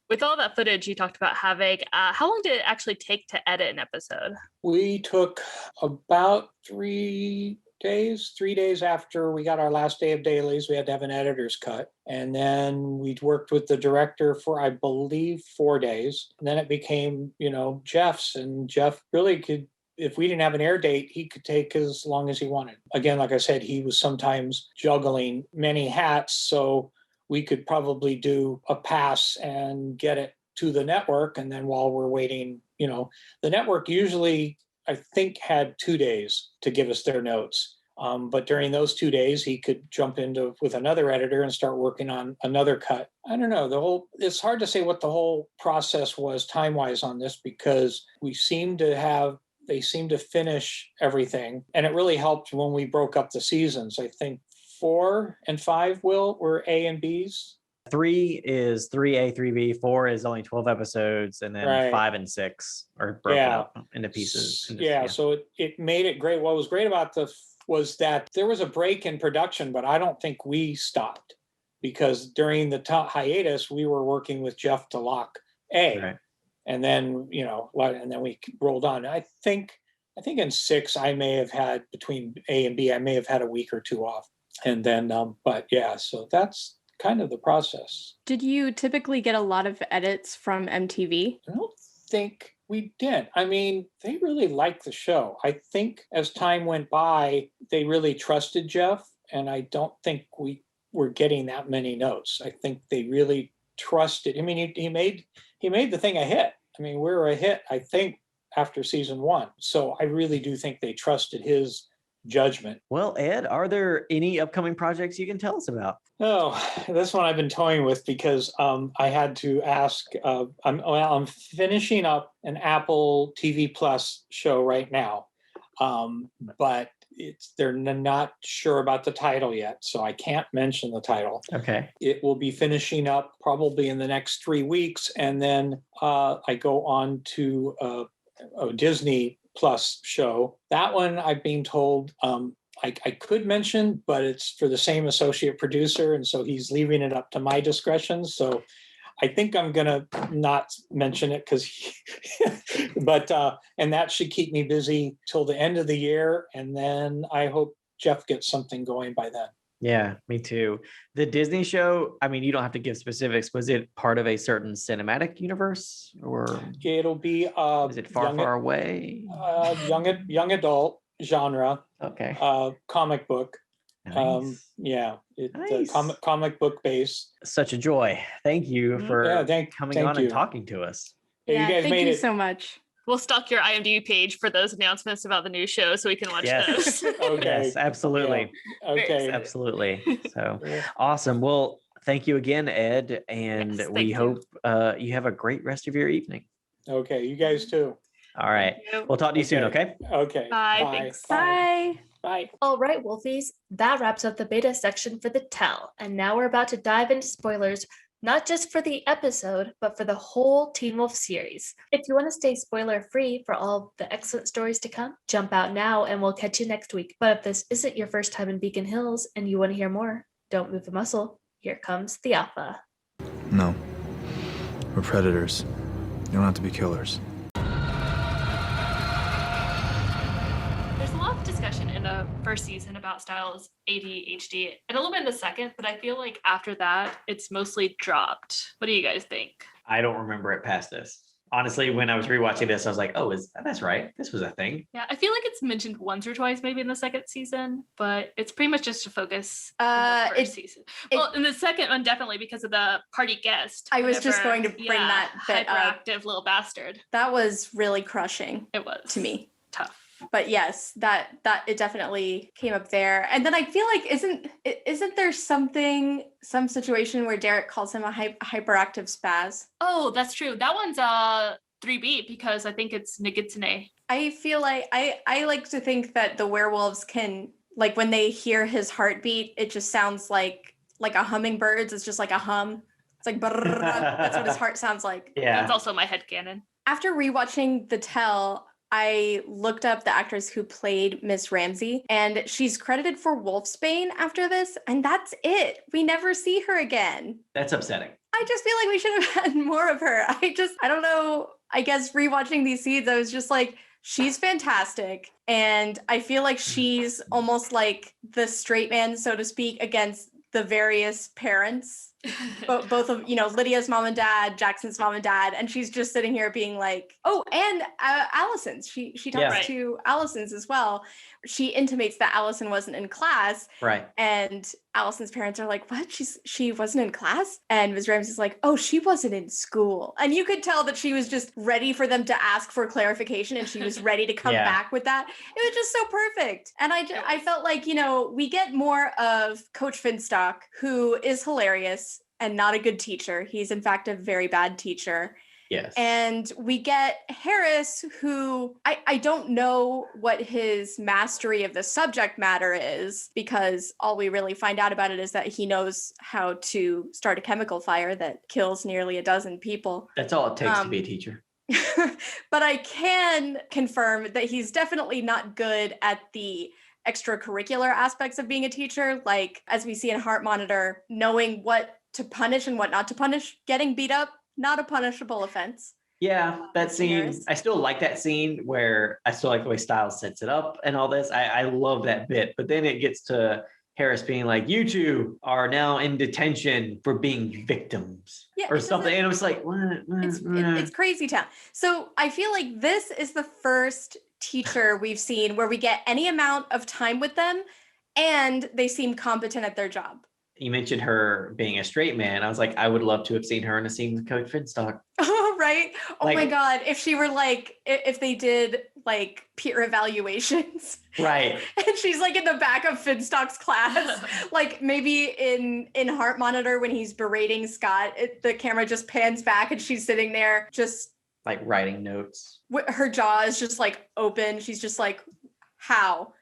S5: With all that footage you talked about having, how long did it actually take to edit an episode?
S3: We took about 3 days after we got our last day of dailies. We had to have an editor's cut. And then we worked with the director for, I believe, 4 days. And then it became, Jeff's. And Jeff really could, if we didn't have an air date, he could take as long as he wanted. Again, like I said, he was sometimes juggling many hats. So we could probably do a pass and get it to the network. And then while we're waiting, the network usually, I think, had 2 days to give us their notes. But during those 2 days, he could jump into with another editor and start working on another cut. I don't know. It's hard to say what the whole process was time-wise on this, because they seem to finish everything. And it really helped when we broke up the seasons. I think 4 and 5 were A and Bs.
S1: 3 is 3A, 3B. 4 is only 12 episodes, and then
S3: Right.
S1: 5 and 6 are broken up into pieces.
S3: So it made it great. What was great about was that there was a break in production, but I don't think we stopped, because during the hiatus we were working with Jeff to lock A,
S1: Right.
S3: and then and then we rolled on. I think in 6 I may have had, between A and B, I may have had a week or 2 off. And then, so that's kind of the process.
S2: Did you typically get a lot of edits from MTV?
S3: I don't think we did. I mean, they really liked the show. I think as time went by, they really trusted Jeff, and I don't think we were getting that many notes. I think they really trusted. I mean, he made the thing a hit. I mean, we were a hit, I think, after season 1. So I really do think they trusted his judgment.
S1: Well, Ed, are there any upcoming projects you can tell us about?
S3: Oh, this one I've been toying with, because I had to ask. I'm finishing up an Apple TV Plus show right now, but they're not sure about the title yet, so I can't mention the title.
S1: Okay.
S3: It will be finishing up probably in the next 3 weeks, and then I go on to a Disney Plus show. That one, I've been told, I could mention, but it's for the same associate producer, and so he's leaving it up to my discretion. So I think I'm gonna not mention it, and that should keep me busy till the end of the year, and then I hope Jeff gets something going by then.
S1: Yeah, me too. The Disney show, I mean, you don't have to give specifics. Was it part of a certain cinematic universe, or
S3: It'll be
S1: is it far away?
S3: Young adult genre.
S1: Okay.
S3: Comic book.
S1: Nice.
S3: Nice. Comic book base.
S1: Such a joy. Thank you for coming on
S3: you.
S1: and talking to us.
S3: Yeah, you guys
S2: thank
S3: made
S2: you
S3: it.
S2: so much.
S5: We'll stalk your IMDb page for those announcements about the new show so we can watch
S1: Yes.
S5: those.
S3: Okay.
S1: Yes, absolutely.
S3: Yeah. Okay.
S1: Absolutely. So
S3: Yeah.
S1: awesome. Well, thank you again, Ed. And
S5: Yes,
S1: we
S5: thank you.
S1: hope you have a great rest of your evening.
S3: Okay. You guys too.
S1: All right. We'll talk to you soon, okay?
S3: Okay.
S5: Bye, thanks.
S2: Bye.
S3: Bye.
S4: All right, Wolfies, that wraps up the beta section for The Tell. And now we're about to dive into spoilers, not just for the episode, but for the whole Teen Wolf series. If you want to stay spoiler-free for all the excellent stories to come, jump out now and we'll catch you next week. But if this isn't your first time in Beacon Hills and you want to hear more, don't move a muscle. Here comes the Alpha.
S7: No. We're predators. You don't have to be killers.
S5: There's a lot of discussion in the first season about Stiles' ADHD and a little bit in the second, but I feel like after that, it's mostly dropped. What do you guys think?
S1: I don't remember it past this. Honestly, when I was rewatching this, I was like, oh, that's right. This was a thing.
S5: Yeah, I feel like it's mentioned once or twice maybe in the second season, but it's pretty much just a focus in the first season. Well, in the second one, definitely because of the party guest.
S2: I was just going to bring that bit up.
S5: Hyperactive little bastard.
S2: That was really crushing
S5: It was.
S2: to me.
S5: Tough.
S2: But yes, that it definitely came up there. And then I feel like isn't there some situation where Derek calls him a hyperactive spaz?
S5: Oh, that's true. That one's 3B because I think it's Nagitsune.
S2: I feel like I like to think that the werewolves can, like, when they hear his heartbeat, it just sounds like a hummingbird's. It's just like a hum. It's like brrr, that's what his heart sounds like.
S1: Yeah.
S5: That's also my headcanon.
S2: After rewatching The Tell, I looked up the actress who played Miss Ramsey, and she's credited for Wolfsbane after this, and that's it. We never see her again.
S1: That's upsetting.
S2: I just feel like we should have had more of her. I don't know. I guess rewatching these scenes, I was just like, she's fantastic. And I feel like she's almost like the straight man, so to speak, against the various parents. Both of, Lydia's mom and dad, Jackson's mom and dad, and she's just sitting here being like, oh, and Allison's. She talks to Allison's as well. She intimates that Allison wasn't in class.
S1: Right.
S2: And Allison's parents are like, what? She wasn't in class? And Ms. Ramsey's like, oh, she wasn't in school. And you could tell that she was just ready for them to ask for clarification, and she was ready to come back with that. It was just so perfect. And I felt like, we get more of Coach Finstock, who is hilarious and not a good teacher. He's in fact a very bad teacher.
S1: Yes.
S2: And we get Harris, who I don't know what his mastery of the subject matter is, because all we really find out about it is that he knows how to start a chemical fire that kills nearly a dozen people.
S1: That's all it takes to be a teacher.
S2: But I can confirm that he's definitely not good at the extracurricular aspects of being a teacher. Like, as we see in Heart Monitor, knowing what to punish and what not to punish. Getting beat up, not a punishable offense.
S1: Yeah, that scene, I still like that scene where I still like the way Stiles sets it up and all this. I love that bit. But then it gets to Harris being like, you two are now in detention for being victims or something. And it was like, what?
S2: It's crazy town. So I feel like this is the first teacher we've seen where we get any amount of time with them and they seem competent at their job.
S1: You mentioned her being a straight man. I was like, I would love to have seen her in a scene with Coach Finstock.
S2: Oh, right. Oh
S1: like,
S2: my God. If she were like, if they did like peer evaluations.
S1: Right.
S2: And she's like in the back of Finstock's class, like maybe in Heart Monitor when he's berating Scott, the camera just pans back and she's sitting there just
S1: like writing notes.
S2: Her jaw is just like open. She's just like, how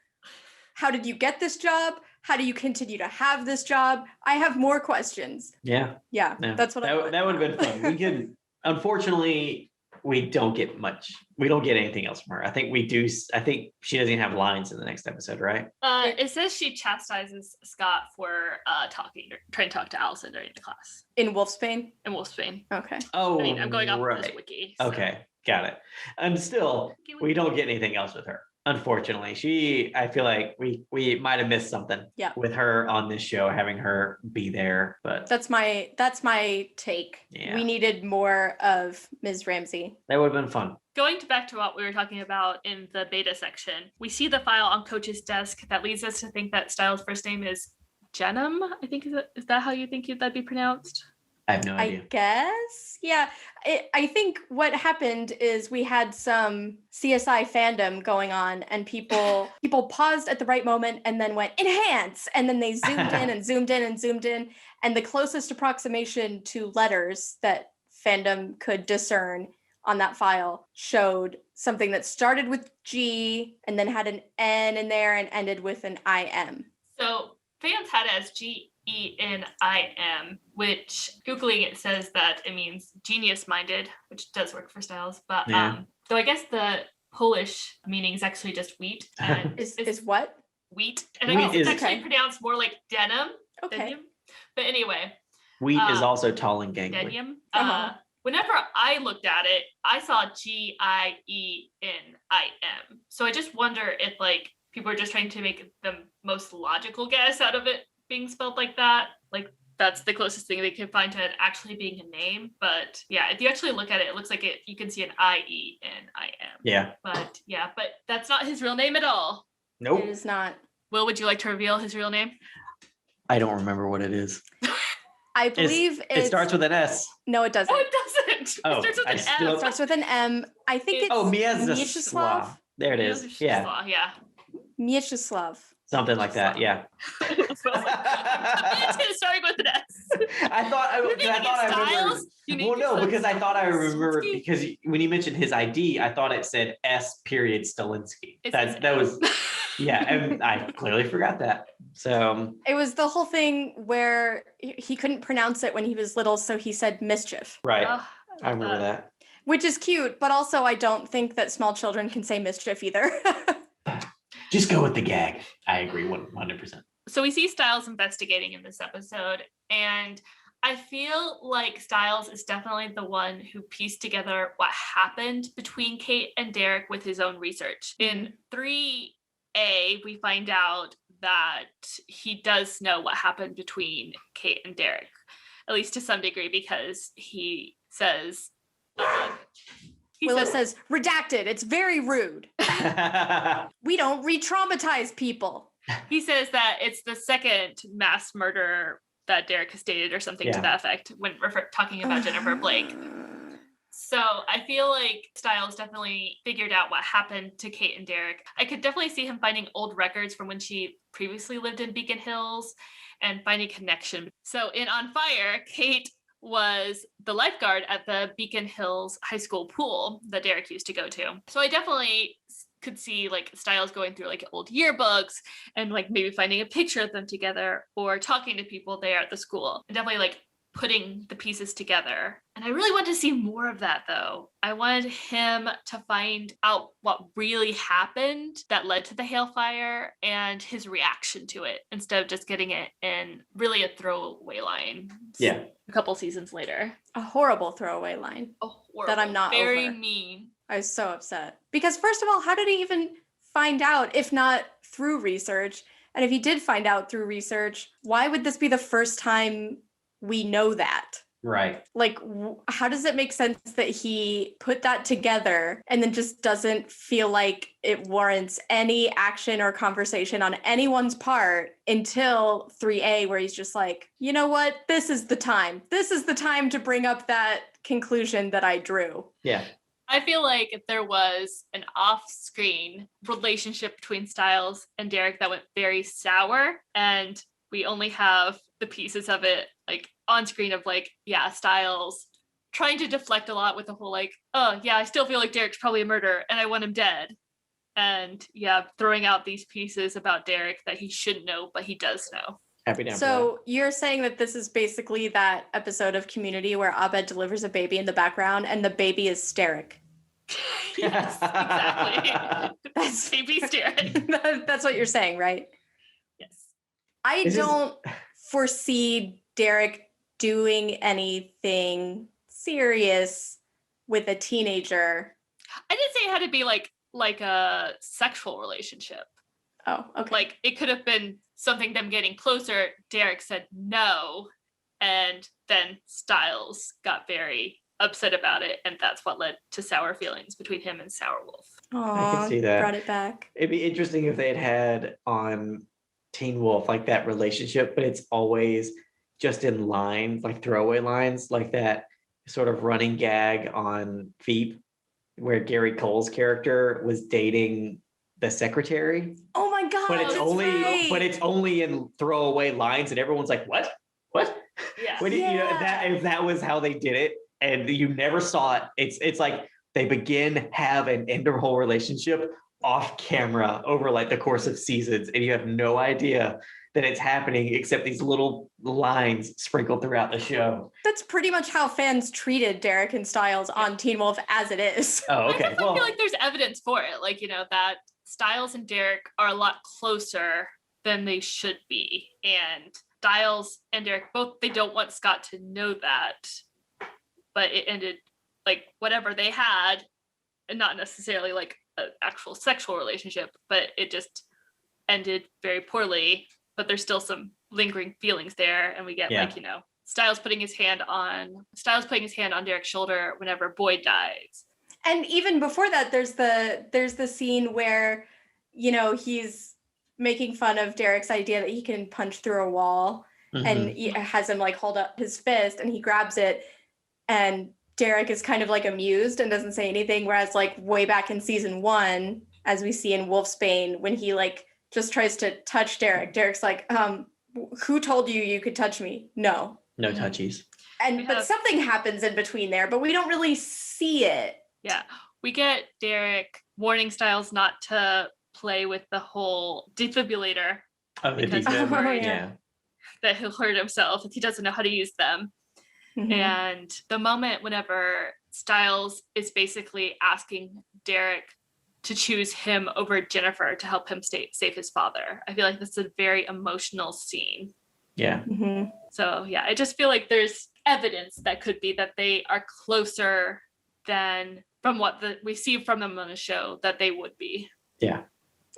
S2: did you get this job? How do you continue to have this job? I have more questions.
S1: Yeah.
S2: That's what I want.
S1: That would have been fun. Unfortunately, we don't get much. We don't get anything else from her. I think we do. I think she doesn't even have lines in the next episode, right?
S5: It says she chastises Scott for trying to talk to Allison during the class.
S2: In Wolfsbane?
S5: In Wolfsbane.
S2: Okay.
S5: Oh, I mean, I'm going off of this wiki. So.
S1: Okay, got it. And still, we don't get anything else with her. Unfortunately, I feel like we might have missed something with her on this show, having her be there. But
S2: that's my take. Yeah. We needed more of Ms. Ramsey.
S1: That would have been fun.
S5: Going back to what we were talking about in the beta section, we see the file on Coach's desk that leads us to think that Stiles' first name is Jenum. I think is that how you think that'd be pronounced?
S1: I have no idea.
S2: I guess. Yeah. I think what happened is we had some CSI fandom going on and people paused at the right moment and then went enhance. And then they zoomed in and zoomed in and zoomed in. And the closest approximation to letters that fandom could discern on that file showed something that started with G and then had an N in there and ended with an IM.
S5: So fans had it as GENIM, which Googling it says that it means genius-minded, which does work for Stiles. But though I guess the Polish meaning is actually just wheat. And
S2: is what?
S5: Wheat. And I guess it's actually pronounced more like denim.
S2: Okay.
S5: Denim. But anyway.
S1: Wheat is also tall and gangly.
S5: Denim. Whenever I looked at it, I saw GIENIM. So I just wonder if like people are just trying to make the most logical guess out of it being spelled like that. Like that's the closest thing they could find to it actually being a name. But yeah, if you actually look at it, it looks like you can see an IENIM.
S1: Yeah.
S5: But that's not his real name at all.
S1: Nope.
S2: It is not.
S5: Will, would you like to reveal his real name?
S1: I don't remember what it is.
S2: I believe
S1: it starts with an S.
S2: No, it doesn't.
S5: Oh, it doesn't.
S1: Oh,
S5: it starts with an M.
S2: It starts with an M. I think it's
S1: Mieczysław. There it is. Yeah.
S5: Yeah.
S2: Mieczysław.
S1: Something like that. Yeah.
S5: It's starting with an S.
S1: I thought I remembered. Well, no, because I thought I remembered because when you mentioned his ID, I thought it said S. Stilinski. That was. Yeah, and I clearly forgot that. So
S2: it was the whole thing where he couldn't pronounce it when he was little, so he said mischief.
S1: Right. I remember that.
S2: Which is cute, but also I don't think that small children can say mischief either.
S1: Just go with the gag. I agree 100%.
S5: So we see Stiles investigating in this episode, and I feel like Stiles is definitely the one who pieced together what happened between Kate and Derek with his own research. In 3A, we find out that he does know what happened between Kate and Derek, at least to some degree, because he says...
S2: Willow says, redacted, it's very rude. We don't re-traumatize people.
S5: He says that it's the second mass murder that Derek has stated or something to that effect when talking about Jennifer Blake. So I feel like Stiles definitely figured out what happened to Kate and Derek. I could definitely see him finding old records from when she previously lived in Beacon Hills and finding connection. So in On Fire, Kate was the lifeguard at the Beacon Hills High School pool that Derek used to go to. So I definitely could see like Stiles going through like old yearbooks and like maybe finding a picture of them together or talking to people there at the school and definitely like putting the pieces together. And I really wanted to see more of that though. I wanted him to find out what really happened that led to the hailfire and his reaction to it instead of just getting it in really a throwaway line.
S1: Yeah.
S5: A couple seasons later.
S2: A horrible throwaway line. That I'm not
S5: very
S2: over.
S5: Mean.
S2: I was so upset. Because first of all, how did he even find out if not through research? And if he did find out through research, why would this be the first time we know that?
S1: Right.
S2: Like, how does it make sense that he put that together and then just doesn't feel like it warrants any action or conversation on anyone's part until 3A, where he's just like, you know what? This is the time. This is the time to bring up that conclusion that I drew.
S1: Yeah.
S5: I feel like if there was an off-screen relationship between Stiles and Derek that went very sour, and we only have the pieces of it like on screen of like, yeah, Stiles trying to deflect a lot with the whole like, oh yeah, I still feel like Derek's probably a murderer and I want him dead. And yeah, throwing out these pieces about Derek that he shouldn't know, but he does know.
S1: Happy down.
S2: So you're saying that this is basically that episode of Community where Abed delivers a baby in the background and the baby is Steric.
S5: Yes, exactly. That's baby Derek.
S2: That's what you're saying, right?
S5: Yes.
S2: I don't foresee Derek doing anything serious with a teenager.
S5: I didn't say it had to be like a sexual relationship.
S2: Oh, okay.
S5: Like it could have been something them getting closer. Derek said no, and then Stiles got very upset about it, and that's what led to sour feelings between him and Sourwolf.
S2: Aww,
S1: I can see that.
S2: Brought it back.
S1: It'd be interesting if they had on Teen Wolf like that relationship, but it's always just in lines, like throwaway lines, like that sort of running gag on Veep, where Gary Cole's character was dating the secretary.
S2: Oh my god!
S1: But it's only in throwaway lines, and everyone's like, "What? What?"
S5: Yeah.
S1: You know, if that was how they did it, and you never saw it, it's like they begin, have, and end their whole relationship off camera over like the course of seasons, and you have no idea that it's happening except these little lines sprinkled throughout the show.
S2: That's pretty much how fans treated Derek and Stiles on Teen Wolf as it is.
S1: Oh, okay.
S5: I definitely feel like there's evidence for it. Like, you know, that Stiles and Derek are a lot closer than they should be. And Stiles and Derek both, they don't want Scott to know that. But it ended like whatever they had, and not necessarily like an actual sexual relationship, but it just ended very poorly. But there's still some lingering feelings there, and we get like, you know, Stiles putting his hand on Derek's shoulder whenever Boyd dies.
S2: And even before that, there's the scene where, you know, he's making fun of Derek's idea that he can punch through a wall, and he has him like hold up his fist, and he grabs it, and Derek is kind of like amused and doesn't say anything. Whereas like way back in season 1, as we see in Wolfsbane, when he like just tries to touch Derek, Derek's like, who told you could touch me? No
S1: touchies.
S2: But something happens in between there, but we don't really see it.
S5: Yeah, we get Derek warning Stiles not to play with the whole defibrillator because that he'll hurt himself if he doesn't know how to use them. And the moment whenever Stiles is basically asking Derek to choose him over Jennifer to help him save his father. I feel like this is a very emotional scene.
S1: Yeah.
S2: Mhm.
S5: So yeah, I just feel like there's evidence that could be that they are closer than from what we see from them on the show that they would be.
S1: Yeah.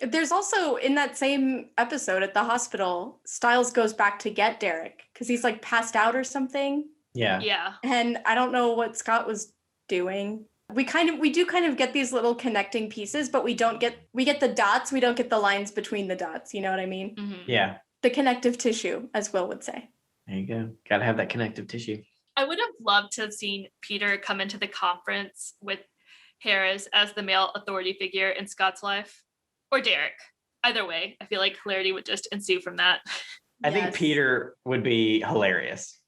S2: There's also in that same episode at the hospital, Stiles goes back to get Derek because he's like passed out or something.
S1: Yeah.
S5: Yeah.
S2: And I don't know what Scott was doing. We do kind of get these little connecting pieces, but we get the dots. We don't get the lines between the dots. You know what I mean?
S5: Mm-hmm.
S1: Yeah.
S2: The connective tissue, as Will would say.
S1: There you go. Got to have that connective tissue.
S5: I would have loved to have seen Peter come into the conference with Harris as the male authority figure in Scott's life, or Derek. Either way, I feel like hilarity would just ensue from that.
S1: I think Peter would be hilarious.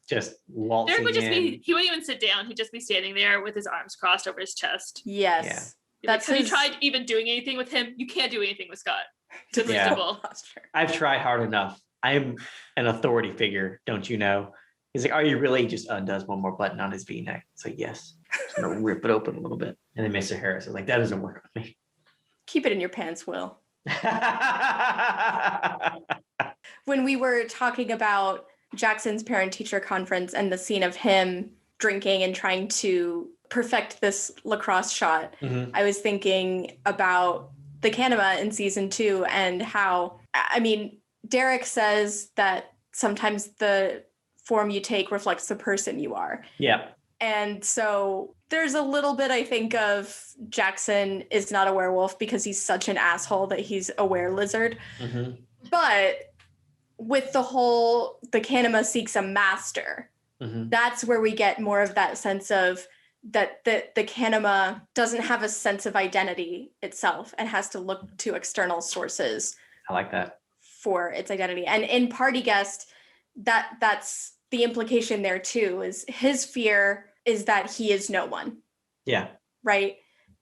S1: Just waltzing
S5: Derek would just
S1: in.
S5: he wouldn't even sit down. He'd just be standing there with his arms crossed over his chest.
S2: Yes.
S5: Yeah.
S2: That's
S5: have you
S2: his-
S5: tried even doing anything with him? You can't do anything with Scott. It's
S1: Yeah.
S5: reasonable.
S1: I've tried hard enough. I am an authority figure, don't you know? He's like, are you really? He just undoes one more button on his V-neck. It's like, yes. Just gonna rip it open a little bit. And then Mr. Harris is like, that doesn't work on me.
S2: Keep it in your pants, Will. When we were talking about Jackson's parent-teacher conference and the scene of him drinking and trying to perfect this lacrosse shot,
S1: Mhm.
S2: I was thinking about the Canema in season 2 and how, I mean, Derek says that sometimes the form you take reflects the person you are.
S1: Yeah.
S2: And so there's a little bit, I think, of Jackson is not a werewolf because he's such an asshole that he's a were-lizard.
S1: Mhm.
S2: But with the Canema seeks a master,
S1: Mhm.
S2: that's where we get more of that sense of that the Canema doesn't have a sense of identity itself and has to look to external sources
S1: I like that.
S2: for its identity. And in Party Guest, that's the implication there too, is his fear is that he is no one,
S1: Yeah.
S2: right?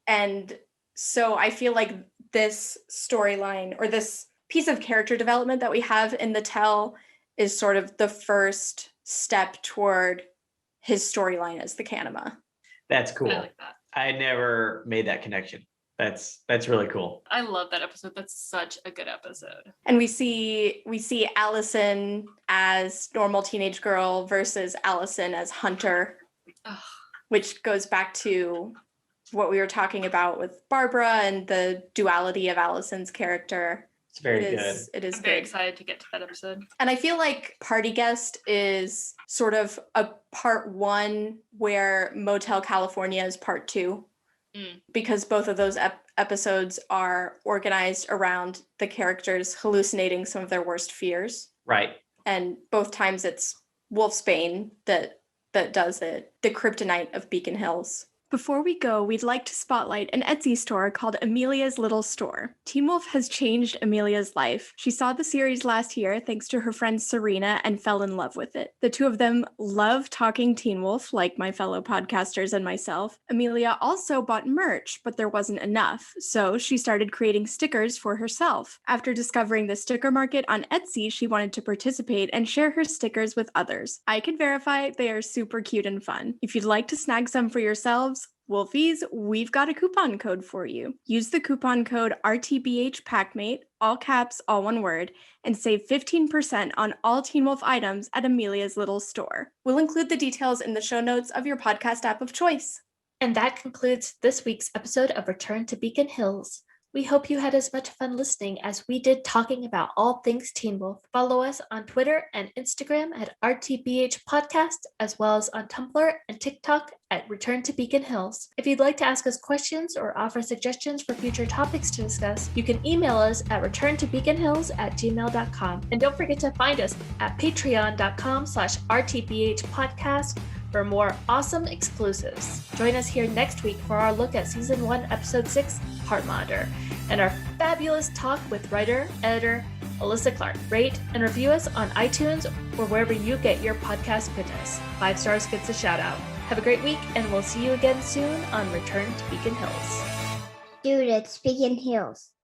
S2: And so I feel like this storyline or this piece of character development that we have in the Tell is sort of the first step toward his storyline as the Canema.
S1: That's cool.
S5: I like that.
S1: I never made that connection. That's really cool.
S5: I love that episode. That's such a good episode.
S2: And we see Allison as normal teenage girl versus Allison as Hunter,
S5: Ugh.
S2: which goes back to what we were talking about with Barbara and the duality of Allison's character.
S1: It's very
S2: It
S1: good.
S2: is
S5: I'm very
S2: good.
S5: excited to get to that episode.
S2: And I feel like Party Guest is sort of a part 1 where Motel California is part 2. Because both of those episodes are organized around the characters hallucinating some of their worst fears.
S1: Right.
S2: And both times it's Wolfsbane that does it, the kryptonite of Beacon Hills. Before we go, we'd like to spotlight an Etsy store called Amelia's Little Store. Teen Wolf has changed Amelia's life. She saw the series last year thanks to her friend Serena and fell in love with it. The two of them love talking Teen Wolf, like my fellow podcasters and myself. Amelia also bought merch, but there wasn't enough, so she started creating stickers for herself. After discovering the sticker market on Etsy, she wanted to participate and share her stickers with others. I can verify they are super cute and fun. If you'd like to snag some for yourselves, Wolfies, we've got a coupon code for you. Use the coupon code RTBHPackmate, all caps, all one word, and save 15% on all Teen Wolf items at Amelia's Little Store. We'll include the details in the show notes of your podcast app of choice.
S4: And that concludes this week's episode of Return to Beacon Hills. We hope you had as much fun listening as we did talking about all things Teen Wolf. Follow us on Twitter and Instagram at RTBH Podcast, as well as on Tumblr and TikTok at Return to Beacon Hills. If you'd like to ask us questions or offer suggestions for future topics to discuss, you can email us at returntobeaconhills@gmail.com. And don't forget to find us at patreon.com/RTBH Podcast for more awesome exclusives. Join us here next week for our look at Season 1, Episode 6, Heart Monitor, and our fabulous talk with writer, editor, Alyssa Clark. Rate and review us on iTunes or wherever you get your podcast goodness. 5 stars gets a shout out. Have a great week, and we'll see you again soon on Return to Beacon Hills.
S8: Dude, it's Beacon Hills.